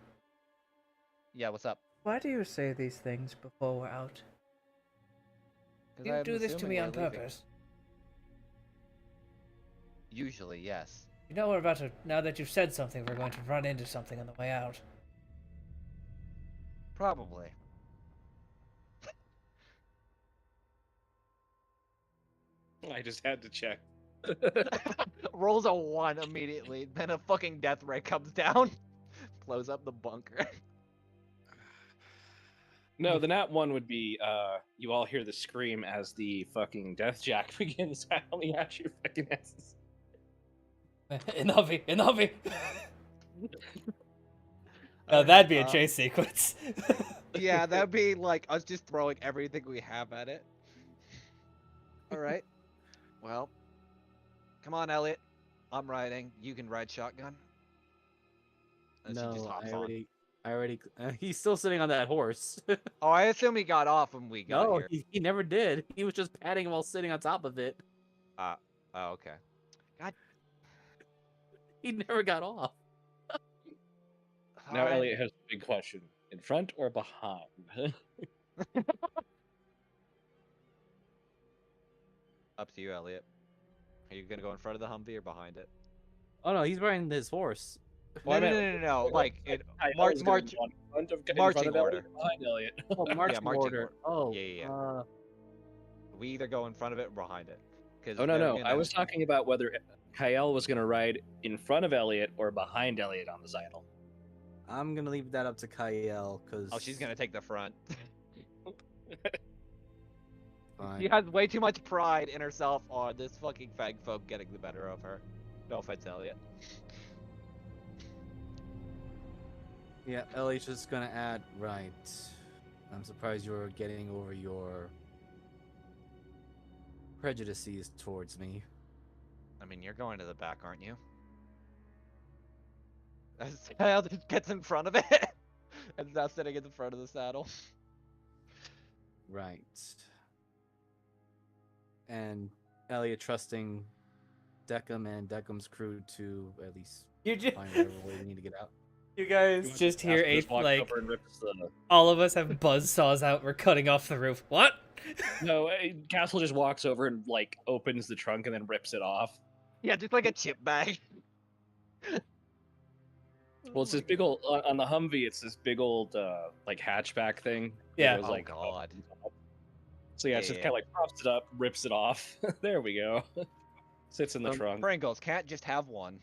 Yeah, what's up? why do you say these things before we're out? 'Cause You I'm do this to assuming me we're on leaving. purpose. Usually, yes. You know we're about to. Now that you've said something, we're going to run into something on the way out. Probably. I just had to check. Rolls a 1 immediately. Then a fucking death ray comes down. Blows up the bunker. No, the nat one would be you all hear the scream as the fucking death jack begins howling at your fucking asses. Enough! Now that'd be a Alright, chase sequence. Yeah, that'd be like us just throwing everything we have at it. Alright. Well. Come on, Elliot. I'm riding. You can ride shotgun. And she just No, hops I on. already. He's still sitting on that horse. Oh, I assume he got off when we got No, here. he never did. He was just patting while sitting on top of it. Oh, okay. He never got off. Now Alright. Elliot has a big question: in front or behind? Up to you, Elliot. Are you gonna go in front of the Humvee or behind it? Oh no, he's riding his horse. Well, I no, meant- no. Like it. I March, was gonna march. be in front of marching Elliot, order. behind Elliot. Oh, marching marching order. order. Oh, Yeah. We either go in front of it or behind it. 'Cause Oh no, they're no! I gonna- was talking about whether Kyle was gonna ride in front of Elliot or behind Elliot on the saddle. I'm gonna leave that up to Kyle because. Oh, she's gonna take the front. Fine. She has way too much pride in herself on this fucking fag folk getting the better of her. No offense, Elliot. Yeah, Ellie's just gonna add, right. I'm surprised you're getting over your prejudices towards me. I mean, you're going to the back, aren't you? As Kyle just gets in front of it and is now sitting in the front of the saddle. Right. And Elliot trusting Deckham and Deckham's crew to at least You just, find whatever way we need to get out. you guys just hear Castle a just walks like over and rips the. all of us have buzz saws out. We're cutting off the roof. What? No, Castle just walks over and like opens the trunk and then rips it off. Yeah, just like a chip bag. Well, it's this big old on the Humvee. It's this big old like hatchback thing. Yeah. It was, Oh, like, God. So yeah, Yeah, it's just yeah. kind of like props it up, rips it off. There we go. Sits in the trunk. Pringles can't just have one.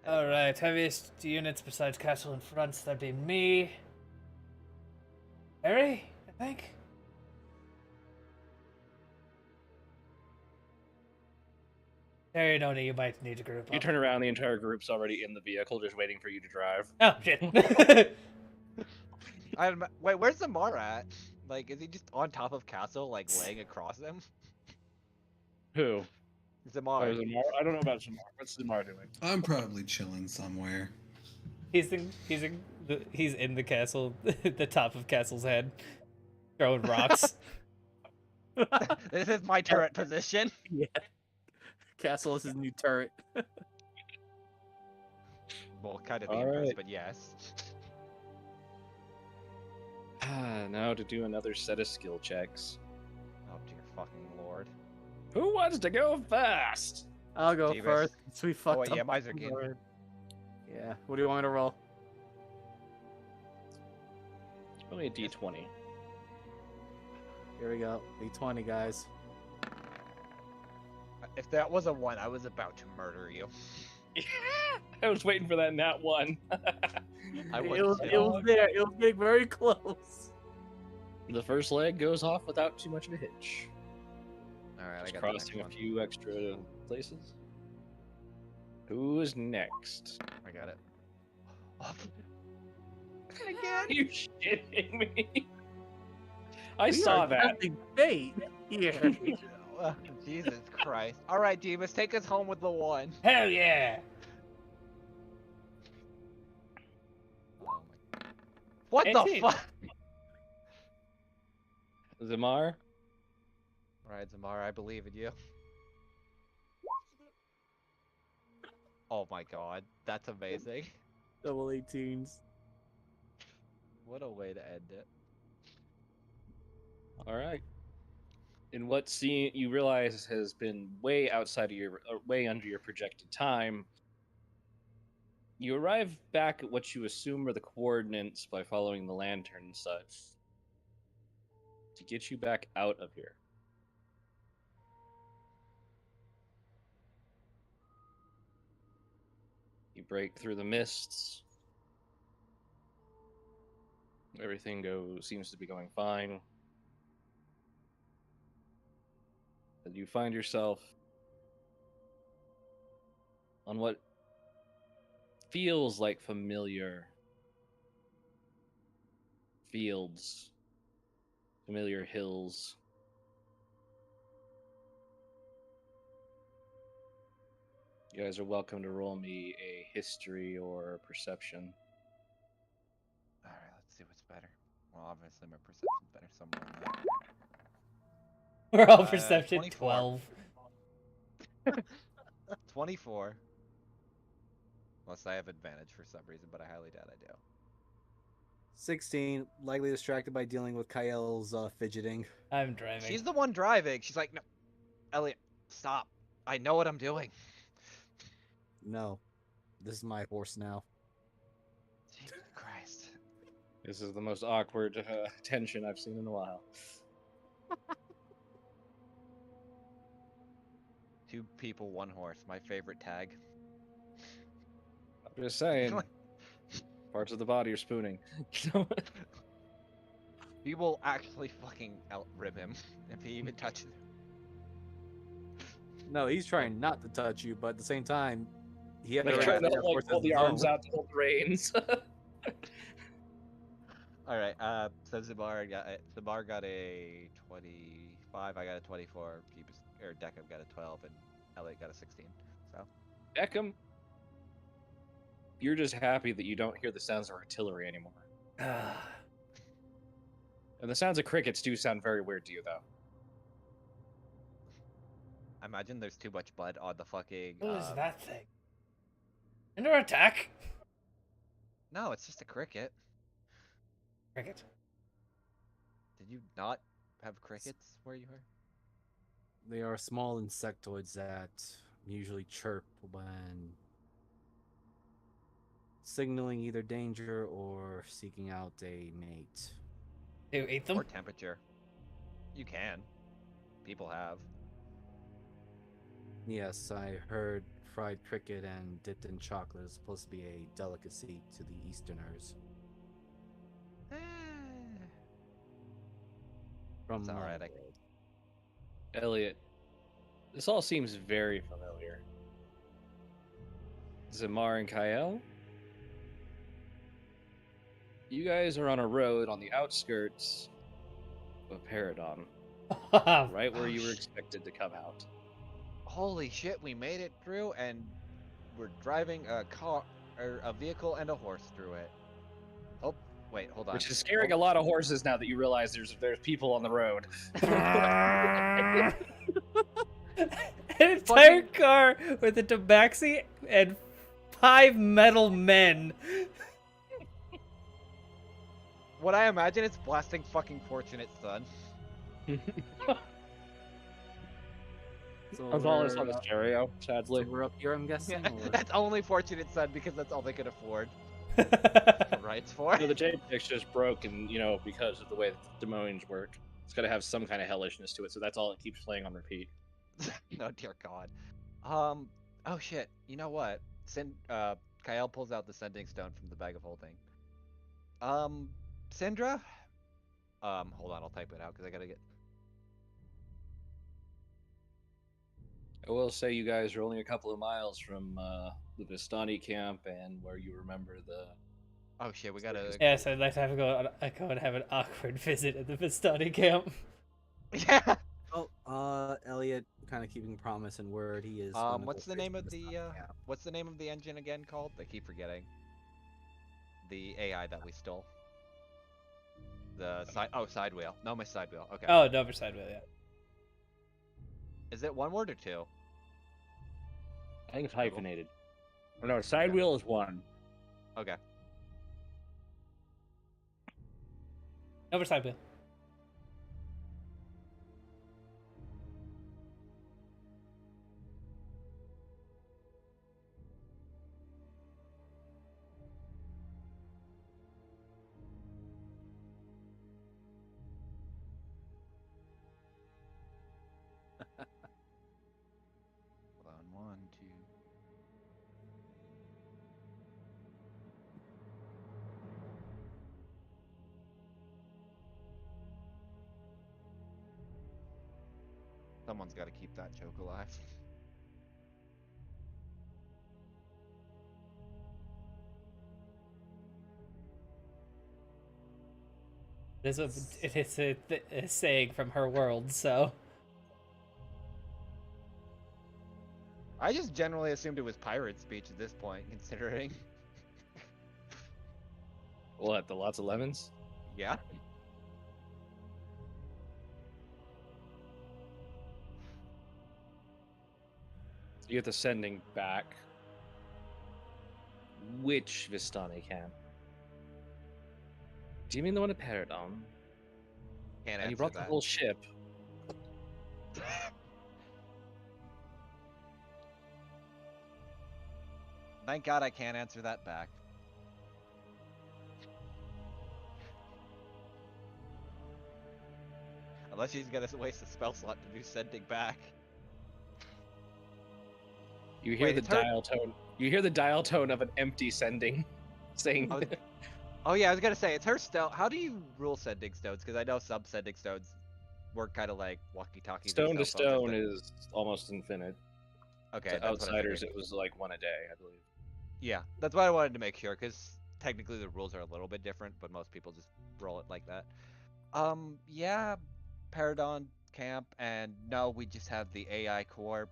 All right, heaviest units besides Castle and front. That'd be me. Harry, I think. Harry and Oni, you might need to group up. You turn around, the entire group's already in the vehicle, just waiting for you to drive. Oh shit. Wait, where's Zamar at? Like, is he just on top of Castle, like laying across him? Who? Zamar. Oh, Zamar? I don't know about Zamar. What's Zamar doing? I'm probably chilling somewhere. he's in the castle, the top of Castle's head, throwing rocks. This is my turret position. Yeah. Castle is his new turret. Well, kind of the All inverse, right. but yes. Now to do another set of skill checks. Oh dear fucking lord. Who wants to go fast? I'll go Davis. first. So we fucked Oh, wait, up. yeah, mine's again. Yeah. What do you want me to roll? Only a D20. Here we go. D20, guys. If that was a 1, I was about to murder you. I was waiting for that nat one. I It would was, too. it was there. It was getting very close. The first leg goes off without too much of a hitch. Alright, I Just got the next crossing a one. few extra places. Who is next? I got it. Are Again? you shitting me? I We saw are that. tempting fate here. Jesus Christ. Alright, Demas, take us home with the 1. Hell yeah! Oh my... What the 18. fuck? Zamar? Alright, Zamar, I believe in you. Oh my god, that's amazing. Double 18s. What a way to end it. All right. In what scene you realize has been way outside of your, way under your projected time, you arrive back at what you assume are the coordinates by following the lantern and such to get you back out of here. You break through the mists. Everything seems to be going fine. But you find yourself on what feels like familiar fields, familiar hills. You guys are welcome to roll me a history or perception. Alright, let's see what's better. Well, obviously my perception's better somewhere in that. We're all perception 24. 12. 24. Unless I have advantage for some reason, but I highly doubt I do. 16, likely distracted by dealing with Kyle's fidgeting. I'm driving. She's the one driving. She's like, no, Elliot, stop. I know what I'm doing. No, this is my horse now. Jesus Christ. This is the most awkward tension I've seen in a while. 2 people, 1 horse. My favorite tag. I'm just saying, parts of the body are spooning. He will actually fucking out-rib him if he even touches him. No, he's trying not to touch you, but at the same time, He had Like already trying to had that like horse hold as the his arms own. out to hold the reins. All right. So Zabar got a 25. I got a 24. Or Deckam got a 12, and Elliot got a 16. So Beckham, you're just happy that you don't hear the sounds of artillery anymore. And the sounds of crickets do sound very weird to you, though. I imagine there's too much blood on the fucking. What is that thing? Under attack? No, it's just a cricket. Cricket. Did you not have crickets where you were? They are small insectoids that usually chirp when signaling either danger or seeking out a mate. Do you eat them? Or temperature. You can. People have. Yes, I heard fried cricket and dipped in chocolate is supposed to be a delicacy to the Easterners. From It's my alright. world. Elliot, this all seems very familiar. Zamar and Kyle? You guys are on a road on the outskirts of Paradon, right where you were expected to come out. Holy shit, we made it through, and we're driving a car, or a vehicle and a horse through it. Oh, wait, hold on. Which is scaring Oh. a lot of horses now that you realize there's people on the road. An entire car with a tabaxi and 5 metal men. What I imagine is blasting fucking Fortunate Son. So That's all it's we're, on the stereo, sadly. so we're up here, I'm guessing? Or... That's only Fortunate Son because that's all they could afford rights for. No, the JPEG's just broke, and because of the way that the domains work, it's got to have some kind of hellishness to it. So that's all it keeps playing on repeat. Oh dear God. Oh shit. You know what? Kyle pulls out the sending stone from the bag of holding. Syndra. Hold on. I'll type it out because I gotta get. I will say you guys are only a couple of miles from the Vistani camp and where you remember the. Oh shit. We gotta. Yes, I'd like to go and have an awkward visit at the Vistani camp. Yeah. Oh, Elliot, kind of keeping promise and word, he is. gonna What's go the name face of the the Vistani camp. what's the name of the engine again called? I keep forgetting. The AI that we stole. The side wheel. No, my side wheel. Okay. Oh, Dover side wheel, yeah. Is it one word or two? I think it's hyphenated. Oh, no, side wheel is one. Okay. Dover side wheel. Hold on. 1, 2. Someone's got to keep that joke alive. It is a saying from her world, so. I just generally assumed it was pirate speech at this point, considering. What, the lots of lemons? Yeah. You get the sending back. Which Vistani camp? Do you mean the one at Paradon? Can't And you answer brought the that. whole ship. Thank God I can't answer that back. Unless he's gonna waste a spell slot to do sending back. You hear Wait, the it's her- dial tone. You hear the dial tone of an empty sending, saying, Oh, oh yeah, I was gonna say it's her stone. How do you rule sending stones? Because I know some sending stones work kind of like walkie-talkies. or "Stone to cell phones or stone something. is almost infinite." Okay, To that's what I outsiders, figured. it was like one a day, I believe. Yeah, that's why I wanted to make sure, because technically the rules are a little bit different, but most people just roll it like that. Yeah, Paradon camp, and no, we just have the AI core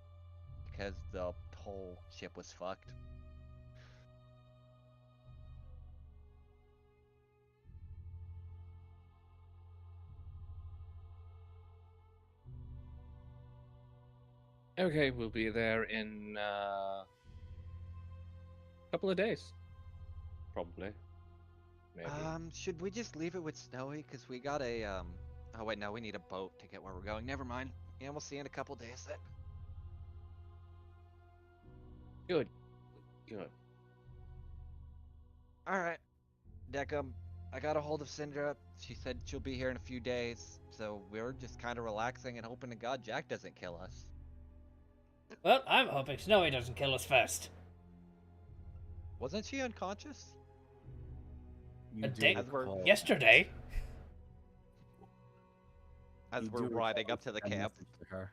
because the whole ship was fucked. Okay, we'll be there in a couple of days, probably. Maybe. Should we just leave it with Snowy? Because we got a, oh wait, no, we need a boat to get where we're going. Never mind. Yeah, we'll see you in a couple days then. Good. Good. Alright, Deckham, I got a hold of Syndra. She said she'll be here in a few days, so we're just kind of relaxing and hoping to God Jack doesn't kill us. Well, I'm hoping Snowy doesn't kill us first. Wasn't she unconscious? You A do day- recall Yesterday? As You we're do recall riding up to the that camp. message to her.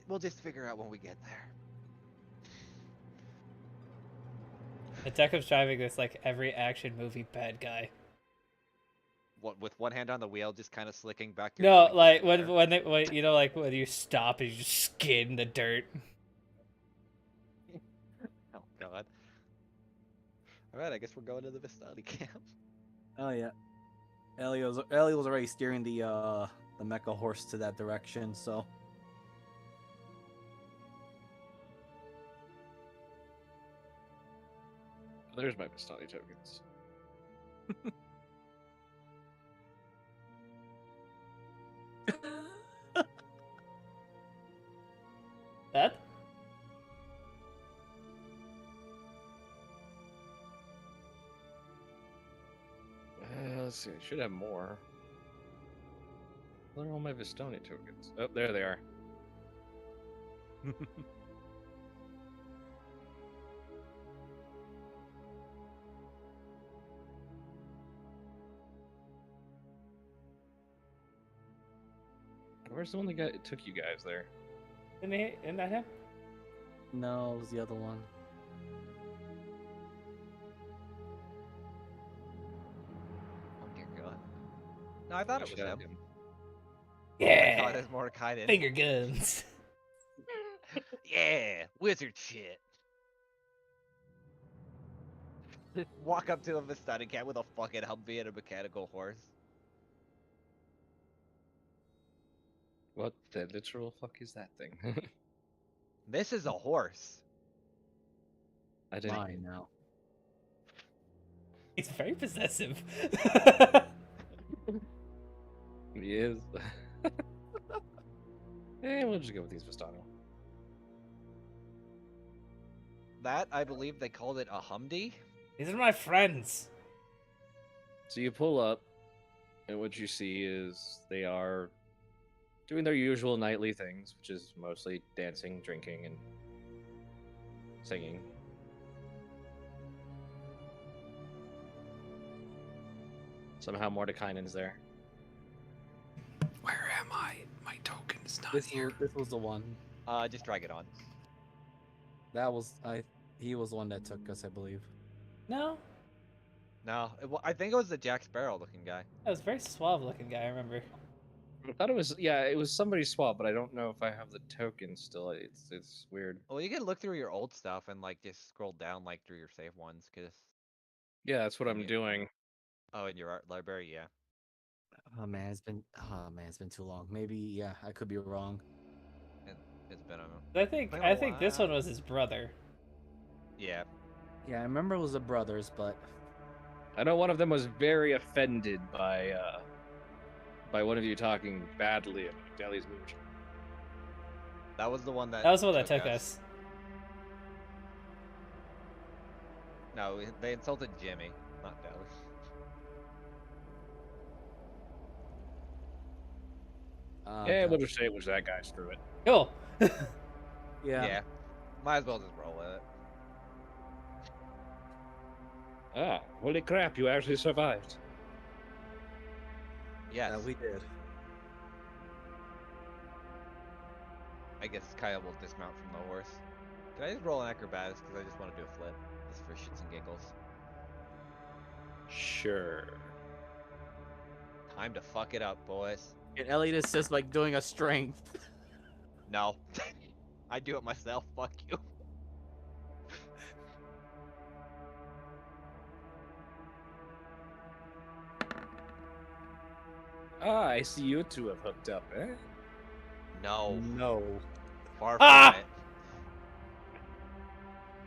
We'll just figure out when we get there. The Deckham's driving this like every action movie bad guy. What, with one hand on the wheel, just kind of slicking back your No, going like through the air? when you know, like when you stop and you just skid in the dirt. Oh god. Alright, I guess we're going to the Vistani camp. Oh yeah. Ellie was already steering the mecha horse to that direction, so There's my Bastani tokens. That? Let's see. I should have more. Where are all my Vistani tokens? Oh, there they are. Where's the one that took you guys there? Isn't that him? no, it was the other one. Oh dear god. No, I thought I it was should have him. him. Oh my Yeah. god, there's Mordecai in. Finger guns. Yeah, wizard shit. Walk up to a Vistani camp with a fucking Humvee and a mechanical horse. What the literal fuck is that thing? This is a horse. I didn't. Mine now. He's very possessive. He is. Eh, we'll just go with these Vistani. That, I believe they called it a Humdee. These are my friends. So you pull up, and what you see is they are doing their usual nightly things, which is mostly dancing, drinking, and singing. Somehow Mordekainen's there. Where am I? My token is not This here. was the one. Just drag it on. That was he was the one that took us, I believe. No, No, I think it was the Jack Sparrow looking guy. that was a very suave looking guy. I remember. I thought it was it was somebody's swap, but I don't know if I have the token still. It's weird. Well, you can look through your old stuff and like just scroll down like through your save ones, cause Yeah, that's what I'm Yeah. doing. oh, in your art library, yeah. Oh man, it's been too long. Maybe yeah, I could be wrong. It's been a I think this one was his brother. yeah. Yeah, I remember it was the brothers, but I know one of them was very offended by one of you talking badly about Deli's mooch. That was the one that. That was the one that took us. No, they insulted Jimmy, not Deli. Yeah, we'll just say it was that guy. Screw it. Cool. Yeah. Might as well just roll with it. Ah, holy crap! You actually survived. Yes. Yeah, we did. I guess Kaya will dismount from the horse. Can I just roll an acrobatics because I just want to do a flip, just for shits and giggles? Sure. Time to fuck it up, boys. And Elliot is just like doing a strength. No, I do it myself. Fuck you. Ah, I see you two have hooked up, eh? No, No. far Ah! from it.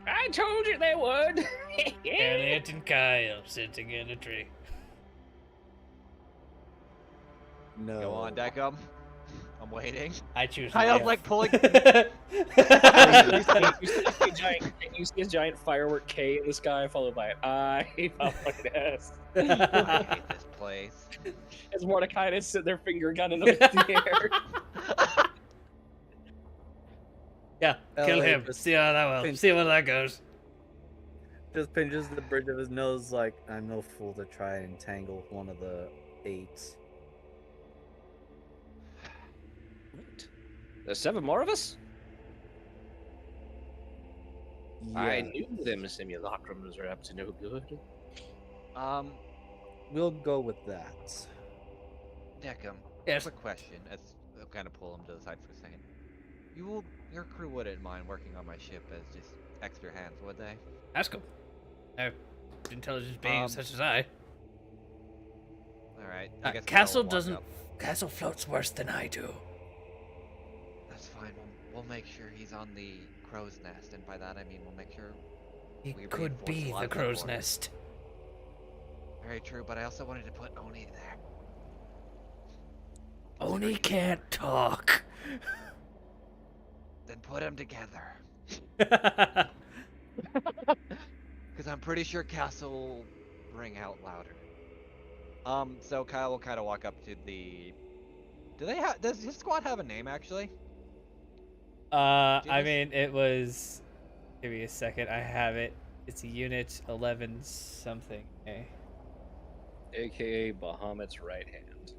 I told you they would. Elliot and Kyle sitting in a tree. No. Go on, Deckham. I'm waiting. I choose Kyle's life. like pulling. You see a giant firework K in the sky, followed by an I, followed by an S. I hate this place. As Mordecai is sitting there finger gunning up in the air. Yeah, kill Elliot him. just See how that will. pinch- See where that goes. Just pinches the bridge of his nose like, I'm no fool to try and entangle one of the 8s. What? There's 7 more of us? I knew them simulacrums are up to no good. We'll go with that. Deckham. Yes. Quick question. As I'll kind of pull him to the side for a second. Your crew wouldn't mind working on my ship as just extra hands, would they? Ask him. They're intelligent beings such as I. All right. I guess Castle Kyle will walk doesn't. up. Castle floats worse than I do. That's fine. We'll make sure he's on the crow's nest, and by that I mean we'll make sure. He We could reinforce be a lot the of the crow's border. nest. Very true, but I also wanted to put Oni there. Oni can't talk. Then put them together. Because I'm pretty sure Castle will ring out louder. So Kyle will kind of walk up to the. Does his squad have a name actually? I Judas? mean, it was. Give me a second. I have it. It's a unit 11 something. Okay. AKA Bahamut's right hand.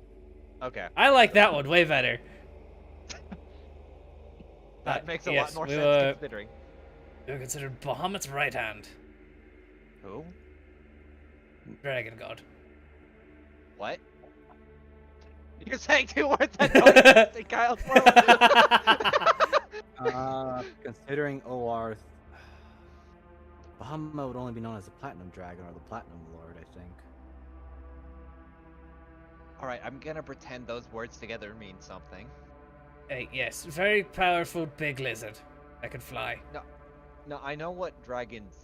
Okay. I like that one way better. That makes a yes, lot more we sense were- considering. We were considered Bahamut's right hand. Who? Dragon God. What? You're saying 2 words that don't exist in Kyle's world. Considering OR, Bahamut would only be known as the Platinum Dragon or the Platinum Lord, I think. Alright, I'm gonna pretend those words together mean something. Yes, very powerful big lizard. I can fly. No, I know what dragons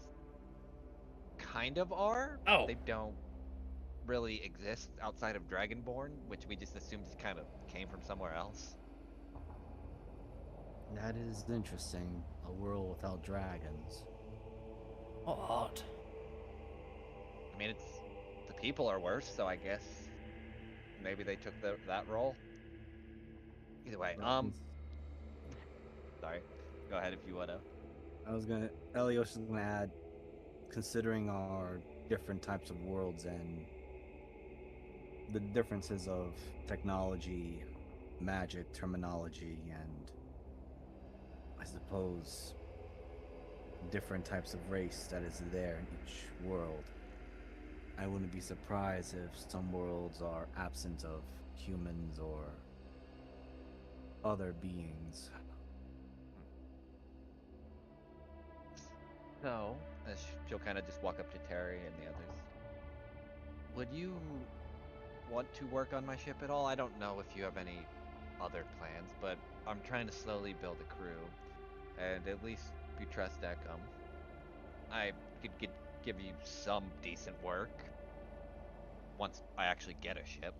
kind of are. Oh. They don't really exist outside of Dragonborn, which we just assumed kind of came from somewhere else. That is interesting. A world without dragons. Odd. I mean, the people are worse, so I guess maybe they took that role. Either way, sorry. Go ahead if you wanna. Elios is gonna add, considering our different types of worlds and the differences of technology, magic, terminology, and I suppose different types of race that is there in each world. I wouldn't be surprised if some worlds are absent of humans or other beings. So, as she'll kind of just walk up to Terry and the others. Would you want to work on my ship at all? I don't know if you have any other plans, but I'm trying to slowly build a crew. And at least if you trust Deckham, I could give you some decent work once I actually get a ship.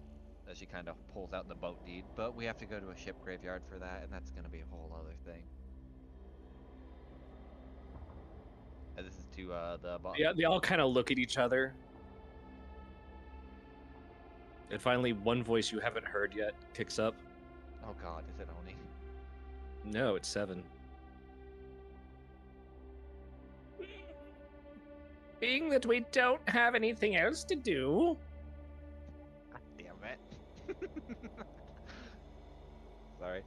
As she kind of pulls out the boat deed, but we have to go to a ship graveyard for that, and that's going to be a whole other thing. And this is to the bottom. Yeah, they all kind of look at each other. And finally, one voice you haven't heard yet kicks up. Oh God, is it Oni? No, it's 7. Being that we don't have anything else to do, God damn it. Sorry.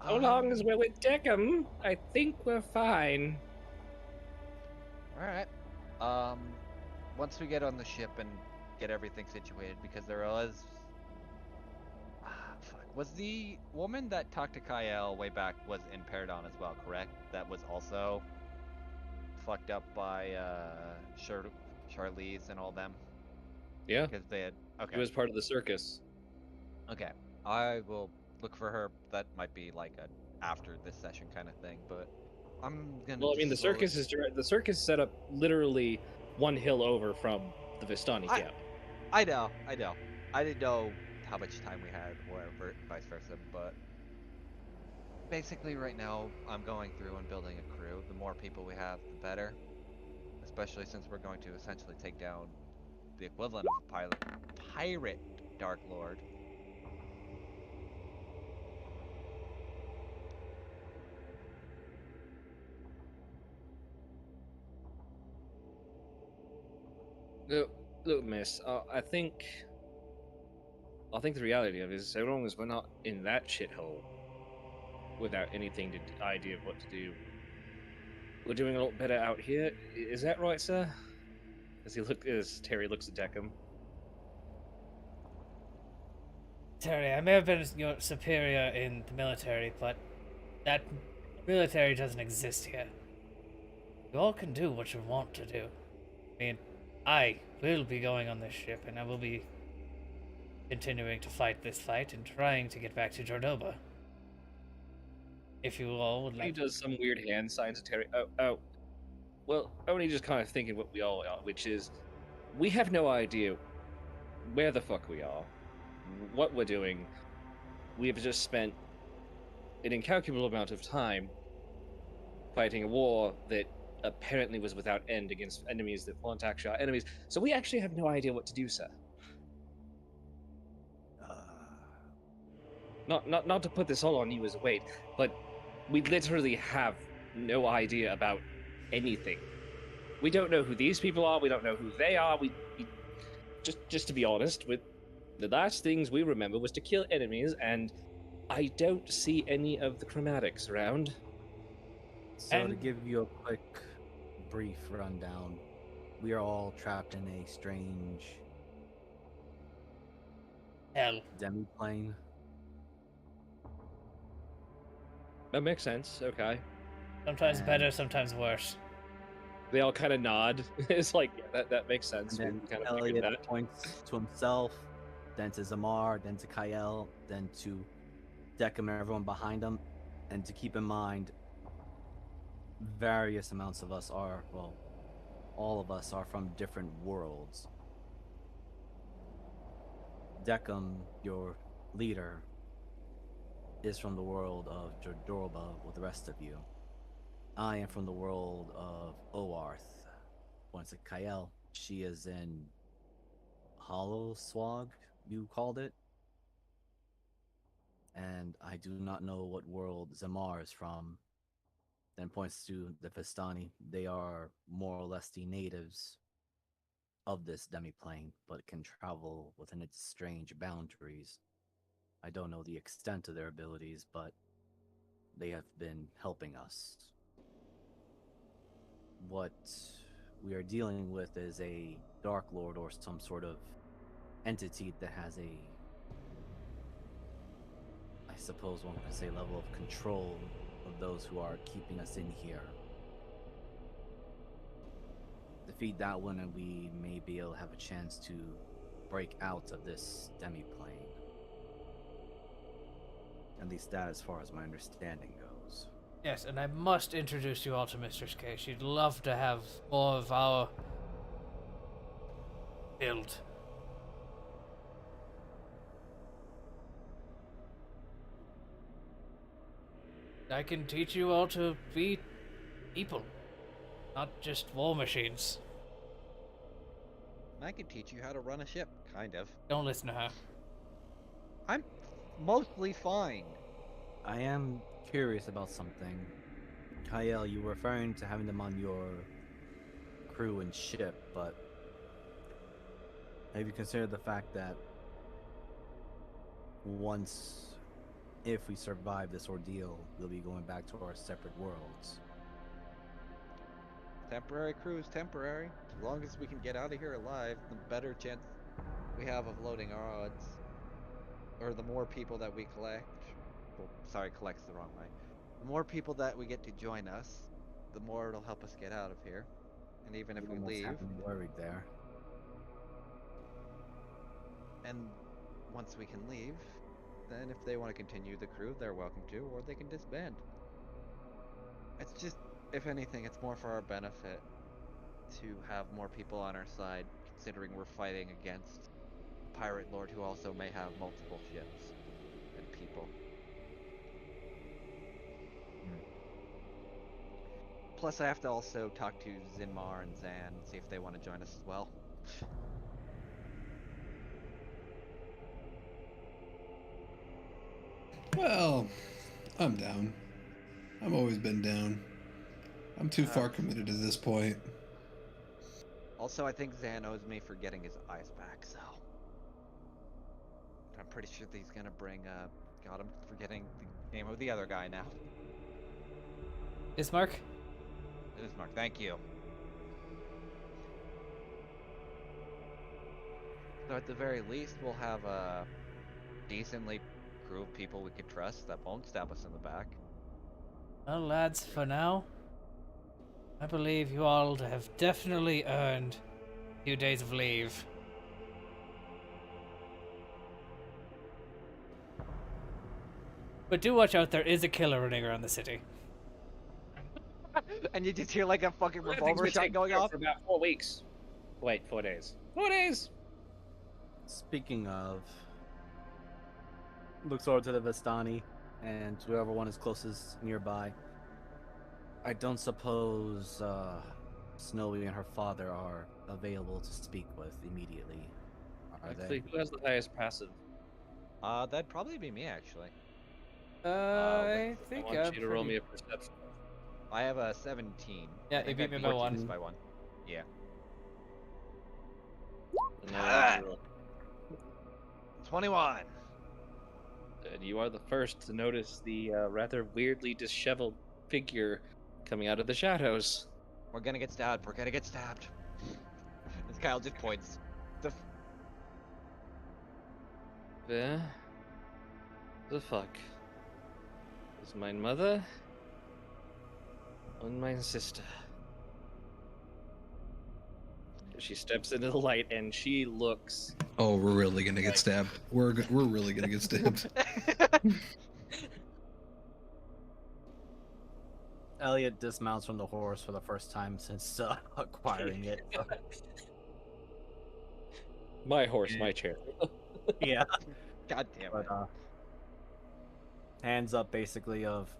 So long as we're with Deckham, I think we're fine. All right. Once we get on the ship and get everything situated, because there was, fuck, was the woman that talked to Kyle way back was in Paradon as well, correct? That was also fucked up by Charlize and all them. Yeah, Because they had. it Okay. was part of the circus. Okay. I will look for her. That might be like a after this session kind of thing, but I'm gonna Well, I just mean, the slowly. circus set up literally one hill over from the Vistani I camp. I know. I didn't know how much time we had, or vice versa, but basically right now I'm going through and building a crew. The more people we have, the better. Especially since we're going to essentially take down the equivalent of a pirate Dark Lord. Look, miss, I think the reality of it is, so long as we're not in that shithole without anything to idea of what to do, we're doing a lot better out here. Is that right, sir? As Terry looks at Deckham. Terry, I may have been your superior in the military, but that military doesn't exist here. You all can do what you want to do. I mean, I will be going on this ship, and I will be continuing to fight this fight and trying to get back to Jordoba. If you all would He like. does some weird hand signs to Terry. Oh. Well, only just kind of thinking what we all are, which is, we have no idea where the fuck we are, what we're doing. We have just spent an incalculable amount of time fighting a war that apparently was without end against enemies that weren't actually our enemies. So we actually have no idea what to do, sir. Not to put this all on you as a weight, but we literally have no idea about anything. We don't know who these people are. We don't know who they are. We just to be honest, with the last things we remember was to kill enemies, and I don't see any of the chromatics around. So to And- give you a quick, brief rundown, we are all trapped in a strange Hell. demi-plane. That makes sense. Okay. Sometimes And- better, sometimes worse. They all kind of nod. It's like, yeah, that makes sense. And then We kind of figured Elliot that. points to himself, then to Zamar, then to Kyle, then to Deckham and everyone behind him. And to keep in mind, various amounts of us are, well, all of us are from different worlds. Deckham, your leader, is from the world of Jordorba with the rest of you. I am from the world of Oarth. Points at Kyle. She is in Hollow Swag, you called it. And I do not know what world Zamar is from. Then points to the Vistani. They are more or less the natives of this demiplane, but can travel within its strange boundaries. I don't know the extent of their abilities, but they have been helping us. What we are dealing with is a Dark Lord or some sort of entity that has a, I suppose one could say, level of control of those who are keeping us in here. Defeat that one and we may be able to have a chance to break out of this demi-plane. At least that as far as my understanding goes. Yes, and I must introduce you all to Mistress K. She'd love to have more of our build. I can teach you all to be people, not just war machines. I can teach you how to run a ship, kind of. Don't listen to her. I'm mostly fine. I am curious about something. Kyle, you were referring to having them on your crew and ship, but have you considered the fact that once if we survive this ordeal, we'll be going back to our separate worlds. Temporary cruise, temporary. As long as we can get out of here alive, the better chance we have of loading our odds. Or the more people that we collect. Well, sorry, collect's the wrong way. The more people that we get to join us, the more it'll help us get out of here. And even if we Almost leave, have me worried there. and once we can leave, then if they want to continue the crew, they're welcome to, or they can disband. It's just, if anything, it's more for our benefit to have more people on our side, considering we're fighting against a pirate lord who also may have multiple ships and people. Plus, I have to also talk to Zinmar and Zan, see if they want to join us as well. Well, I'm down. I've always been down. I'm too far committed at this point. Also, I think Zan owes me for getting his eyes back, so I'm pretty sure that he's gonna bring, got him forgetting the name of the other guy now. Ismark? Ismark, thank you. So at the very least, we'll have a decently crew of people we could trust that won't stab us in the back. Well, lads, for now, I believe you all have definitely earned a few days of leave. But do watch out, there is a killer running around the city. And you just hear like a fucking Things revolver been shot taking going care off. for about 4 weeks. Wait, 4 days. 4 days. Speaking of, looks over to the Vistani and to whoever one is closest nearby. I don't suppose Snowy and her father are available to speak with immediately, are Actually, they? who has the highest passive? That'd probably be me actually. I I think want you to roll me a perception. I have a 17. Yeah, I you think beat I me beat by you one. just by one. Yeah. And now I need to roll. 21. And you are the first to notice the rather weirdly disheveled figure coming out of the shadows. We're gonna get stabbed. We're gonna get stabbed. As Kyle just points. The fuck? Is my mother and my sister? She steps into the light and she looks. Oh, we're really gonna get stabbed. We're really gonna get stabbed. Elliot dismounts from the horse for the first time since acquiring it. My horse, my chair. Yeah. God damn it. But hands up basically of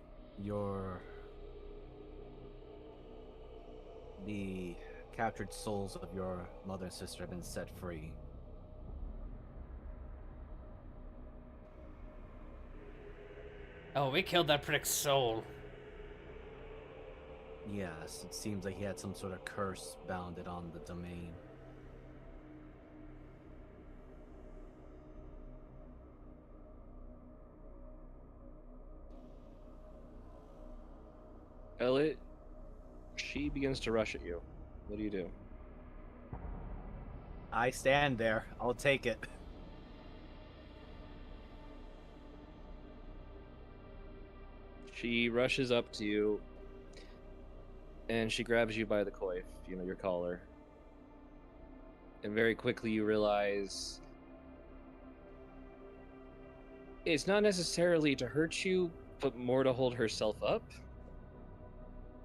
the captured souls of your mother and sister have been set free. Oh, we killed that prick's soul. Yes, it seems like he had some sort of curse bounded on the domain. Elliot, she begins to rush at you. What do you do? I stand there. I'll take it. She rushes up to you and she grabs you by the coif, your collar. And very quickly you realize it's not necessarily to hurt you, but more to hold herself up.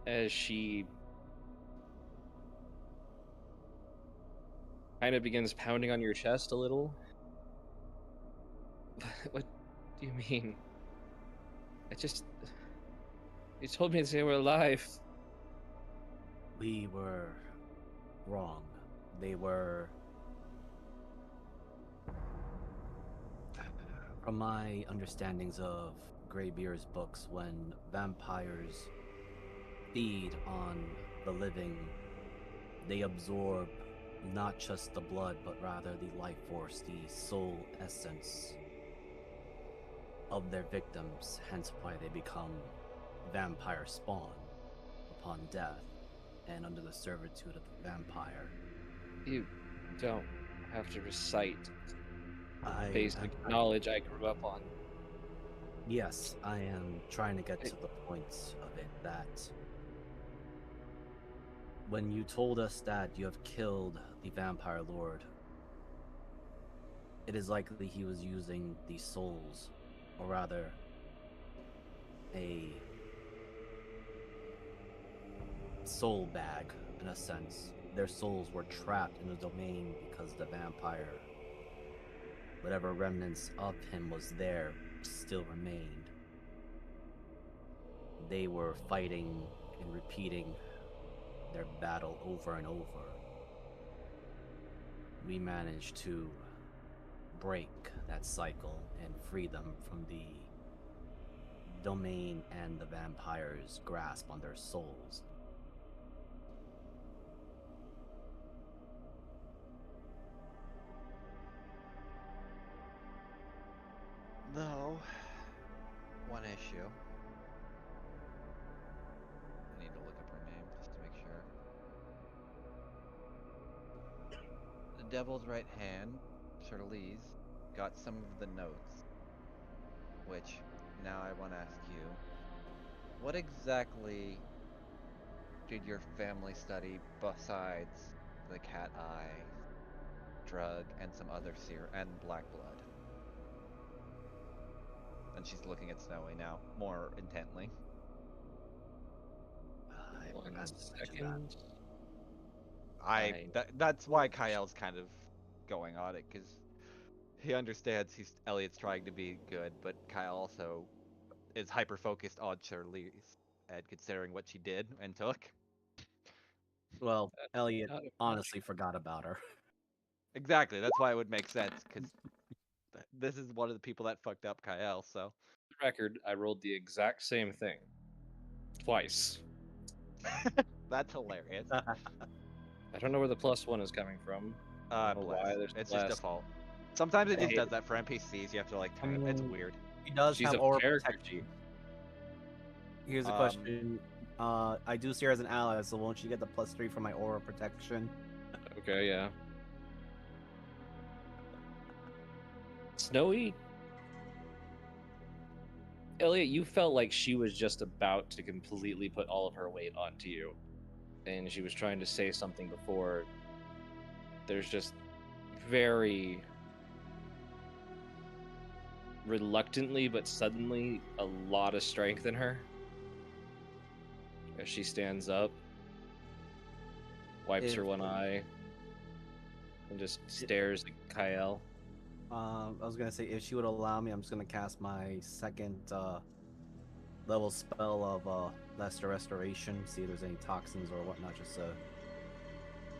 As she kind of begins pounding on your chest a little. What do you mean? You told me they were alive. We were wrong. They were... From my understandings of Greybeard's books, when vampires feed on the living, they absorb not just the blood, but rather the life force, the soul essence. of their victims, hence why they become vampire spawn upon death and under the servitude of the vampire. You don't have to recite I basic am, knowledge I grew up on. yes, I am trying to get Hey. to the point of it that when you told us that you have killed the vampire lord, it is likely he was using the souls, or rather, a soul bag, in a sense. Their souls were trapped in the domain because the vampire, whatever remnants of him was there, still remained. They were fighting and repeating their battle over and over. We managed to break that cycle and free them from the domain and the vampire's grasp on their souls. Though, one issue. I need to look up her name just to make sure. The Devil's Right Hand, Charlize, got some of the notes, which now I want to ask you, what exactly did your family study besides the cat eye, drug, and some other and black blood? And she's looking at Snowy now, more intently. I One forgot to mention that. second. That's why Kyle's kind of going on it, because he understands Elliot's trying to be good, but Kyle also is hyper focused on Charlize and considering what she did and took. Well, Elliot Not a honestly forgot about her. Exactly, that's why it would make sense, because this is one of the people that fucked up Kyle, so. record, I rolled the exact same thing. Twice. That's hilarious. I don't know where the +1 is coming from. I don't know Bless. why there's It's bless. just default. Sometimes it just Hey. does that for NPCs, you have to like turn it. It's weird. He does She's have a aura character protection. sheet. Here's a question. I do see her as an ally, so won't she get the +3 for my aura protection? Okay, yeah. Snowy? Elliot, you felt like she was just about to completely put all of her weight onto you. And she was trying to say something before. There's just very reluctantly but suddenly a lot of strength in her. As she stands up, wipes her one eye, and just stares at Kyle. I was gonna say, if she would allow me, I'm just gonna cast my second level spell of Lesser Restoration, see if there's any toxins or whatnot, just to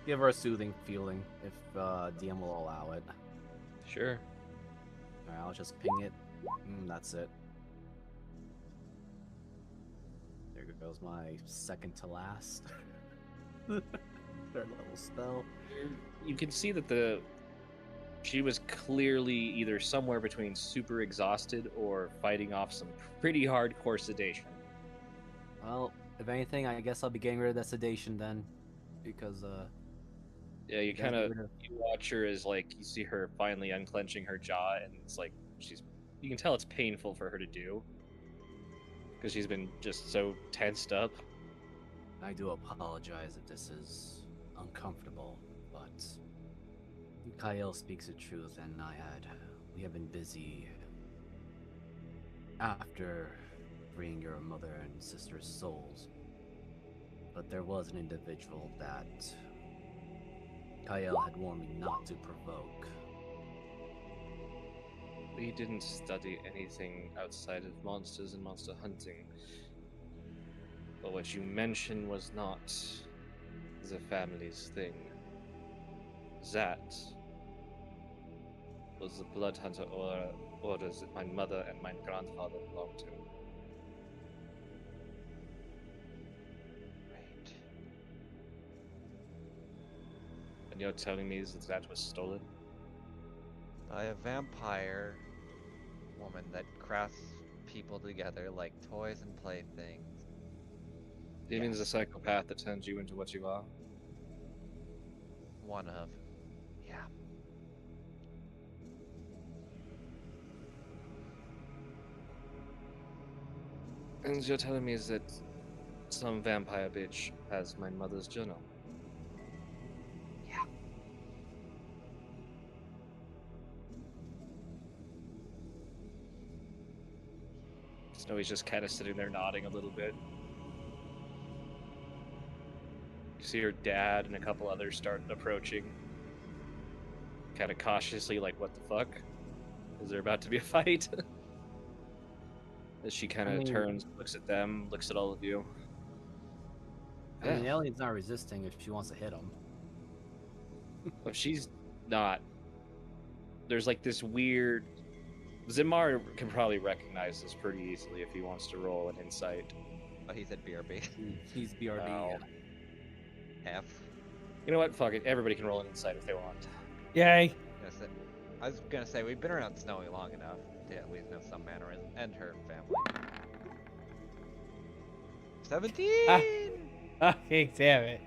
give her a soothing feeling, if DM will allow it. Sure. Alright, I'll just ping it. That's it. There goes my second to last. Third level spell. You can see that she was clearly either somewhere between super exhausted or fighting off some pretty hardcore sedation. Well, if anything, I guess I'll be getting rid of that sedation then, because Yeah, you gotta get rid of- you watch her as like you see her finally unclenching her jaw, and it's like you can tell it's painful for her to do because she's been just so tensed up. I do apologize if this is uncomfortable, but Kyle speaks the truth, and we have been busy after freeing your mother and sister's souls. But there was an individual that Kyle had warned me not to provoke. We didn't study anything outside of monsters and monster hunting. But what you mentioned was not the family's thing. That was the blood hunter orders that my mother and my grandfather belonged to. Right. And you're telling me that was stolen? By a vampire woman that crafts people together like toys and playthings. Do you mean there's a Yes. psychopath that turns you into what you are? One of. Yeah. And you're telling me is that some vampire bitch has my mother's journal? Yeah. Snowy's just kind of sitting there nodding a little bit. You see her dad and a couple others start approaching. Kind of cautiously, like, what the fuck? Is there about to be a fight? As she kind I of mean- turns, looks at them, looks at all of you. I mean, Yeah. Ellie's not resisting if she wants to hit him. Well, she's not. There's like this weird. Zimar can probably recognize this pretty easily if he wants to roll an insight. Oh, he said BRB. He's BRB. Oh. F. You know what? Fuck it. Everybody can roll an insight if they want. Yay! I was gonna say we've been around Snowy long enough to at least know some mannerisms and her family. 17. Okay, damn it.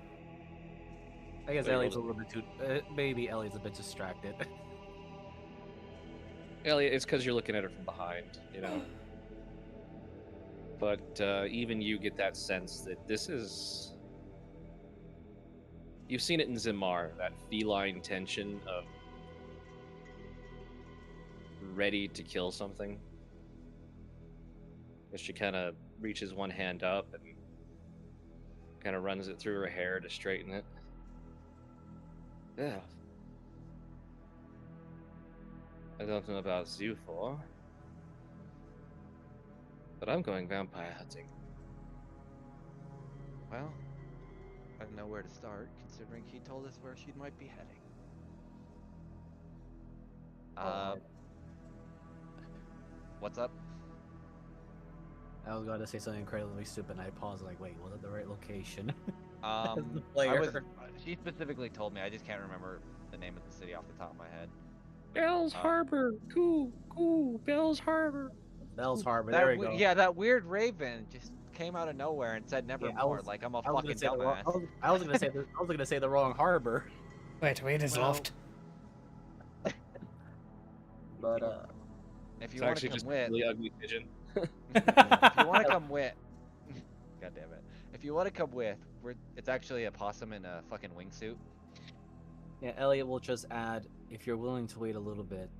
I guess Wait, Ellie's a roll little bit too. Maybe Ellie's a bit distracted. Elliot, it's because you're looking at her from behind, you know. But even you get that sense that this is. You've seen it in Zimar, that feline tension of ready to kill something. As she kind of reaches one hand up and kind of runs it through her hair to straighten it. Yeah. I don't know about you four, but I'm going vampire hunting. Well, I don't know where to start, considering he told us where she might be heading. What's up? I was going to say something incredibly stupid, and I paused, like, wait, was it the right location? the I player. was. She specifically told me. I just can't remember the name of the city off the top of my head. Bell's Harbor! Cool, Bell's Harbor! Bell's Harbor. That There we go. Yeah, that weird raven just came out of nowhere and said Yeah, nevermore. Like I'm a I was gonna fucking say the wrong. dumbass. I was gonna say the. I was gonna say the wrong harbor. Wait is Well, left. But If It's you want actually to just come a with, really ugly pigeon. if you want to come with, God damn it. If you want to come with, it's actually a possum in a fucking wingsuit. yeah, Elliot will just add, if you're willing to wait a little bit,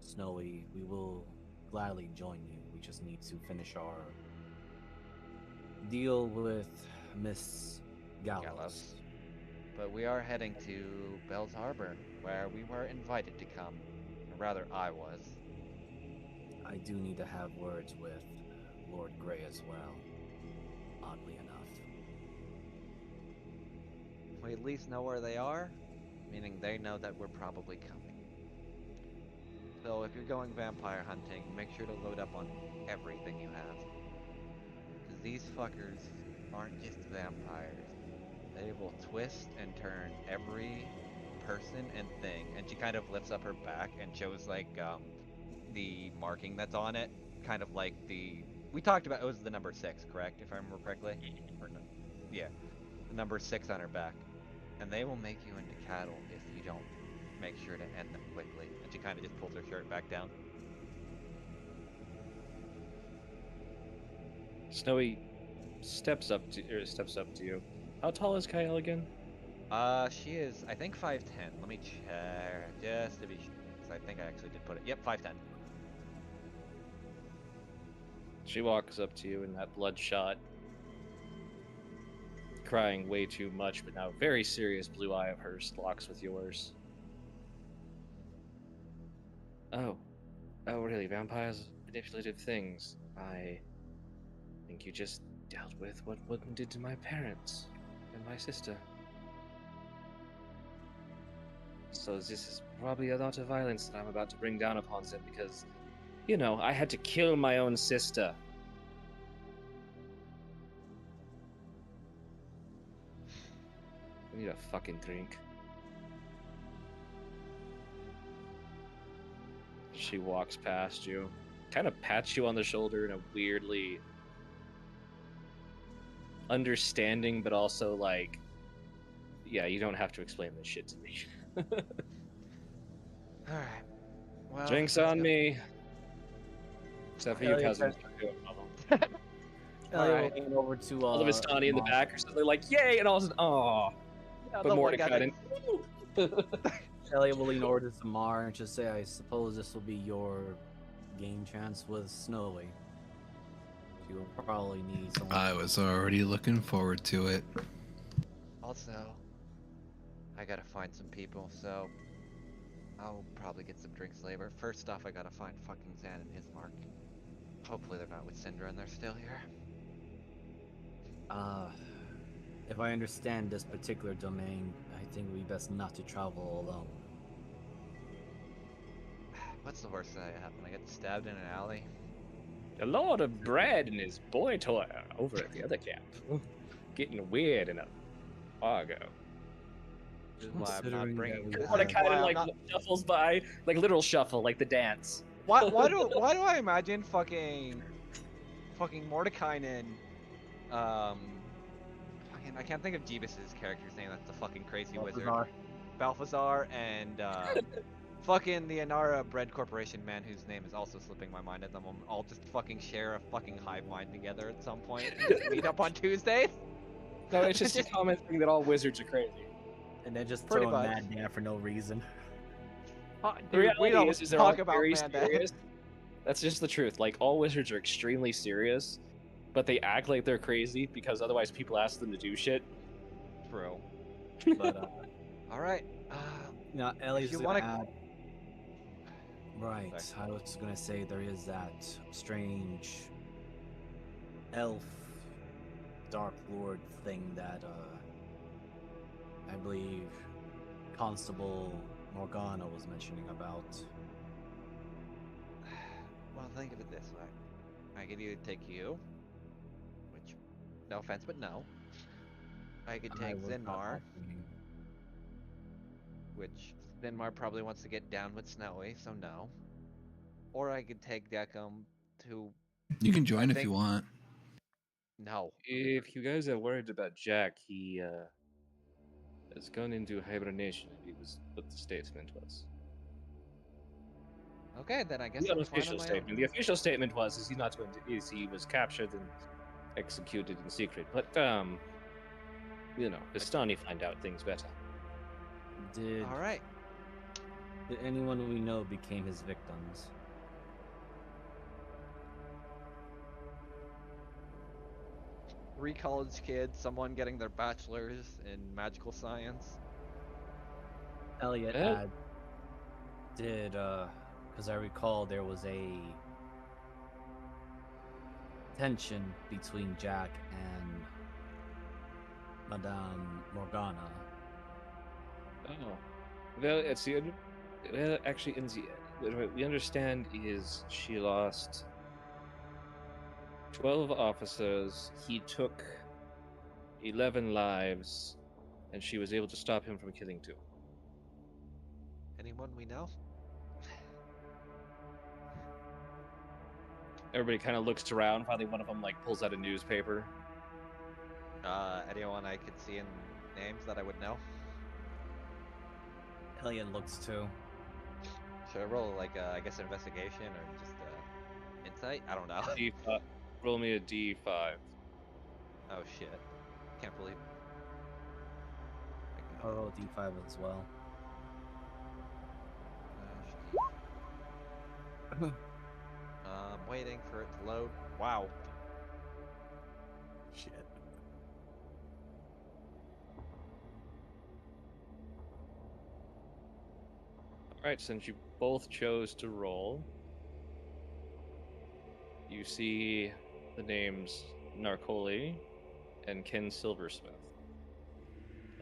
Snowy, we will gladly join you. We just need to finish our deal with Miss Gallows. But we are heading to Bell's Harbor, where we were invited to come. Or rather, I was. I do need to have words with Lord Grey as well, oddly enough. We at least know where they are, meaning they know that we're probably coming. So if you're going vampire hunting, make sure to load up on everything you have. Because these fuckers aren't just vampires. They will twist and turn every person and thing. And she kind of lifts up her back and shows like the marking that's on it. Kind of like we talked about, it was the number 6, correct? If I remember correctly? Or no? Yeah. The number 6 on her back. And they will make you into cattle if you don't make sure to end them quickly. And she kind of just pulls her shirt back down. Snowy steps up to you. How tall is Kyle again? She is, I think 5'10". Let me check, just to be sure. 'Cause I think I actually did put it. Yep, 5'10". She walks up to you in that bloodshot, crying way too much, but now very serious blue eye of hers locks with yours. Oh, really? Vampires, manipulative things. I think you just dealt with what Wooden did to my parents and my sister. So this is probably a lot of violence that I'm about to bring down upon them because, you know, I had to kill my own sister. I need a fucking drink. She walks past you, kind of pats you on the shoulder in a weirdly understanding, but also like, yeah, you don't have to explain this shit to me. All right. Well, Drinks let's on go. me. Except for you, Elliot, cousin. Elliot Alright. will lean over to All of his Tawny in the Mom. back are suddenly like, yay, and all of a sudden, oh. Yeah, But the one guy Mordecai that- didn't. Elliot will lean over to Samar and just say, "I suppose this will be your game chance with Snowy. She will probably need someone." I was already looking forward to it. Also, I gotta find some people, so I'll probably get some drinks later. First off, I gotta find fucking Zan and his mark. Hopefully they're not with Syndra and they're still here. If I understand this particular domain, I think it would be best not to travel alone. What's the worst that happen? I get stabbed in an alley? A lot of bread and his boy toy over at the other camp. Getting weird in a Fargo. This is why I'm not Considering bringing. that we This What a is kind why of I'm like not. shuffles by, like literal shuffle, like the dance. Why do I imagine fucking Mordecai and fucking I can't think of Jeebus's character's name. That's the fucking crazy wizard. Balthazar and fucking the Inara Bread Corporation man whose name is also slipping my mind at the moment. All just fucking share a fucking hive mind together at some point. And just meet up on Tuesdays. No, it's just a common thing that all wizards are crazy. And then just Pretty throw a much. Mad Dan for no reason. The Dude, we reality don't is they're all talk about very Mandan. serious. That's just the truth. Like all wizards are extremely serious, but they act like they're crazy because otherwise people ask them to do shit. True. But All right. now Ellie's you gonna wanna- add. Right, Sorry. I was gonna say there is that strange elf Dark Lord thing that I believe Constable Morgana was mentioning about. Well, think of it this way. I could either take you, which, no offense, but no. I could I take was not Zinmar, offering. which Zinmar probably wants to get down with Snowy, so no. Or I could take Deckham to You can join I if think- you want. no. If you guys are worried about Jack, he has gone into hibernation. I believe is what the statement was. Okay, then I guess The I'm fine on unofficial my statement. own. The official statement was is he's not going to is he was captured and executed in secret. But you know, Vistani find out things better. Did All right. did anyone we know became his victims? 3 college kids, someone getting their bachelor's in magical science. Elliot Well- add did because I recall there was a tension between Jack and Madame Morgana. Oh, well, it's the well, actually, in the what we understand is she lost 12 officers. He took 11 lives, and she was able to stop him from killing 2. Anyone we know? Everybody kind of looks around. Finally, one of them like pulls out a newspaper. Anyone I could see in names that I would know? Elliot looks too. Should I roll like I guess investigation or just insight? I don't know. D5. Roll me a D5. Oh shit! Can't believe. I'll roll D5 as well. Waiting for it to load. Wow. Shit. Alright, since you both chose to roll, you see the names Narcoli and Ken Silversmith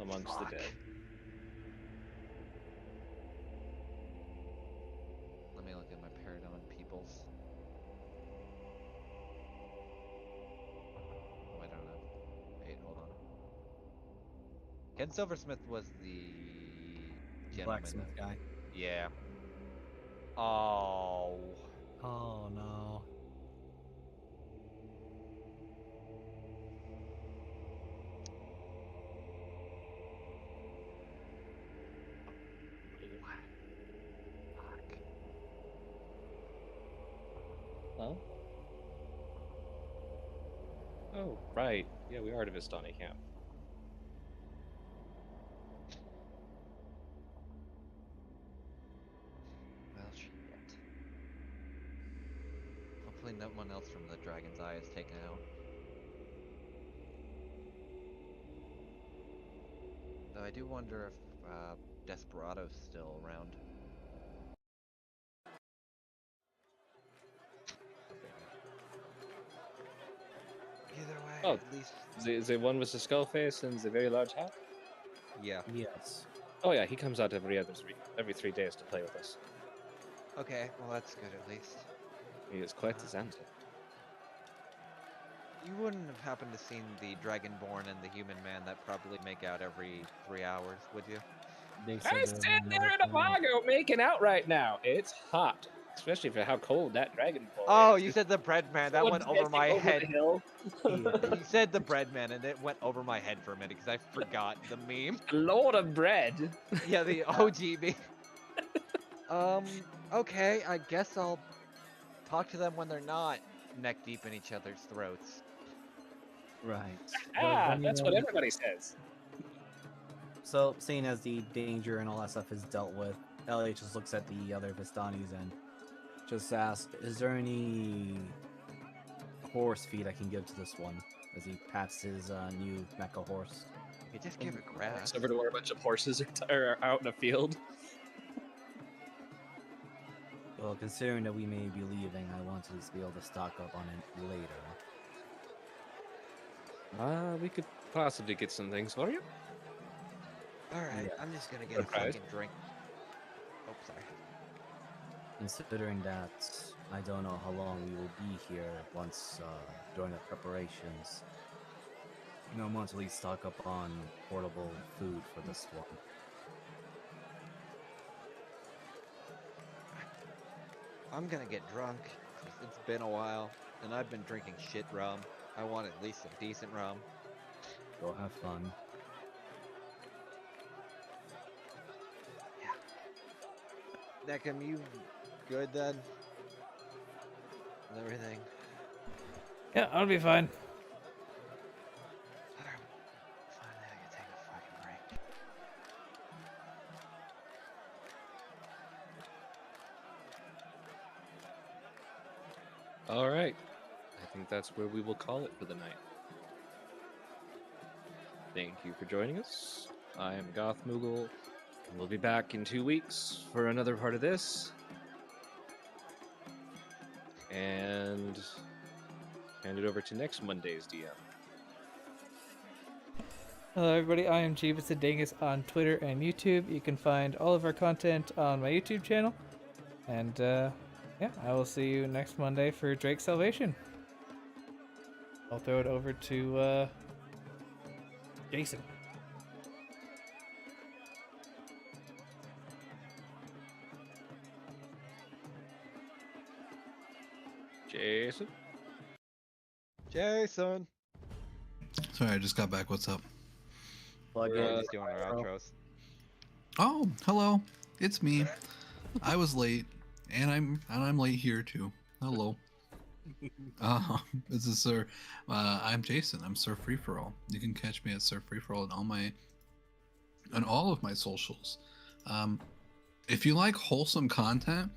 amongst the dead. Let me look at my paradigm on peoples. Oh, I don't know. Wait, hold on. Ken Silversmith was the gentleman. Blacksmith guy. Yeah. Oh. Oh no. Huh? Oh, right. Yeah, we are at a Vistani camp. Well, shit. Hopefully no one else from the Dragon's Eye is taken out. Though I do wonder if Desperado's still around. Either way, Oh, at least... the one with the skull face and the very large hat? Yeah. Yes. Oh yeah, he comes out every 3 days to play with us. Okay, well that's good at least. He is quite the Xanto. You wouldn't have happened to seen the Dragonborn and the Human Man that probably make out every 3 hours, would you? They I said sit they're there in a Vago making out right now. It's hot, especially for how cold that dragon boy Oh, is. you said the bread man. That Someone's went over missing my over head. the hill. You said the bread man, and it went over my head for a minute because I forgot the meme. Lord of bread. Yeah, the OG meme. Okay, I guess I'll talk to them when they're not neck deep in each other's throats. right. That's what everybody says. So, seeing as the danger and all that stuff is dealt with, Elliot just looks at the other Vistanis and just asks, "Is there any horse feed I can give to this one?" As he pats his new mecha horse. You just give it grass. Over to where a bunch of horses are out in a field. Well, considering that we may be leaving, I want to be able to stock up on it later. We could possibly get some things for you. Alright, Yeah. I'm just gonna get a Surprise. fucking drink. Oh, sorry. Considering that I don't know how long we will be here once during the preparations, I want to at least stock up on portable food for this one. I'm gonna get drunk. It's been a while, and I've been drinking shit rum. I want at least some decent rum. Go have fun. Neckham, you good then? With everything? Yeah, I'll be fine. Alright. Finally, I can take a fucking break. All right. I think that's where we will call it for the night. Thank you for joining us. I am Goth Moogle. We'll be back in 2 weeks for another part of this. And hand it over to next Monday's DM. Hello, everybody. I am Jeebus the Dingus on Twitter and YouTube. You can find all of our content on my YouTube channel. And yeah, I will see you next Monday for Drake's Salvation. I'll throw it over to Jason. Jason? Jason! Sorry, I just got back. What's up? Plug We're in. just doing our outros. Oh, hello. It's me. I was late, and I'm late here too. Hello. This is Sir. I'm Jason. I'm Sir Free For All. You can catch me at Sir Free For All on all of my socials. If you like wholesome content,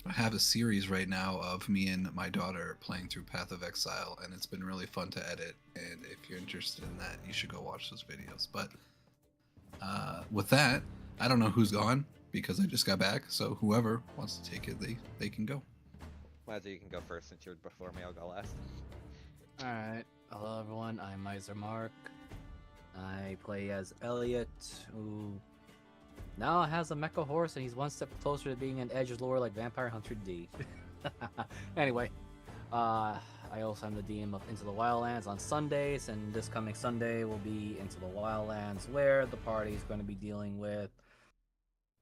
I have a series right now of me and my daughter playing through Path of Exile, and it's been really fun to edit. And if you're interested in that, you should go watch those videos. But with that, I don't know who's gone because I just got back. So whoever wants to take it, they can go. Mazzy, you can go first since you're before me. I'll go last. Alright. Hello, everyone. I'm Miser Mark. I play as Elliot, who now has a mecha horse, and he's one step closer to being an edgelord like Vampire Hunter D. Anyway, I also am the DM of Into the Wildlands on Sundays, and this coming Sunday will be Into the Wildlands, where the party is going to be dealing with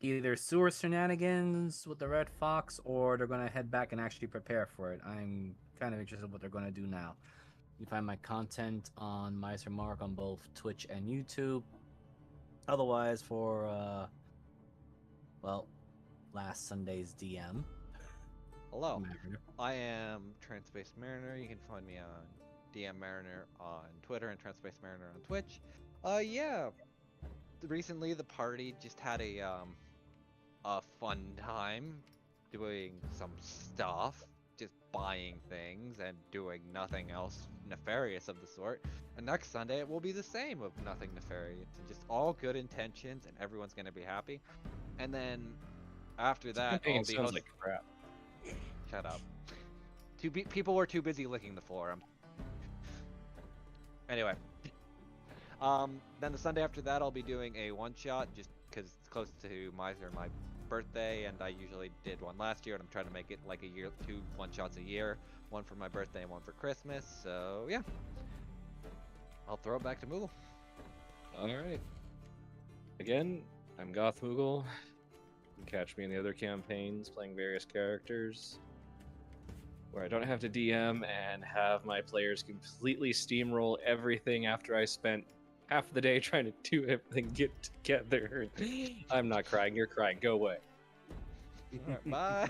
either sewer shenanigans with the Red Fox, or they're gonna head back and actually prepare for it. I'm kind of interested in what they're gonna do now. You find my content on Miser Mark on both Twitch and YouTube. Otherwise, for well, last Sunday's DM. Hello, Mariner. I am Transpace Mariner. You can find me on DM Mariner on Twitter and Transpace Mariner on Twitch. Yeah. Recently, the party just had a fun time doing some stuff, just buying things and doing nothing else nefarious of the sort. And next Sunday it will be the same of nothing nefarious and just all good intentions and everyone's gonna be happy. And then after This that campaign I'll be sounds like crap. Shut up. People were too busy licking the floor. Anyway. Then the Sunday after that I'll be doing a one shot just because it's close to my birthday, and I usually did one last year, and I'm trying to make it like a year, 2 one shots a year, one for my birthday and one for Christmas. So yeah, I'll throw it back to Moogle. All right. Again, I'm Goth Moogle. You can catch me in the other campaigns playing various characters where I don't have to DM and have my players completely steamroll everything after I spent half the day trying to do everything get together. I'm not crying, you're crying. Go away. All right, bye.